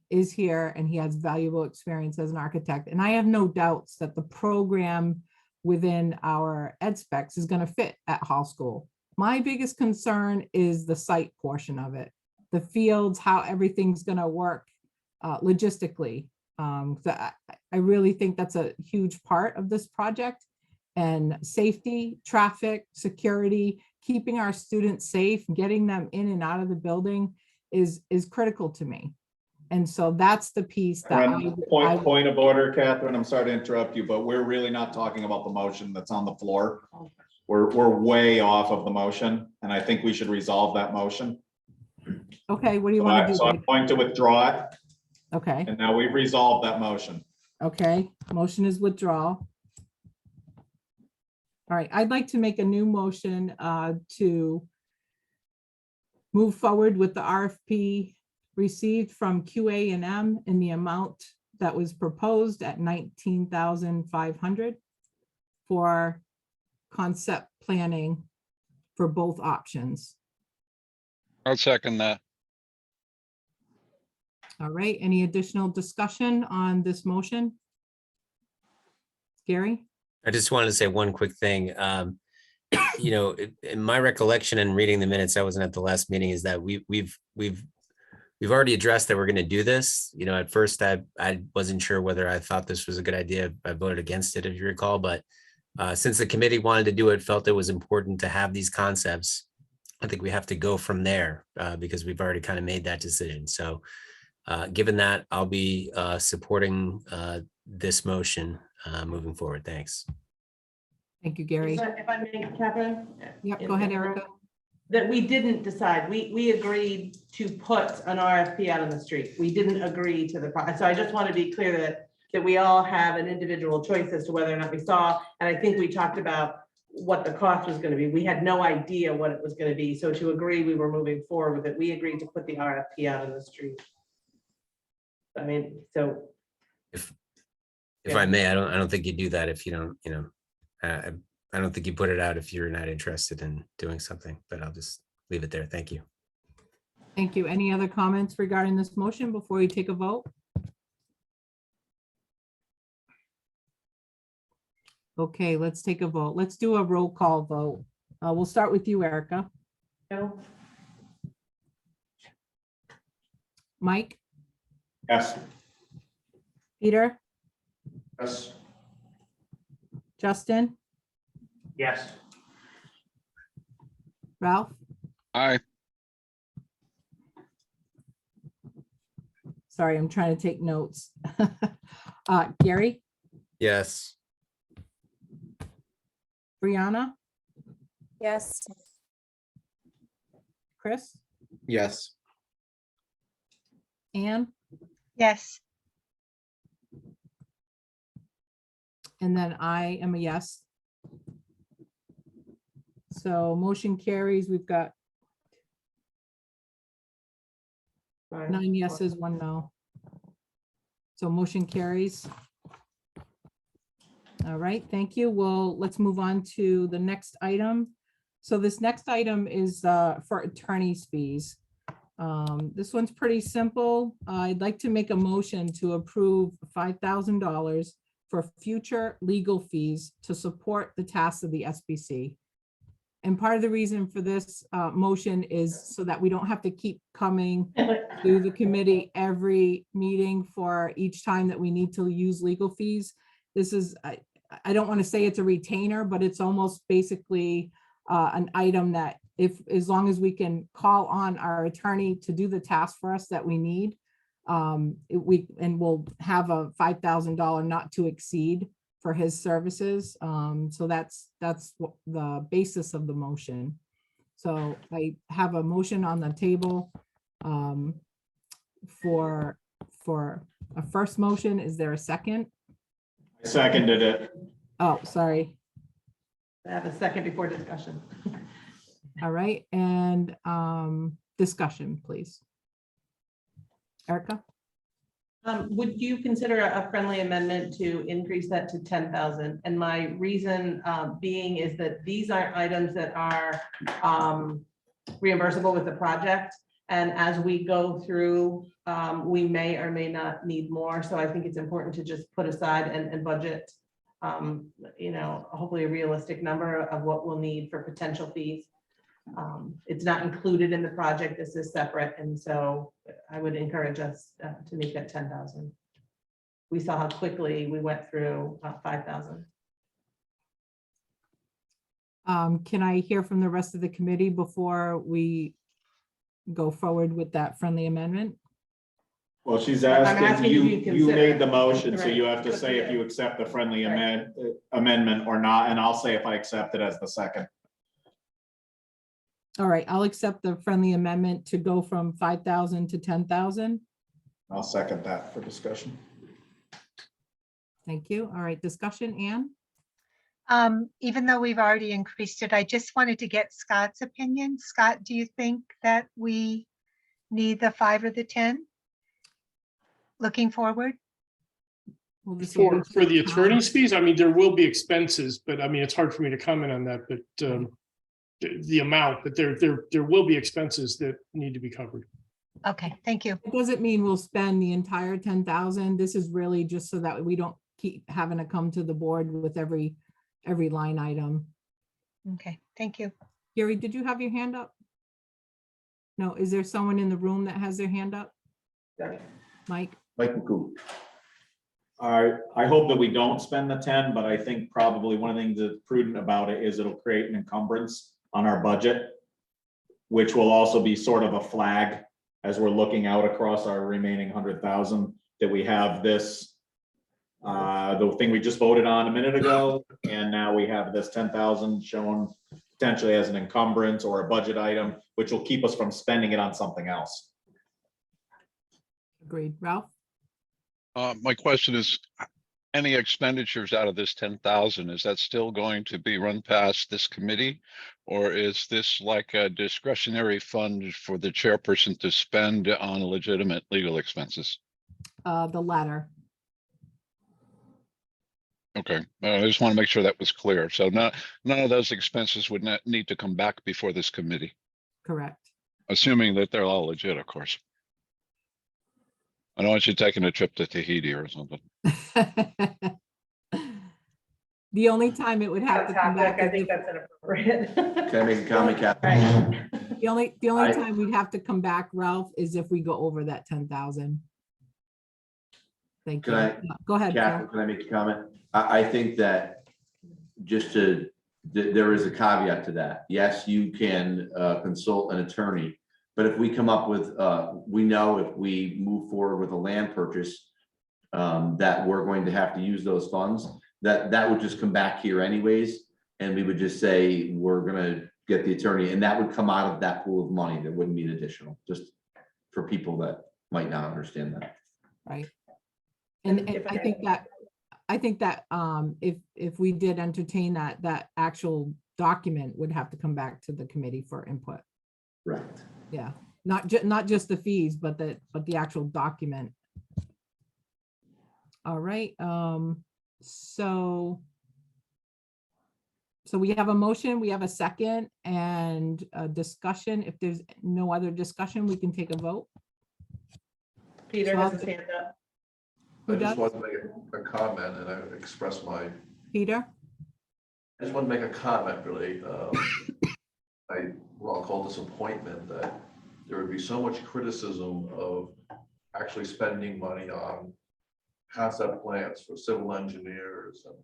is here and he has valuable experience as an architect. And I have no doubts that the program within our ed specs is going to fit at Hall School. My biggest concern is the site portion of it, the fields, how everything's going to work logistically. I really think that's a huge part of this project, and safety, traffic, security, keeping our students safe, getting them in and out of the building is critical to me. And so that's the piece that Point of order, Catherine, I'm sorry to interrupt you, but we're really not talking about the motion that's on the floor. We're way off of the motion, and I think we should resolve that motion. Okay, what do you want to do? So I'm going to withdraw it. Okay. And now we've resolved that motion. Okay, motion is withdrawal. All right, I'd like to make a new motion to move forward with the RFP received from QA&M in the amount that was proposed at $19,500 for concept planning for both options. I'll second that. All right, any additional discussion on this motion? Gary? I just wanted to say one quick thing. In my recollection and reading the minutes, I wasn't at the last meeting, is that we've already addressed that we're going to do this. At first I wasn't sure whether I thought this was a good idea. I voted against it, if you recall, but since the committee wanted to do it, felt it was important to have these concepts, I think we have to go from there because we've already kind of made that decision. So given that, I'll be supporting this motion moving forward. Thanks. Thank you, Gary. If I may, Catherine? Yep, go ahead, Erica. That we didn't decide. We agreed to put an RFP out on the street. We didn't agree to the process. So I just want to be clear that we all have an individual choice as to whether or not we saw. And I think we talked about what the cost was going to be. We had no idea what it was going to be. So to agree we were moving forward with it, we agreed to put the RFP out on the street. I mean, so If Yeah. I may, I don't think you do that if you don't, I don't think you put it out if you're not interested in doing something, but I'll just leave it there. Thank you. Thank you. Any other comments regarding this motion before we take a vote? Okay, let's take a vote. Let's do a roll call vote. We'll start with you, Erica. no, Mike, Yes. Peter, Yes. Justin, Yes. Ralph, Aye. sorry, I'm trying to take notes. Gary, Yes. Brianna, Yes. Chris, Yes. Anne, Yes. and then I am a yes. So motion carries. We've got fine. 9 yeses, 1 no. So motion carries. All right, thank you. Well, let's move on to the next item. So this next item is for attorney's fees. This one's pretty simple. I'd like to make a motion to approve $5,000 for future legal fees to support the tasks of the SBC. And part of the reason for this motion is so that we don't have to keep coming to the committee every meeting for each time that we need to use legal fees. This is, I don't want to say it's a retainer, but it's almost basically an item that as long as we can call on our attorney to do the task for us that we need, we'll have a $5,000 not to exceed for his services. So that's what the basis of the motion. So I have a motion on the table for a first motion. Is there a second? I seconded it. Oh, sorry. I have a second before discussion. All right, and discussion, please. Erica? Would you consider a friendly amendment to increase that to 10,000? And my reason being is that these are items that are reimbursable with the project. And as we go through, we may or may not need more. So I think it's important to just put aside and budget, hopefully a realistic number of what we'll need for potential fees. It's not included in the project. This is separate. And so I would encourage us to make that 10,000. We saw how quickly we went through 5,000. Can I hear from the rest of the committee before we go forward with that friendly amendment? Well, she's I'm asking, asking if you you consider- made the motion, so Right. you have to say if you accept the friendly amendment or not, and I'll say if I accept it as the second. All right, I'll accept the friendly amendment to go from 5,000 to 10,000. I'll second that for discussion. Thank you. All right, discussion, Anne? Even though we've already increased it, I just wanted to get Scott's opinion. Scott, do you think that we need the 5 or the 10? Looking forward? Well, this will For be- the attorney's fees, I mean, there will be expenses, but I mean, it's hard for me to comment on that, but the amount, but there will be expenses that need to be covered. Okay, thank you. It doesn't mean we'll spend the entire 10,000. This is really just so that we don't keep having to come to the board with every line item. Okay, thank you. Gary, did you have your hand up? No, is there someone in the room that has their hand up? Mike? Mike McCoo. I hope that we don't spend the 10, but I think probably one of the things that's prudent about it is it'll create an encumbrance on our budget, which will also be sort of a flag as we're looking out across our remaining 100,000, that we have this, the thing we just voted on a minute ago, and now we have this 10,000 shown potentially as an encumbrance or a budget item, which will keep us from spending it on something else. Agreed. Ralph? My question is, any expenditures out of this 10,000, is that still going to be run past this committee? Or is this like a discretionary fund for the chairperson to spend on legitimate legal expenses? the letter. Okay, I just want to make sure that was clear. So none of those expenses would not need to come back before this committee, Correct. assuming that they're all legit, of course. I don't want you taking a trip to Tahiti or something. The only time it would have to come back, I is think if- that's inappropriate. Can I make a comment, Catherine? Right. the only I- time we'd have to come back, Ralph, is if we go over that 10,000. Thank you. Can I- Go ahead, Phil. Catherine, can I make a comment? I think that just there is a caveat to that. Yes, you can consult an attorney, but if we come up with, we know if we move forward with a land purchase, that we're going to have to use those funds, that would just come back here anyways. And we would just say, we're gonna get the attorney, and that would come out of that pool of money. That wouldn't be an additional, just for people that might not understand that. Right. And If I think that if we did entertain that actual document would have to come back to the committee for input. Right. Yeah, not just the fees, but the actual document. All right, so we have a motion, we have a second, and a discussion. If there's no other discussion, we can take a vote. Peter So has I'll- his hand up. I Who just does? want to make a comment and I express my, Peter? I just want to make a comment really. I'll call disappointment that there would be so much criticism of actually spending money on concept plans for civil engineers and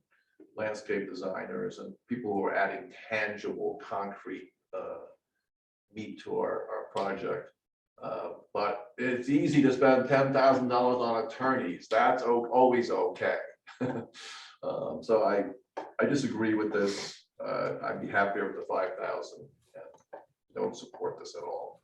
landscape designers and people who are adding tangible, concrete meat to our project. But it's easy to spend $10,000 on attorneys. That's always okay. So I disagree with this. I'd be happier with the 5,000. Don't support this at all.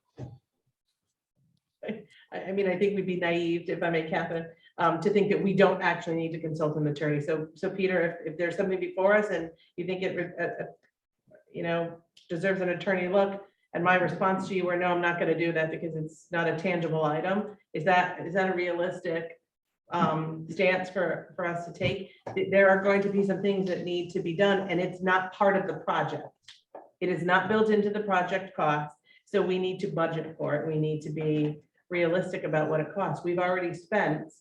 I mean, I think we'd be naive, if I may, Catherine, to think that we don't actually need to consult an attorney. So Peter, if there's something before us and you think it, deserves an attorney look, and my response to you were, no, I'm not going to do that because it's not a tangible item. Is that a realistic stance for us to take? There are going to be some things that need to be done, and it's not part of the project. It is not built into the project cost. So we need to budget for it. We need to be realistic about what it costs. We've already spent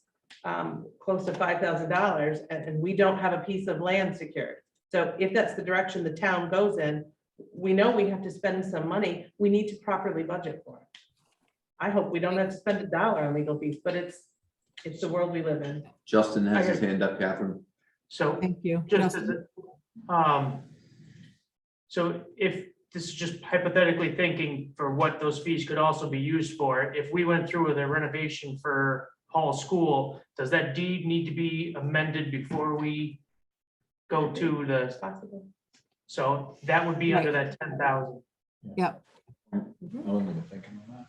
close to $5,000 and we don't have a piece of land secured. So if that's the direction the town goes in, we know we have to spend some money. We need to properly budget for it. I hope we don't have to spend $1 on legal fees, but it's the world we live in. Justin has his hand up, Catherine. So Thank you. just as Justin? so if this is just hypothetically thinking for what those fees could also be used for, if we went through with a renovation for Hall School, does that deed need to be amended before we go to the, Possible. so that would be under that 10,000? Yep. I wasn't even thinking of that.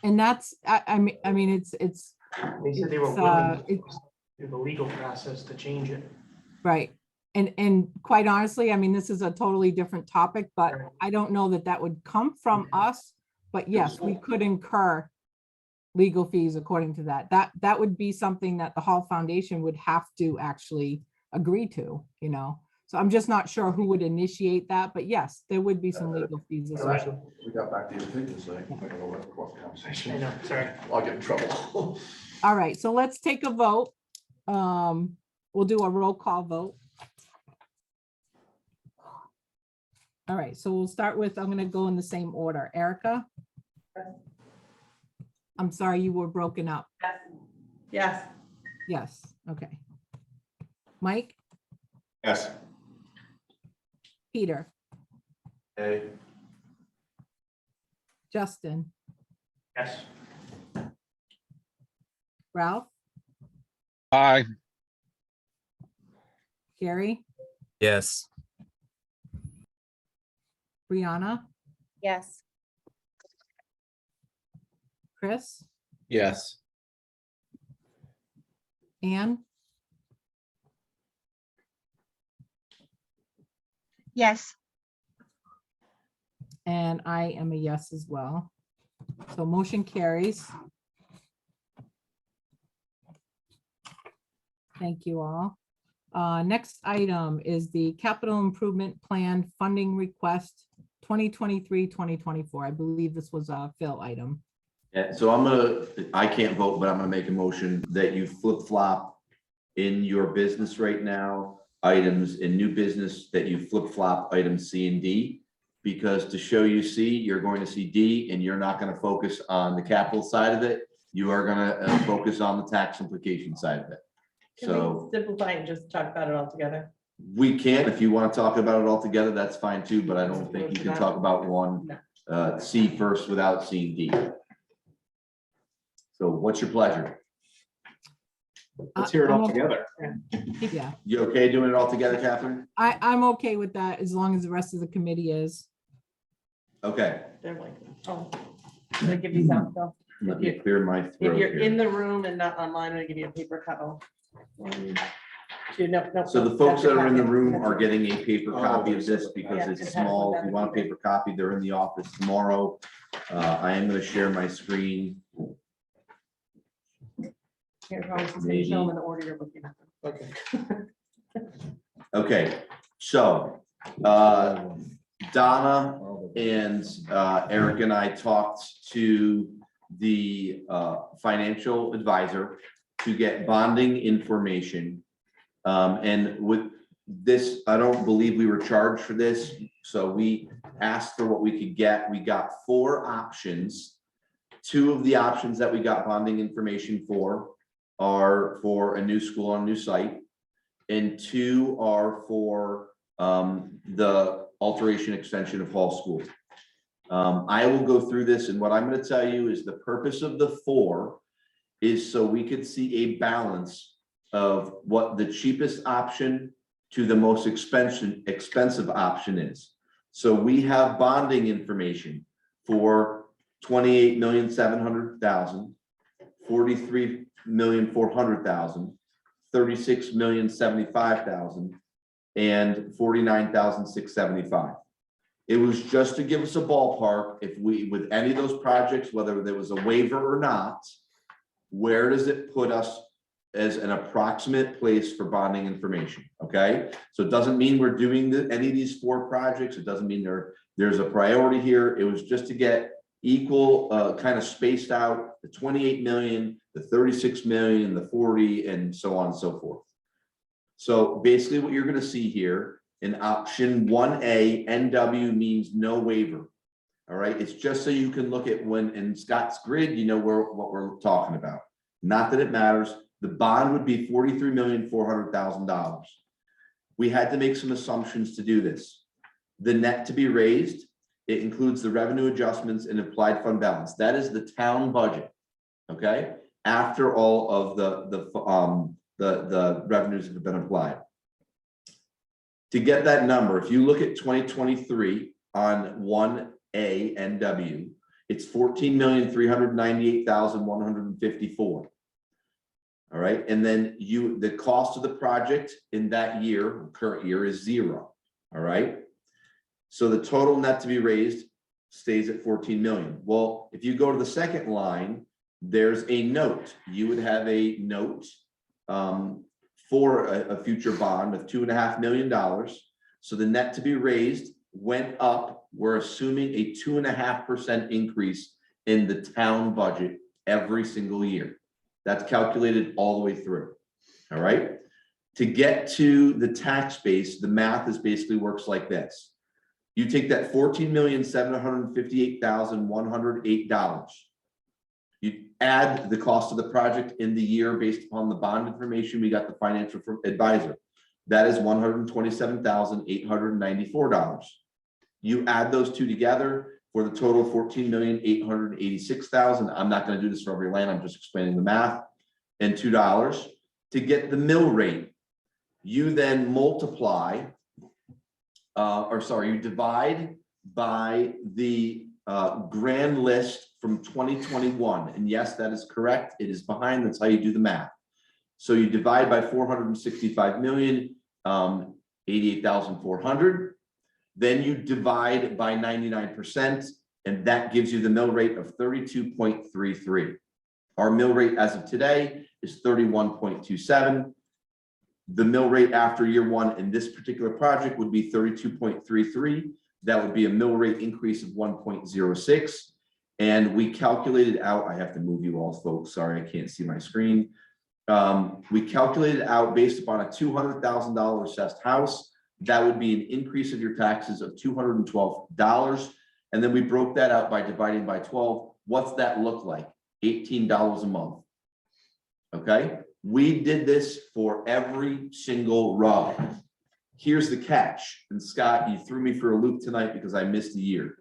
And that's, I mean, it's They said they were It's, willing to do the legal process to change it. right. And quite honestly, I mean, this is a totally different topic, but I don't know that would come from us. But yes, we could incur legal fees according to that. That would be something that the Hall Foundation would have to actually agree to, So I'm just not sure who would initiate that, but yes, there would be some legal fees associated. We got back to the opinions thing. I don't know what the conversation. I know, sorry. I'll get in trouble. All right, so let's take a vote. We'll do a roll call vote. All right, so we'll start with, I'm gonna go in the same order. Erica? I'm sorry, you were broken up. Yes. Yes, okay. Mike? Yes. Peter? Hey, Justin? Yes. Ralph? Aye. Gary? Yes. Brianna? Yes. Chris? Yes. Anne? Yes, And I am a yes as well. So motion carries. Thank you all. Next item is the capital improvement plan funding request 2023-2024. I believe this was a Phil item. Yeah, so I can't vote, but I'm gonna make a motion that you flip-flop in your business right now, items in new business, that you flip-flop items C and D. Because to show you C, you're going to see D, and you're not gonna focus on the capital side of it. You are gonna focus on the tax implication side of it. Can we So simplify and just talk about it all together? we can, if you want to talk about it all together, that's fine too, but I don't think you can talk about one C first without seeing D. So what's your pleasure? Let's hear it all I'm okay- together. Yeah, You okay doing it all together, Catherine? I'm okay with that as long as the rest of the committee is. Okay, They're like, oh, I'm gonna give you some, Phil. let me clear my If throat you're in here. the room and not online, I'm gonna give you a paper cup. No. So the folks that are in the room are getting a paper copy of this because Yeah, it's it has one small. If down you want a here. paper copy, they're in the office tomorrow. I am gonna share my screen. Here, I'll just show them in the order you're looking at them. Okay. Okay, so Donna and Eric and I talked to the financial advisor to get bonding information. And with this, I don't believe we were charged for this, so we asked for what we could get. We got 4 options. 2 of the options that we got bonding information for are for a new school on a new site, and 2 are for the alteration extension of Hall School. I will go through this, and what I'm going to tell you is the purpose of the 4 is so we could see a balance of what the cheapest option to the most expensive option is. So we have bonding information for 28,700,000, 43,400,000, 36,075,000, and 49,675. It was just to give us a ballpark, if we, with any of those projects, whether there was a waiver or not, where does it put us as an approximate place for bonding information, okay? So it doesn't mean we're doing any of these 4 projects. It doesn't mean there's a priority here. It was just to get equal, kind of spaced out, the 28 million, the 36 million, the 40, and so on and so forth. So basically what you're gonna see here in option 1A, NW means no waiver. All right, it's just so you can look at when in Scott's grid, you know what we're talking about. Not that it matters. The bond would be $43,400,000. We had to make some assumptions to do this. The net to be raised, it includes the revenue adjustments and applied fund balance. That is the town budget, okay? After all of the revenues have been applied. To get that number, if you look at 2023 on 1A NW, it's 14,398,154. All right, and then the cost of the project in that year, current year, is 0. All right, so the total net to be raised stays at 14 million. Well, if you go to the second line, there's a note. You would have a note for a future bond of $2.5 million. So the net to be raised went up. We're assuming a 2.5% increase in the town budget every single year. That's calculated all the way through. All right. To get to the tax base, the math is basically works like this. You take that $14,758,108. You add the cost of the project in the year based upon the bond information we got the financial advisor. That is $127,894. You add those 2 together for the total of $14,886,000. I'm not going to do this for every line. I'm just explaining the math. And $2 to get the mill rate. You then multiply, you divide by the grand list from 2021. And yes, that is correct. It is behind. That's how you do the math. So you divide by 465,088,400. Then you divide by 99%, and that gives you the mill rate of 32.33. Our mill rate as of today is 31.27. The mill rate after year one in this particular project would be 32.33. That would be a mill rate increase of 1.06. And we calculated out, I have to move you all folks, sorry, I can't see my screen. We calculated out based upon a $200,000 assessed house. That would be an increase of your taxes of $212. And then we broke that out by dividing by 12. What's that look like? $18 a month. Okay, we did this for every single row. Here's the catch, and Scott, you threw me for a loop tonight because I missed a year.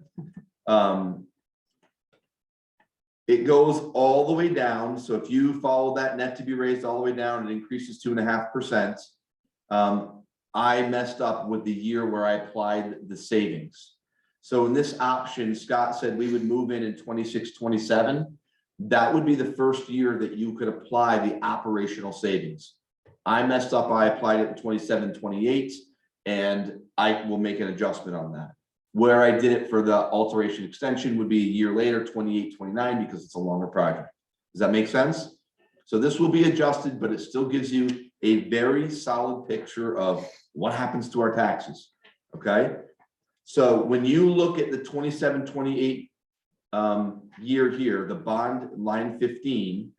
It goes all the way down. So if you follow that net to be raised all the way down, it increases 2.5%. I messed up with the year where I applied the savings. So in this option, Scott said we would move in 26, 27. That would be the first year that you could apply the operational savings. I messed up, I applied it in 27, 28, and I will make an adjustment on that. Where I did it for the alteration extension would be a year later, 28, 29, because it's a longer project. Does that make sense? So this will be adjusted, but it still gives you a very solid picture of what happens to our taxes, okay? So when you look at the 27, 28 year here, the bond line 15,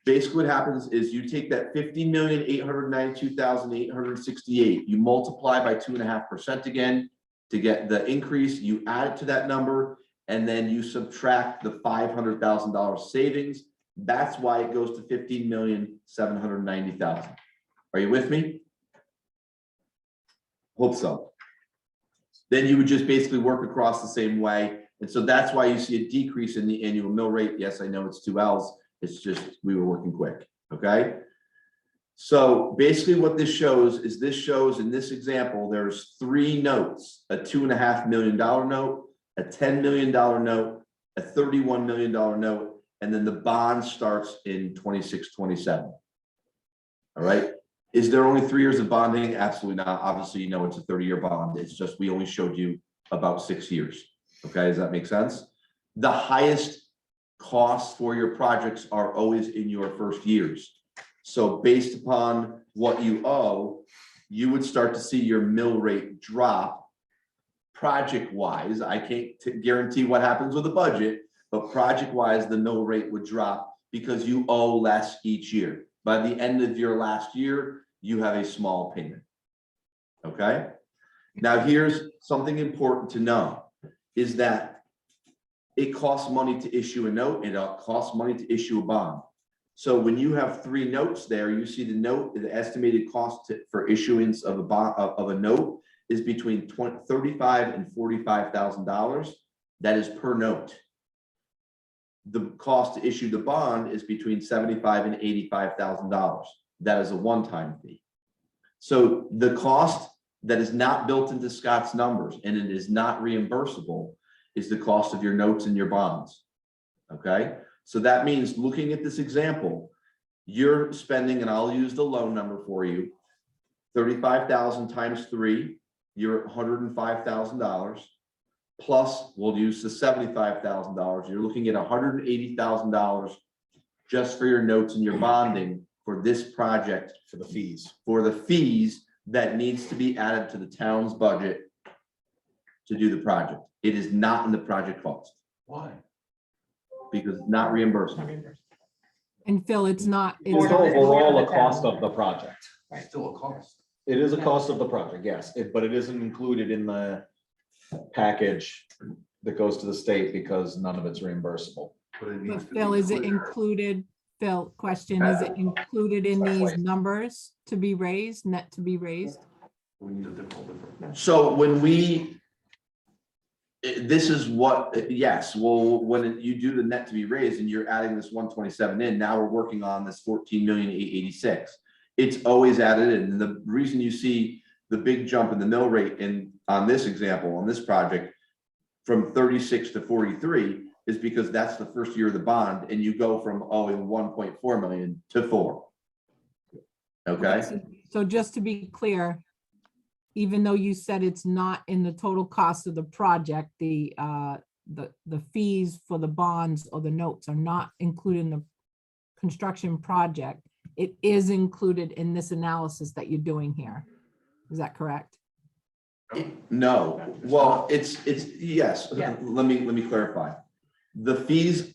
basically what happens is you take that 15,892,868, you multiply by 2.5% again to get the increase, you add it to that number, and then you subtract the $500,000 savings. That's why it goes to 15,790,000. Are you with me? Hope so. Then you would just basically work across the same way. And so that's why you see a decrease in the annual mill rate. Yes, I know it's 2 L's. It's just, we were working quick, okay? So basically what this shows is in this example, there's 3 notes, a $2.5 million note, a $10 million note, a $31 million note, and then the bond starts in 26, 27. All right. Is there only 3 years of bonding? Absolutely not. Obviously, you know, it's a 30-year bond. It's just, we only showed you about 6 years. Okay, does that make sense? The highest costs for your projects are always in your first years. So based upon what you owe, you would start to see your mill rate drop project-wise. I can't guarantee what happens with the budget, but project-wise, the mill rate would drop because you owe less each year. By the end of your last year, you have a small payment. Okay? Now, here's something important to know, is that it costs money to issue a note, and it costs money to issue a bond. So when you have 3 notes there, you see the note, the estimated cost for issuance of a bond of a note is between $35,000 and $45,000. That is per note. The cost to issue the bond is between $75,000 and $85,000. That is a one-time fee. So the cost that is not built into Scott's numbers, and it is not reimbursable, is the cost of your notes and your bonds. Okay, so that means, looking at this example, you're spending, and I'll use the loan number for you, 35,000 times 3, you're at $105,000. Plus, we'll use the $75,000. You're looking at $180,000 just for your notes and your bonding for this project. For the fees. For the fees that needs to be added to the town's budget to do the project. It is not in the project cost. Why? Because it's not reimbursable. And Phil, it's not. It's it's- overall the cost of the project. It's still a cost. It is a cost of the project, yes, but it isn't included in the package that goes to the state because none of it's reimbursable. But Phil, is it included, Phil, question, is it included in these numbers to be raised, net to be raised? We need a different. So when this is what, yes, well, when you do the net to be raised and you're adding this 127 in, now we're working on this 14,886,000. It's always added in. And the reason you see the big jump in the mill rate on this example, on this project, from 36 to 43 is because that's the first year of the bond, and you go from owing 1.4 million to 4. Okay. So just to be clear, even though you said it's not in the total cost of the project, the fees for the bonds or the notes are not included in the construction project. it is included in this analysis that you're doing here. Is that correct? No, well, it's, yes, Yeah. let me clarify. The fees,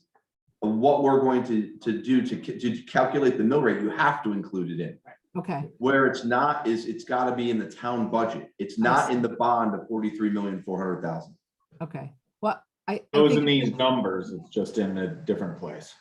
what we're going to do to calculate the mill rate, you have to include it in. Okay, Where it's not is it's gotta be in the town budget. It's not in the bond of 43,400,000. okay. Well, I Those think in these it's- numbers, it's just in a different place.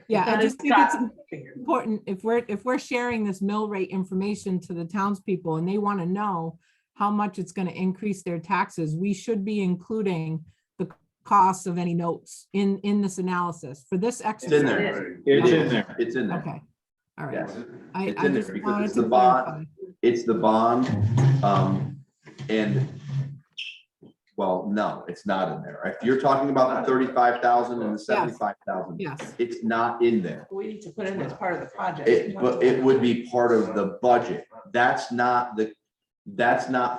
yeah, I not just as think it's Scott- important, if we're sharing this mill rate information to the townspeople and they want to know how much it's going to increase their taxes, we should be including the costs of any notes in this analysis for this It's exercise. in there. It's It in is. there. It's in there. Okay, all right. Yes. I It's in there just because wanted it's to the bond. clarify. It's the bond, and, well, no, it's not in there. If you're talking about the 35,000 and the 75,000, Yes, it's not in there. We need to put in as part of the project. But it would be part of the budget. That's not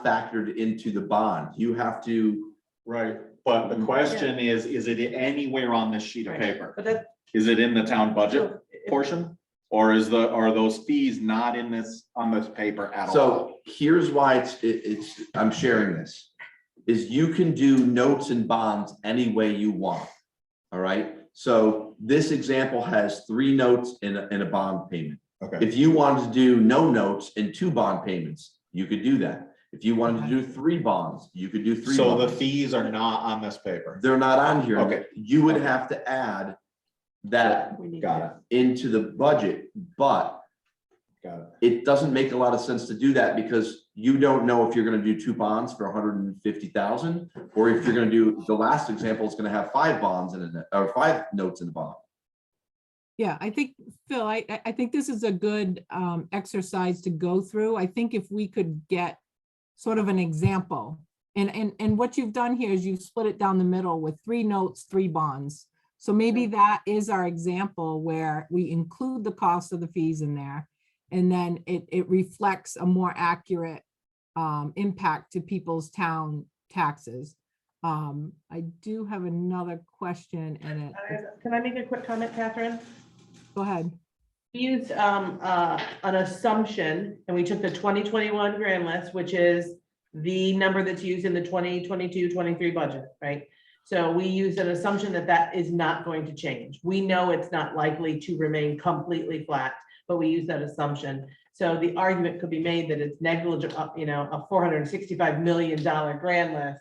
factored into the bond. You have to, Right, but the question is it anywhere on this sheet of Right. paper? But that. Is it in the town budget if- portion? Or are those fees not in this, on this paper at all? so here's why I'm sharing this. Is you can do notes and bonds any way you want. All right, so this example has 3 notes in a bond payment. Okay, If you wanted to do no notes and 2 bond payments, you could do that. If you wanted to do 3 bonds, you could do 3 so the bonds. fees are not on this paper. They're not on here. Okay. You would have to add that We need Got to- it, into the budget, but got it. it doesn't make a lot of sense to do that because you don't know if you're gonna do 2 bonds for 150,000, or if you're gonna do, the last example is gonna have 5 bonds in it, or 5 notes in the bond. yeah, I think, Phil, I think this is a good exercise to go through. I think if we could get sort of an example, and what you've done here is you've split it down the middle with 3 notes, 3 bonds. So maybe that is our example where we include the cost of the fees in there. And then it reflects a more accurate impact to people's town taxes. I do have another question in it. Can I make a quick comment, Catherine? Go ahead. We used an assumption, and we took the 2021 grand list, which is the number that's used in the 2022-23 budget, right? So we used an assumption that that is not going to change. We know it's not likely to remain completely flat, but we use that assumption. So the argument could be made that it's negligible, you know, a $465 million grand list,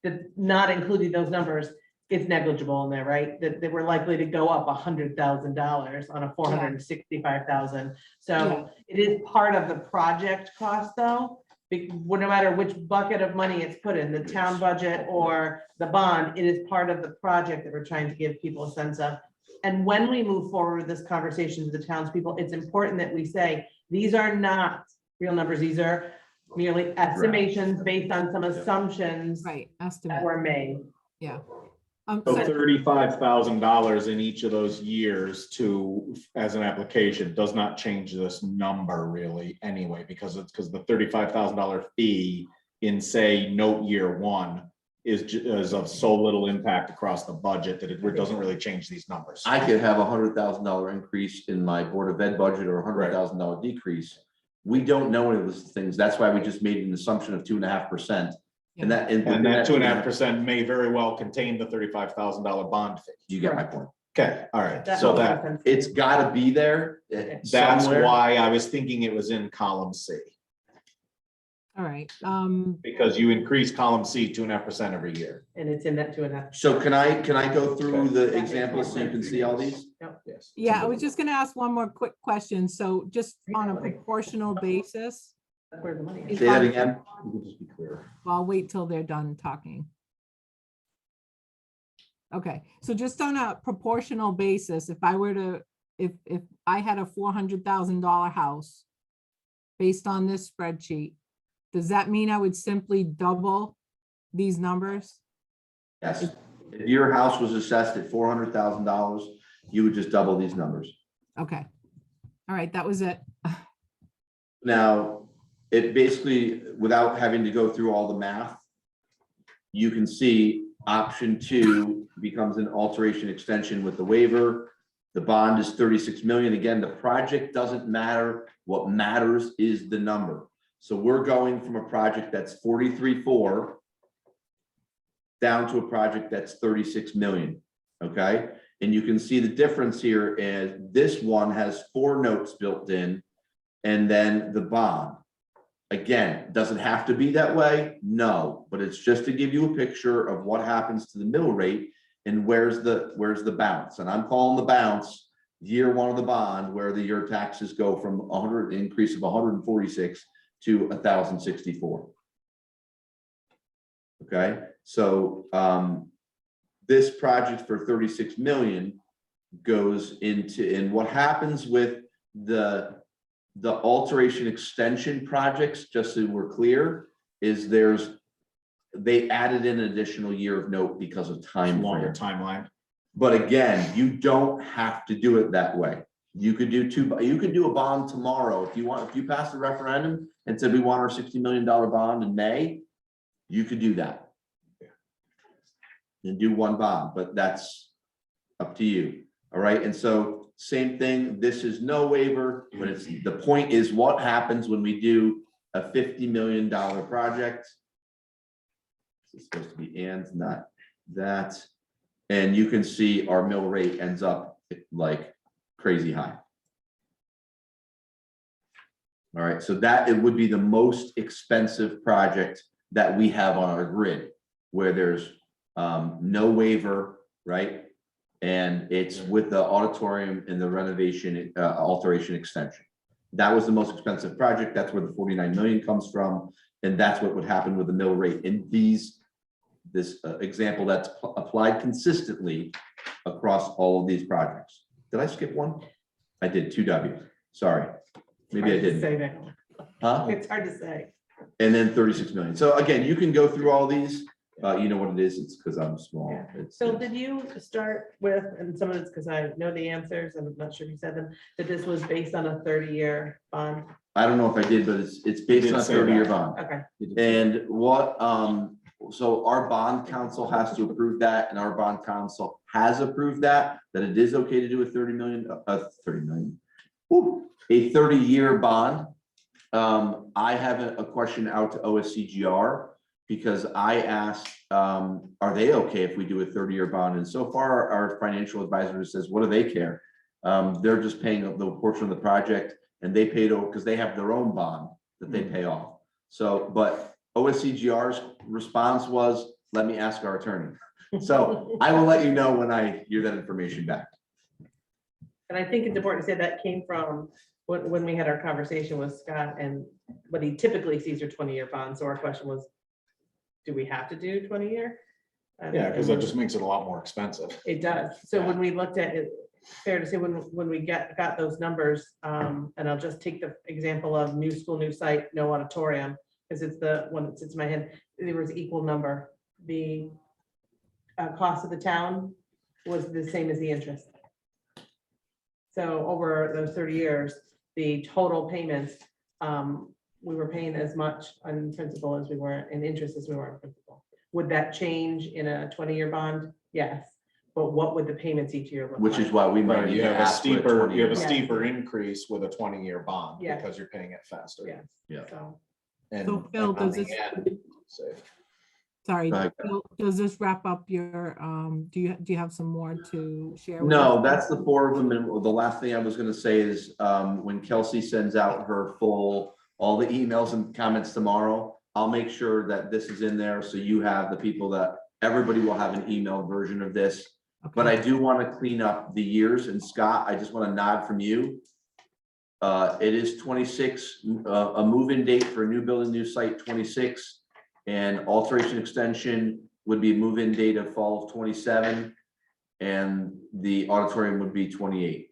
that not including those numbers, it's negligible in there, right? That they were likely to go up $100,000 on a 465,000. So it is part of the project cost though. No matter which bucket of money it's put in, the town budget or the bond, it is part of the project that we're trying to give people a sense of. And when we move forward with this conversation with the townspeople, it's important that we say, these are not real numbers. These are merely estimations based on some assumptions Right, that estimate, were made. yeah. So So- $35,000 in each of those years as an application does not change this number really anyway, because the $35,000 fee in, say, note year 1 is of so little impact across the budget that it doesn't really change these numbers. I could have $100,000 increase in my Board of Ed budget or $100,000 decrease. We don't know any of those things. That's why we just made an assumption of 2.5%. And that 2.5% may very well contain the $35,000 bond fee. You get my point. Okay, all right, That so makes that, sense. It's gotta be there. that's somewhere. why I was thinking it was in column C, All right, because you increase column C 2.5% every year. And it's in that 2.5. So can I go through the examples so you can see all these? Yes. yeah, I was just gonna ask one more quick question. So just on a proportional basis, That's where the money is. if Say that I- again. You can just be clear. I'll wait till they're done talking. Okay, so just on a proportional basis, if I were to, if I had a $400,000 house based on this spreadsheet, does that mean I would simply double these numbers? Yes. If your house was assessed at $400,000, you would just double these numbers. Okay. All right, that was it. Now, it basically, without having to go through all the math, you can see option 2 becomes an alteration extension with the waiver. The bond is 36 million. Again, the project doesn't matter. What matters is the number. So we're going from a project that's 43.4 down to a project that's 36 million, okay? And you can see the difference here is this one has 4 notes built in and then the bond. Again, does it have to be that way? No, but it's just to give you a picture of what happens to the mill rate and where's the bounce. And I'm calling the bounce year 1 of the bond, where the year taxes go from 100 increase of 146 to 1,064. Okay, so this project for 36 million goes into, and what happens with the alteration extension projects, just so we're clear, is they added in an additional year of note because of time Longer frame. timeline. But again, you don't have to do it that way. You could do you could do a bond tomorrow if you want. If you pass the referendum and said we want our $60 million bond in May, you could do that. And do one bond, but that's up to you. All right. And so same thing. This is no waiver, but it's the point is what happens when we do a $50 million project. It's supposed to be and not that. And you can see our mill rate ends up like crazy high. All right, so that it would be the most expensive project that we have on our grid, where there's no waiver, right? And it's with the auditorium and the renovation, alteration extension. That was the most expensive project. That's where the 49 million comes from. And that's what would happen with the mill rate in this example that's applied consistently across all of these projects. Did I skip one? I did 2W. Sorry. Maybe I didn't. Huh? It's hard to say. And then 36 million. So again, you can go through all these. You know what it is? It's because I'm small. Yeah. It's, So did you start with, and some of it's because I know the answers, and I'm not sure if you said them, that this was based on a 30-year bond? I don't know if I did, but it's based on a 30-year bond. Okay. And what, so our bond council has to approve that, and our bond council has approved that it is okay to do a 30 million, a 30-year bond. I have a question out to OSCGR because I asked, are they okay if we do a 30-year bond? And so far our financial advisor says, what do they care? They're just paying the portion of the project, and they paid over because they have their own bond that they pay off. So, but OSCGR's response was, let me ask our attorney. So I will let you know when I hear that information back. And I think it's important to say that came from when we had our conversation with Scott, and what he typically sees are 20-year bonds. So our question was, do we have to do 20-year? Yeah, because that just makes it a lot more expensive. It does. So when we looked at it, fair to say, when we got those numbers, and I'll just take the example of new school, new site, no auditorium, because it's the one that sits in my head, there was equal number. The cost of the town was the same as the interest. So over those 30 years, the total payments, we were paying as much on principal as we were in interest as we were in principal. Would that change in a 20-year bond? Yes. But what would the payments each year look like? Which is why we might Right, need you to have a ask for a steeper, 20 you have a Yeah. steeper increase with a 20-year bond Yeah. because you're paying it faster. Yes. Yeah. So And So Phil, and on does the this- end, say, Sorry, Go ahead. Phil, does this wrap up your, do you have some more to share? with No, us? that's the 4 of them. And the last thing I was gonna say is, when Kelsey sends out her all the emails and comments tomorrow, I'll make sure that this is in there. So you have the people that everybody will have an email version of this. But I Okay. do want to clean up the years, and Scott, I just want to nod from you. It is 26, a move-in date for a new building, new site 26, and alteration extension would be move-in date of fall of 27, and the auditorium would be 28.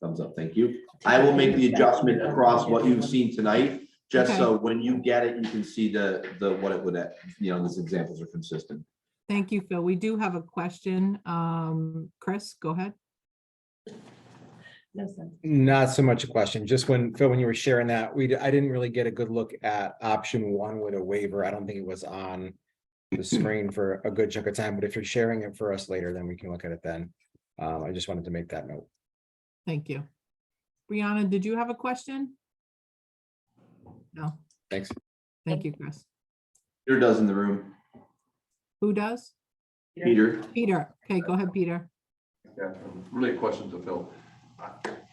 Thumbs up, thank you. I will make the adjustment across what you've seen tonight, just so when you get it, you can see what it would, these examples are consistent. Thank you, Phil. We do have a question. Chris, go ahead. no sense. Not so much a question, just when, Phil, when you were sharing that, I didn't really get a good look at option 1 with a waiver. I don't think it was on the screen for a good chunk of time, but if you're sharing it for us later, then we can look at it then. I just wanted to make that note. Thank you. Brianna, did you have a question? No, Thanks. thank you, Chris. Peter does in the room. Who does? Peter. Peter. Okay, go ahead, Peter. Yeah, really a question to Phil.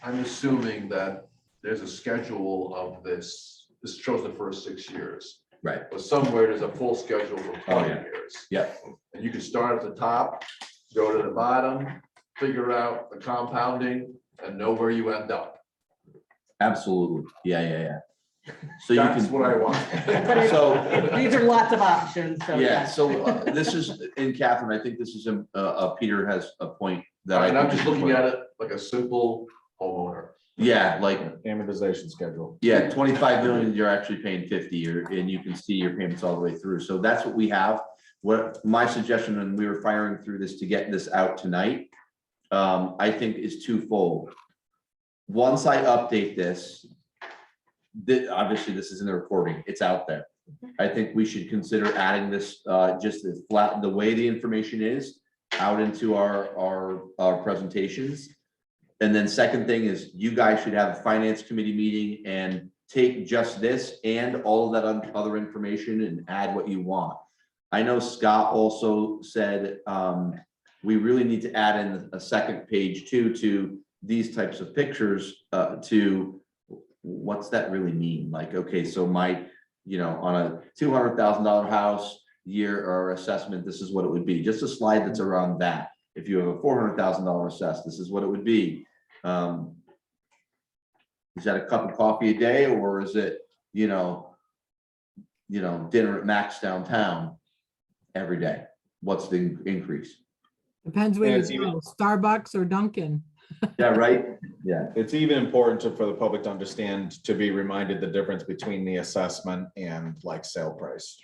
I'm assuming that there's a schedule of this. This shows the first 6 years. Right. But somewhere there's a full schedule for 20 yeah. years. Yeah. And you can start at the top, go to the bottom, figure out the compounding and know where you end up. Absolutely. Yeah. So you That's can, what I want. But So- these are lots of options, so. yeah, so this is, and Catherine, I think this is, Peter has a point that And I I'm think just is looking important. at it like a simple homeowner. Yeah, like, Amortization schedule. yeah, 25 million, you're actually paying 50, and you can see your payments all the way through. So that's what we have. What my suggestion, and we were firing through this to get this out tonight, I think is twofold. Once I update this, obviously this isn't a recording, it's out there. I think we should consider adding this, just the flat, the way the information is out into our presentations. And then second thing is you guys should have a finance committee meeting and take just this and all of that other information and add what you want. I know Scott also said, we really need to add in a second page too, to these types of pictures, to what's that really mean? Like, okay, so my, on a $200,000 house year or assessment, this is what it would be. Just a slide that's around that. If you have a $400,000 assessed, this is what it would be. Is that a cup of coffee a day, or is it, dinner at Max downtown every day? What's the increase? Depends where Yeah, you it's even- go, Starbucks or Dunkin'. Yeah, right? Yeah. It's even important for the public to understand, to be reminded the difference between the assessment and like sale price.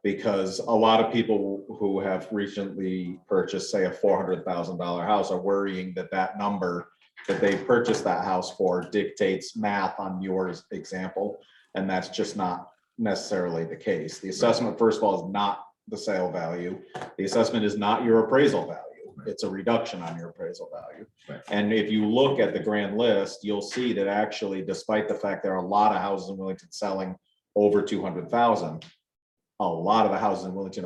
Because a lot of people who have recently purchased, say, a $400,000 house are worrying that that number that they purchased that house for dictates math on yours example. And that's just not necessarily the case. The assessment, first of all, is not the sale value. The assessment is not your appraisal value. It's a reduction on your appraisal value. Right. And if you look at the grand list, you'll see that actually, despite the fact there are a lot of houses in Willington selling over 200,000, a lot of the houses in Willington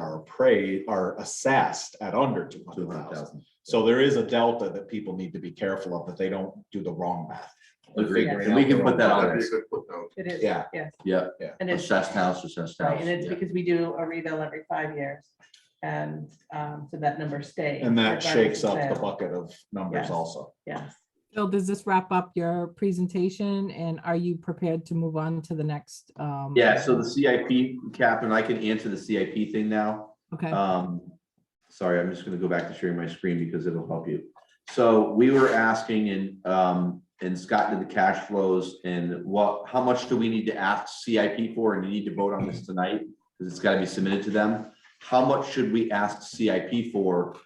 are assessed at under 200,000. So there is a delta that people need to be careful of, that they don't do the wrong math. Agreed. Yes. And we can put that on That'd be a this. good footnote. It is, Yeah. yes. Yeah. And it's, Assessed house, assessed right, house. and it's Yeah. because we do a rebuild every 5 years. And so that number stays. And that regardless shakes of up the sale. bucket of numbers Yes. also. Yes. Phil, does this wrap up your presentation, and are you prepared to move on to the next? Yeah, so the CIP, Captain, I can answer the CIP thing now. Okay, Sorry, I'm just gonna go back to sharing my screen because it'll help you. So we were asking and Scott did the cash flows and how much do we need to ask CIP for? And you need to vote on this tonight because it's gotta be submitted to them. How much should we ask CIP for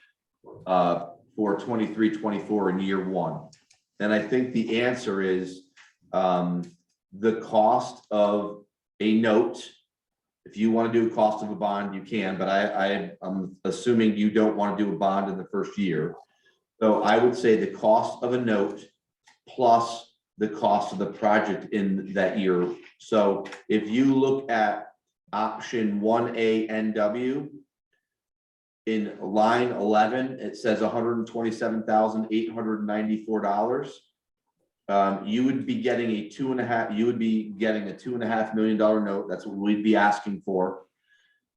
23-24 in year one? And I think the answer is the cost of a note. If you want to do a cost of a bond, you can, but I'm assuming you don't want to do a bond in the first year. So I would say the cost of a note plus the cost of the project in that year. So if you look at option 1A NW, in line 11, it says $127,894. You would be getting a $2.5 million note. That's what we'd be asking for.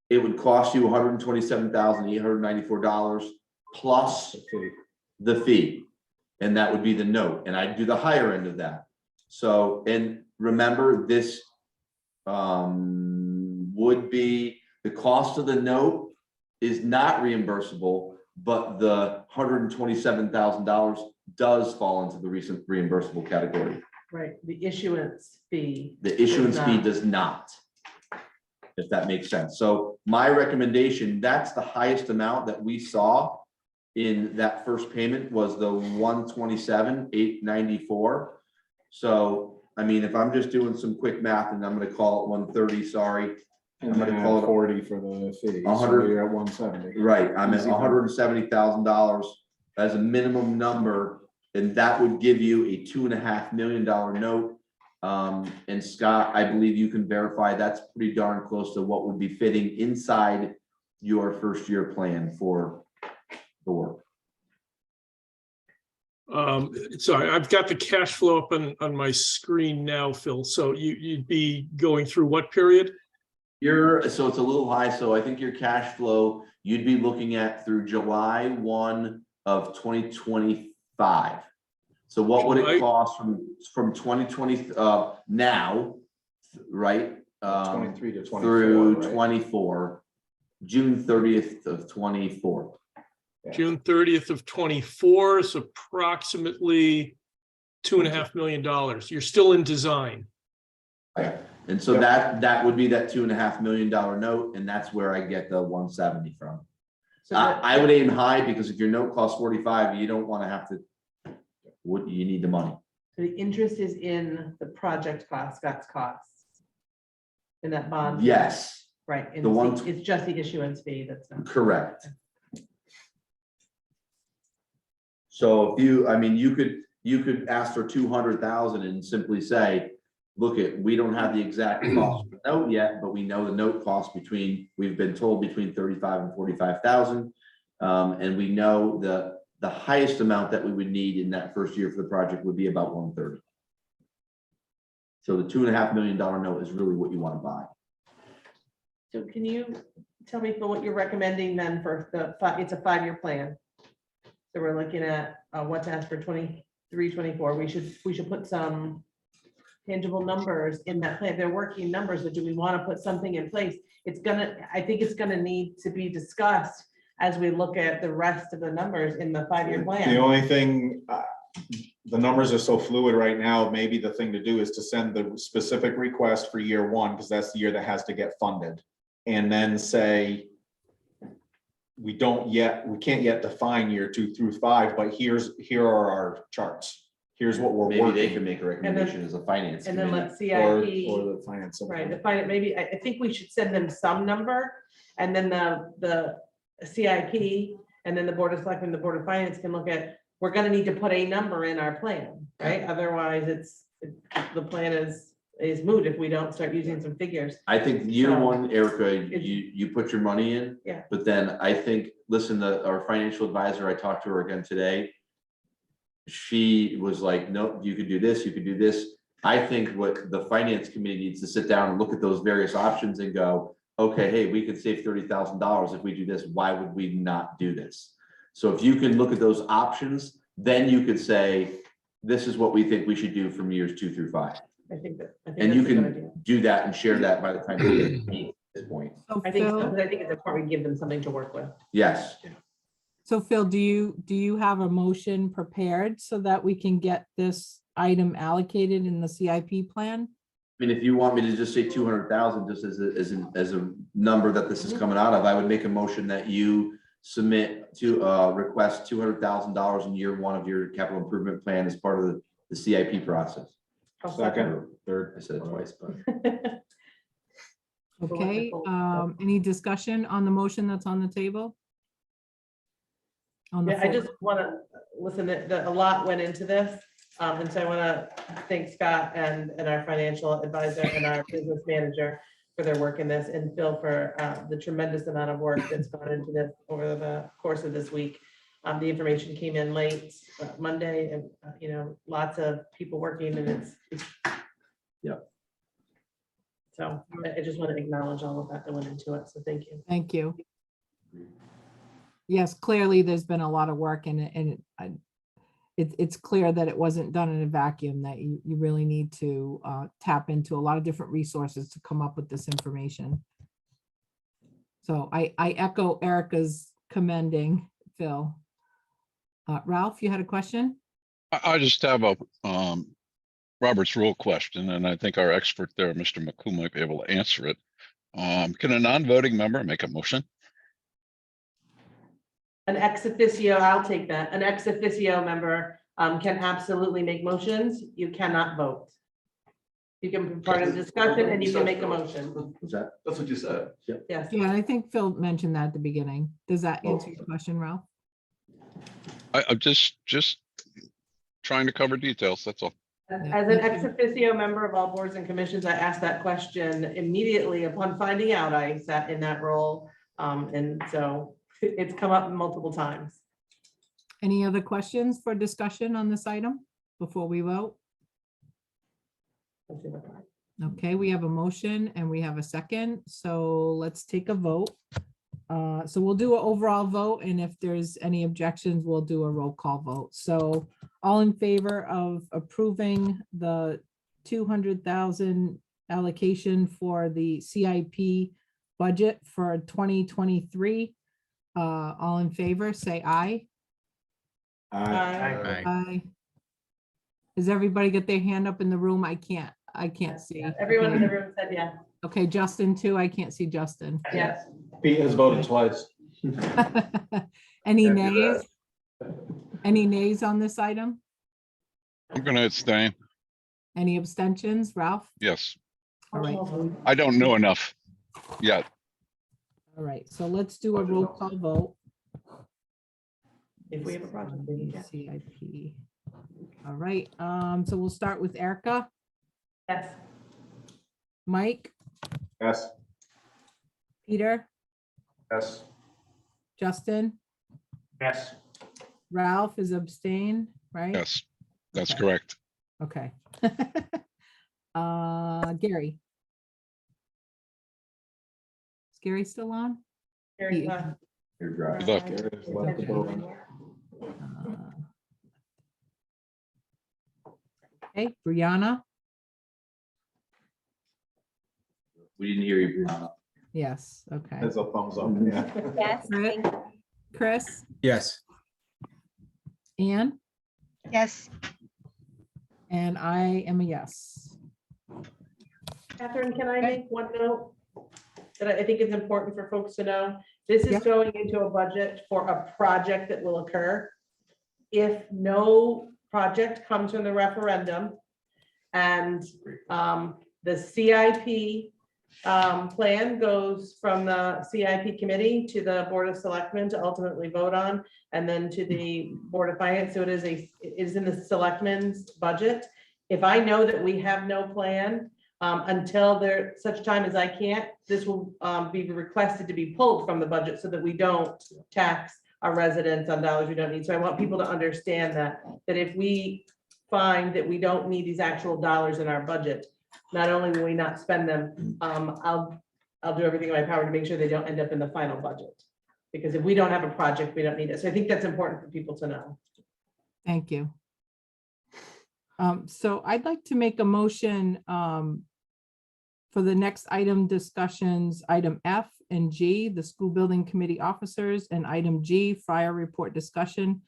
It would cost you $127,894 plus the fee. And that would be the note. And I'd do the higher end of that. So, and remember this would be the cost of the note is not reimbursable, but the $127,000 does fall into the recent reimbursable category. Right, the issuance fee. The issuance fee not. does not, if that makes sense. So my recommendation, that's the highest amount that we saw in that first payment was the $127,894. So, I mean, if I'm just doing some quick math and I'm gonna call it 130, sorry. And I'm then gonna call add it 40 for the fee. So 100. you're at 170. Right, I'm at Easy. $170,000 as a minimum number, and that would give you a $2.5 million note. And Scott, I believe you can verify that's pretty darn close to what would be fitting inside your first year plan for the work. Sorry, I've got the cash flow up on my screen now, Phil. So you'd be going through what period? So it's a little high, so I think your cash flow, you'd be looking at through July 1 of 2025. So what would July- it cost from 2020 now, right? 23 to 24, Through right? 24, June 30th of 24. June 30th of 24 is approximately $2.5 million. You're still in design. Yeah. And so that would be that $2.5 million note, and that's where I get the 170 from. So I would aim high, because if your note costs 45, you don't want to have to, you need the money. the interest is in the project cost, Scott's costs. In that bond. Yes, Right, and The one- it's just the issuance fee that's not. correct. So if you, I mean, you could ask for 200,000 and simply say, look we don't have the exact cost of the note yet, but we know the note cost we've been told between 35 and 45,000. And we know the highest amount that we would need in that first year for the project would be about 130. So the $2.5 million note is really what you want to buy. So can you tell me, Phil, what you're recommending then for it's a 5-year plan? So we're looking at what to ask for 23, 24. We should put some tangible numbers in that plan. They're working numbers, but do we want to put something in place? I think it's gonna need to be discussed as we look at the rest of the numbers in the 5-year The plan. only thing, the numbers are so fluid right now, maybe the thing to do is to send the specific request for year 1, because that's the year that has to get funded. And then say, we can't yet define year 2 through 5, but here are our charts. Here's what we're Maybe they working. can make a recommendation as a finance And then committee. let Or CIP, the finance. right, maybe, I think we should send them some number, and then the CIP, and then the Board of Selectmen, the Board of Finance can look at, we're gonna need to put a number in our plan, right? Otherwise, the plan is moot if we don't start using some figures. I think year So, 1, Erica, it's- you put your money in. Yeah. But then I think, listen, our financial advisor, I talked to her again today. She was like, no, you could do this, you could do this. I think what the finance committee needs to sit down and look at those various options and go, okay, hey, we could save $30,000 if we do this. Why would we not do this? So if you can look at those options, then you could say, this is what we think we should do from years 2 through 5. I think And you that's a good idea. can do that and share that by the time we meet at this point. So I think so, Phil, because I think it's important we give them something to work with. Yes. so Phil, do you have a motion prepared so that we can get this item allocated in the CIP plan? I mean, if you want me to just say 200,000, just as a number that this is coming out of, I would make a motion that you submit to request $200,000 in year 1 of your capital improvement plan as part of the CIP process. I'll Second, third. I said it twice, but Okay, Wonderful. any discussion on the motion that's on the table? On the Yeah, I floor? just want to, listen, a lot went into this. And so I want to thank Scott and our financial advisor and our business manager for their work in this, and Phil for the tremendous amount of work that's gone into this over the course of this week. The information came in late Monday, and lots of people working, and it's. Yeah. So I just want to acknowledge all of that went into it. So thank you. Thank you. Yes, clearly there's been a lot of work and it's clear that it wasn't done in a vacuum, that you really need to tap into a lot of different resources to come up with this information. So I echo Erica's commending Phil. Ralph, you had a question? I just have a Robert's rule question, and I think our expert there, Mr. McCoo, might be able to answer it. Can a non-voting member make a motion? An ex officio, I'll take that. An ex officio member can absolutely make motions. You cannot vote. You can be part of the discussion and you can make a motion. was that? That's what you said. Yep. Yes. Yeah, I think Phil mentioned that at the beginning. Does that answer your question, Ralph? I'm just trying to cover details, that's all. As an ex officio member of all boards and commissions, I asked that question immediately upon finding out I sat in that role. And so it's come up multiple times. Any other questions for discussion on this item before we vote? Okay, we have a motion and we have a second, so let's take a vote. So we'll do an overall vote, and if there's any objections, we'll do a roll call vote. So all in favor of approving the 200,000 allocation for the CIP budget for 2023, all in favor, say aye. Aye. Does everybody get their hand up in the room? I can't see. Everyone in the Okay. room said yes. Okay, Justin too. I can't see Justin. Yes. Pete has voted twice. Any Can't do nays? Any nays on this item? I'm gonna abstain, Any abstentions? Ralph? yes. All right, I don't know enough yet. all right. So let's do a roll call vote. If we have a project. we need that. CIP. All right, so we'll start with Erica, Yes. Mike, Yes. Peter, Yes. Justin, Yes. Ralph is abstain, right? Yes, that's Okay. correct. Okay. Gary. Is Gary still on? Very Yeah. fun. You're dry. Good luck. Left the building. Okay, Brianna, We didn't hear you, Brianna. yes, okay. That's a thumbs up, yeah. Yes. Chris? thank you. Chris, Yes. Anne, Yes, and I am a yes. Catherine, can I make one note that I think is important for folks to know? This is Yep. going into a budget for a project that will occur. If no project comes from the referendum and the CIP plan goes from the CIP committee to the Board of Selectmen to ultimately vote on, and then to the Board of Finance, so it is in the Selectmen's budget. If I know that we have no plan, until there, such time as I can't, this will be requested to be pulled from the budget so that we don't tax our residents on dollars we don't need. So I want people to understand that if we find that we don't need these actual dollars in our budget, not only will we not spend them, I'll do everything in my power to make sure they don't end up in the final budget. Because if we don't have a project, we don't need it. So I think that's important for people to know. Thank you. So I'd like to make a motion for the next item discussions, item F and G, the school building committee officers, and item G, fire report discussion.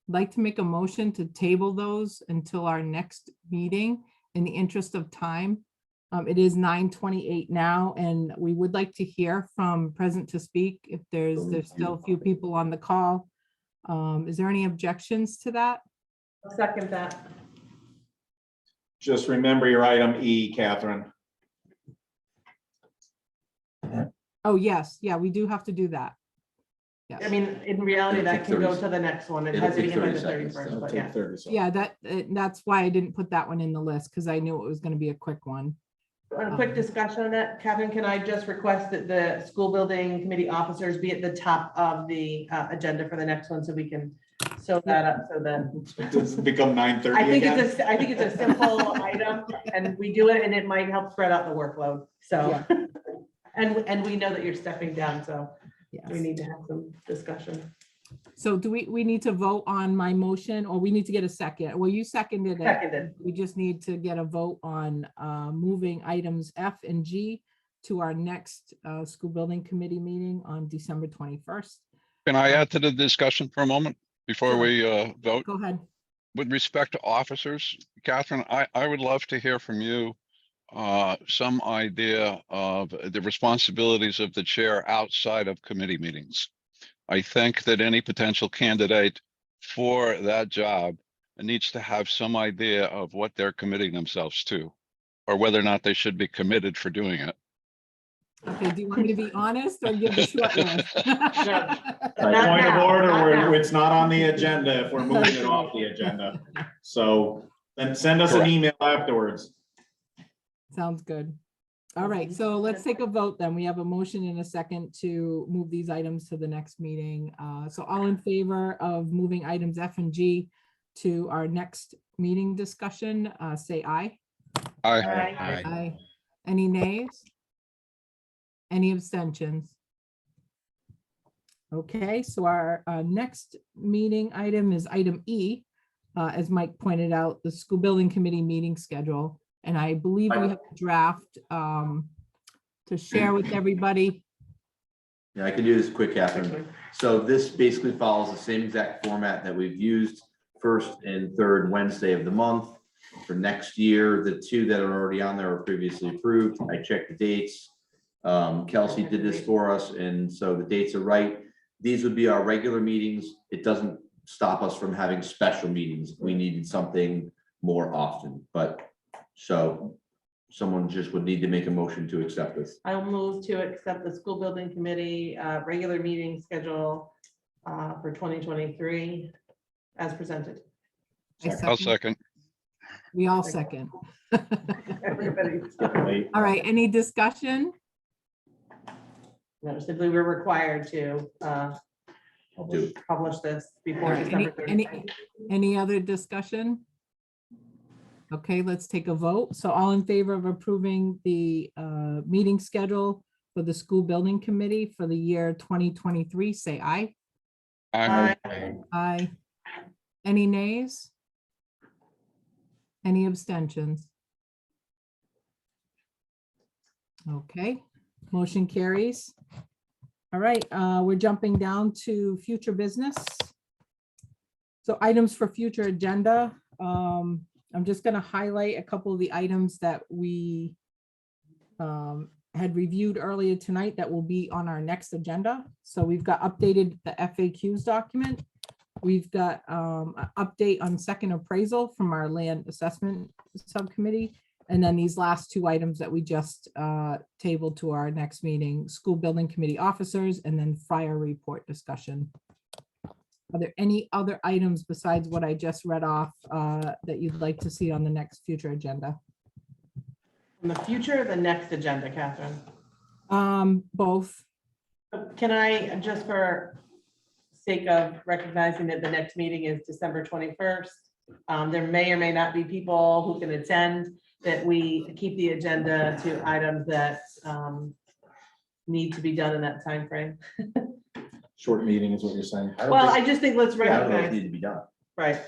I'd like to make a motion to table those until our next meeting in the interest of time. It is 9:28 now, and we would like to hear from present to speak if there's still a few people on the call. Is there any objections to that? I'll second that. Just remember your item E, Catherine. Oh, yes, yeah, we do have to do that. I Yes, mean, in reality, It'll that take can go 30 to the next one. It it'll has to be take in by 30 the seconds. 31st, It'll but take yeah. 30 seconds. yeah, that's why I didn't put that one in the list, because I knew it was gonna be a quick one. A quick discussion on that, Catherine, can I just request that the school building committee officers be at the top of the agenda for the next one, so we can sew that up, so that. Does it become 9:30 I think again? I think it's a simple item, and we do it, and it might help spread out the workload, so. And we know that you're stepping down, so we Yes. need to have some discussion. So do we need to vote on my motion, or we need to get a second? Well, you seconded it. Seconded. We just need to get a vote on moving items F and G to our next school building committee meeting on December 21st. Can I add to the discussion for a moment before Sure. we vote? Go ahead. With respect to officers, Catherine, I would love to hear from you some idea of the responsibilities of the chair outside of committee meetings. I think that any potential candidate for that job needs to have some idea of what they're committing themselves to, or whether or not they should be committed for doing it. Okay, do you want me to be honest or give the short list? Not Point of now, order, not now. it's not on the agenda if we're moving it off the agenda. So then send us an Correct. email afterwards. Sounds good. All right, so let's take a vote then. We have a motion and a second to move these items to the next meeting. So all in favor of moving items F and G to our next meeting discussion, say aye. Aye. Aye. Aye. Any nays? Any abstentions? Okay, so our next meeting item is item E. As Mike pointed out, the school building committee meeting schedule. And I believe we have a draft to share with everybody. Yeah, I can do this quick, Catherine. So this basically follows the same exact format that we've used first and third Wednesday of the month. For next year, the two that are already on there are previously approved. I checked the dates. Kelsey did this for us, and so the dates are right. These would be our regular meetings. It doesn't stop us from having special meetings. We needed something more often, but so someone just would need to make a motion to accept this. I'll move to accept the school building committee regular meeting schedule for 2023 as presented. I'll second. We all second. Everybody's. All right, any discussion? No, simply we're required to Do. publish this All before right, December any 31st. any other discussion? Okay, let's take a vote. So all in favor of approving the meeting schedule for the school building committee for the year 2023, say aye. Aye. Aye. Any nays? Any abstentions? Okay, motion carries. All right, we're jumping down to future business. So items for future agenda. I'm just going to highlight a couple of the items that we had reviewed earlier tonight that will be on our next agenda. So we've got updated the FAQs document. We've got an update on second appraisal from our land assessment subcommittee. And then these last two items that we just tabled to our next meeting, school building committee officers, and then fire report discussion. Are there any other items besides what I just read off that you'd like to see on the next future agenda? In the future, the next agenda, Catherine. Both. Can I, just for sake of recognizing that the next meeting is December 21st, there may or may not be people who can attend, that we keep the agenda to items that need to be done in that time frame. Short meeting is what you're saying. Well, I just think let's Yeah, I don't know if it recognize, need to be done. right,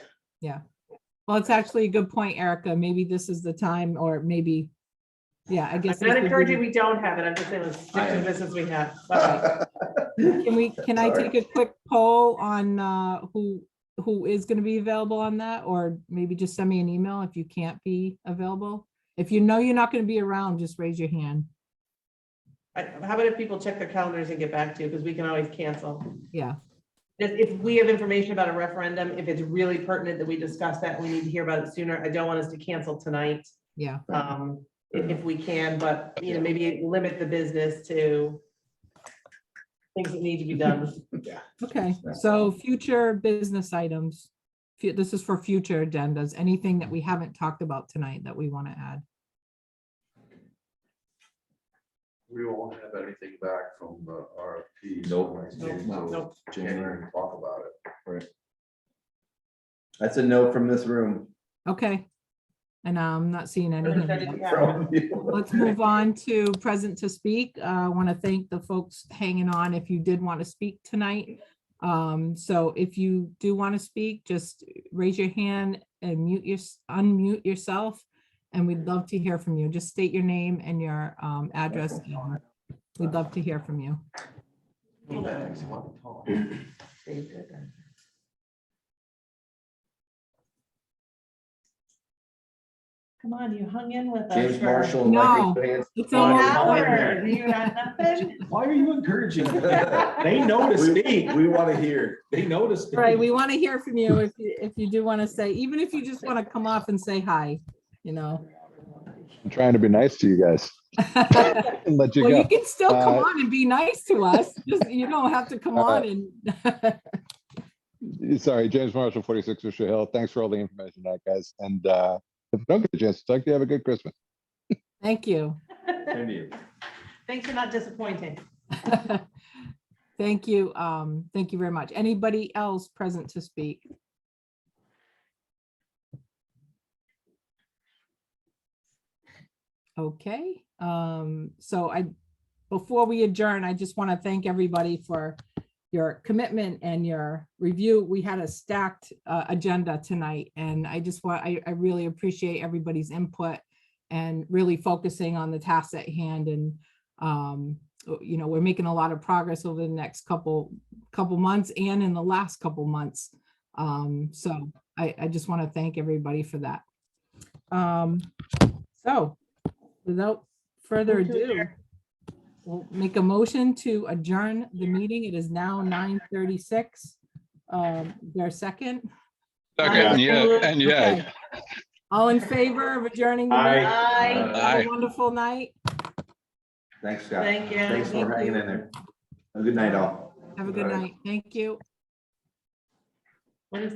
Well, it's actually a good point, Erica. Maybe this is the time, or maybe, yeah, I I'm guess. not this would be encouraging the- we don't have it, I'm just saying let's stick to the business we have. Can I take a quick poll on who is going to be available on that? Or maybe just send me an email if you can't be available. If you know you're not going to be around, just raise your hand. How about if people check their calendars and get back to you, because we can always cancel. Yeah, If we have information about a referendum, if it's really pertinent that we discuss that, we need to hear about it sooner. I don't want us to cancel tonight. yeah. If we can, but you know, maybe limit the business to things that need to be done. Okay, so future business items. This is for future agendas. Anything that we haven't talked about tonight that we want to add? We won't have anything back from the RFP. Nope. Nope. Can't even talk about it. That's a note from this room. Okay. And I'm not seeing anything. yet. From you. Let's move on to present to speak. I want to thank the folks hanging on if you did want to speak tonight. So if you do want to speak, just raise your hand and unmute yourself. And we'd love to hear from you. Just state your name and your address. And we'd love to hear from you. Come on, you hung in with us. James for- Marshall. and No. Michael Vance. It's Well, almost Howard, you got nothing? Why are you encouraging? They noticed me. We want to hear. They noticed. me. right. We want to hear from you if you do want to say, even if you just want to come off and say hi, you know. I'm trying to be nice to you guys and let you Well, you go. can still come Uh, on and be nice to us. Just, you don't have to come on and. Sorry, James Marshall, 46 Fisher Hill. Thanks for all the information tonight, guys. And if I don't get a chance to talk to you, have a good Christmas. Thank you. Thanks for not disappointing. Thank you. Thank you very much. Anybody else present to speak? Okay, so before we adjourn, I just want to thank everybody for your commitment and your review. We had a stacked agenda tonight, and I really appreciate everybody's input and really focusing on the tasks at hand. And you know, we're making a lot of progress over the next couple months and in the last couple months. So I just want to thank everybody for that. So without further ado, we'll make a motion to adjourn the meeting. It is now 9:36. There a second? Second, yeah, and yeah. Okay. All in favor of adjourning? The meeting? Aye. Have a wonderful night. Thanks, Scott. Thank you. Thanks for hanging in there. Have a good night, all. Have a good night. Thank you. What is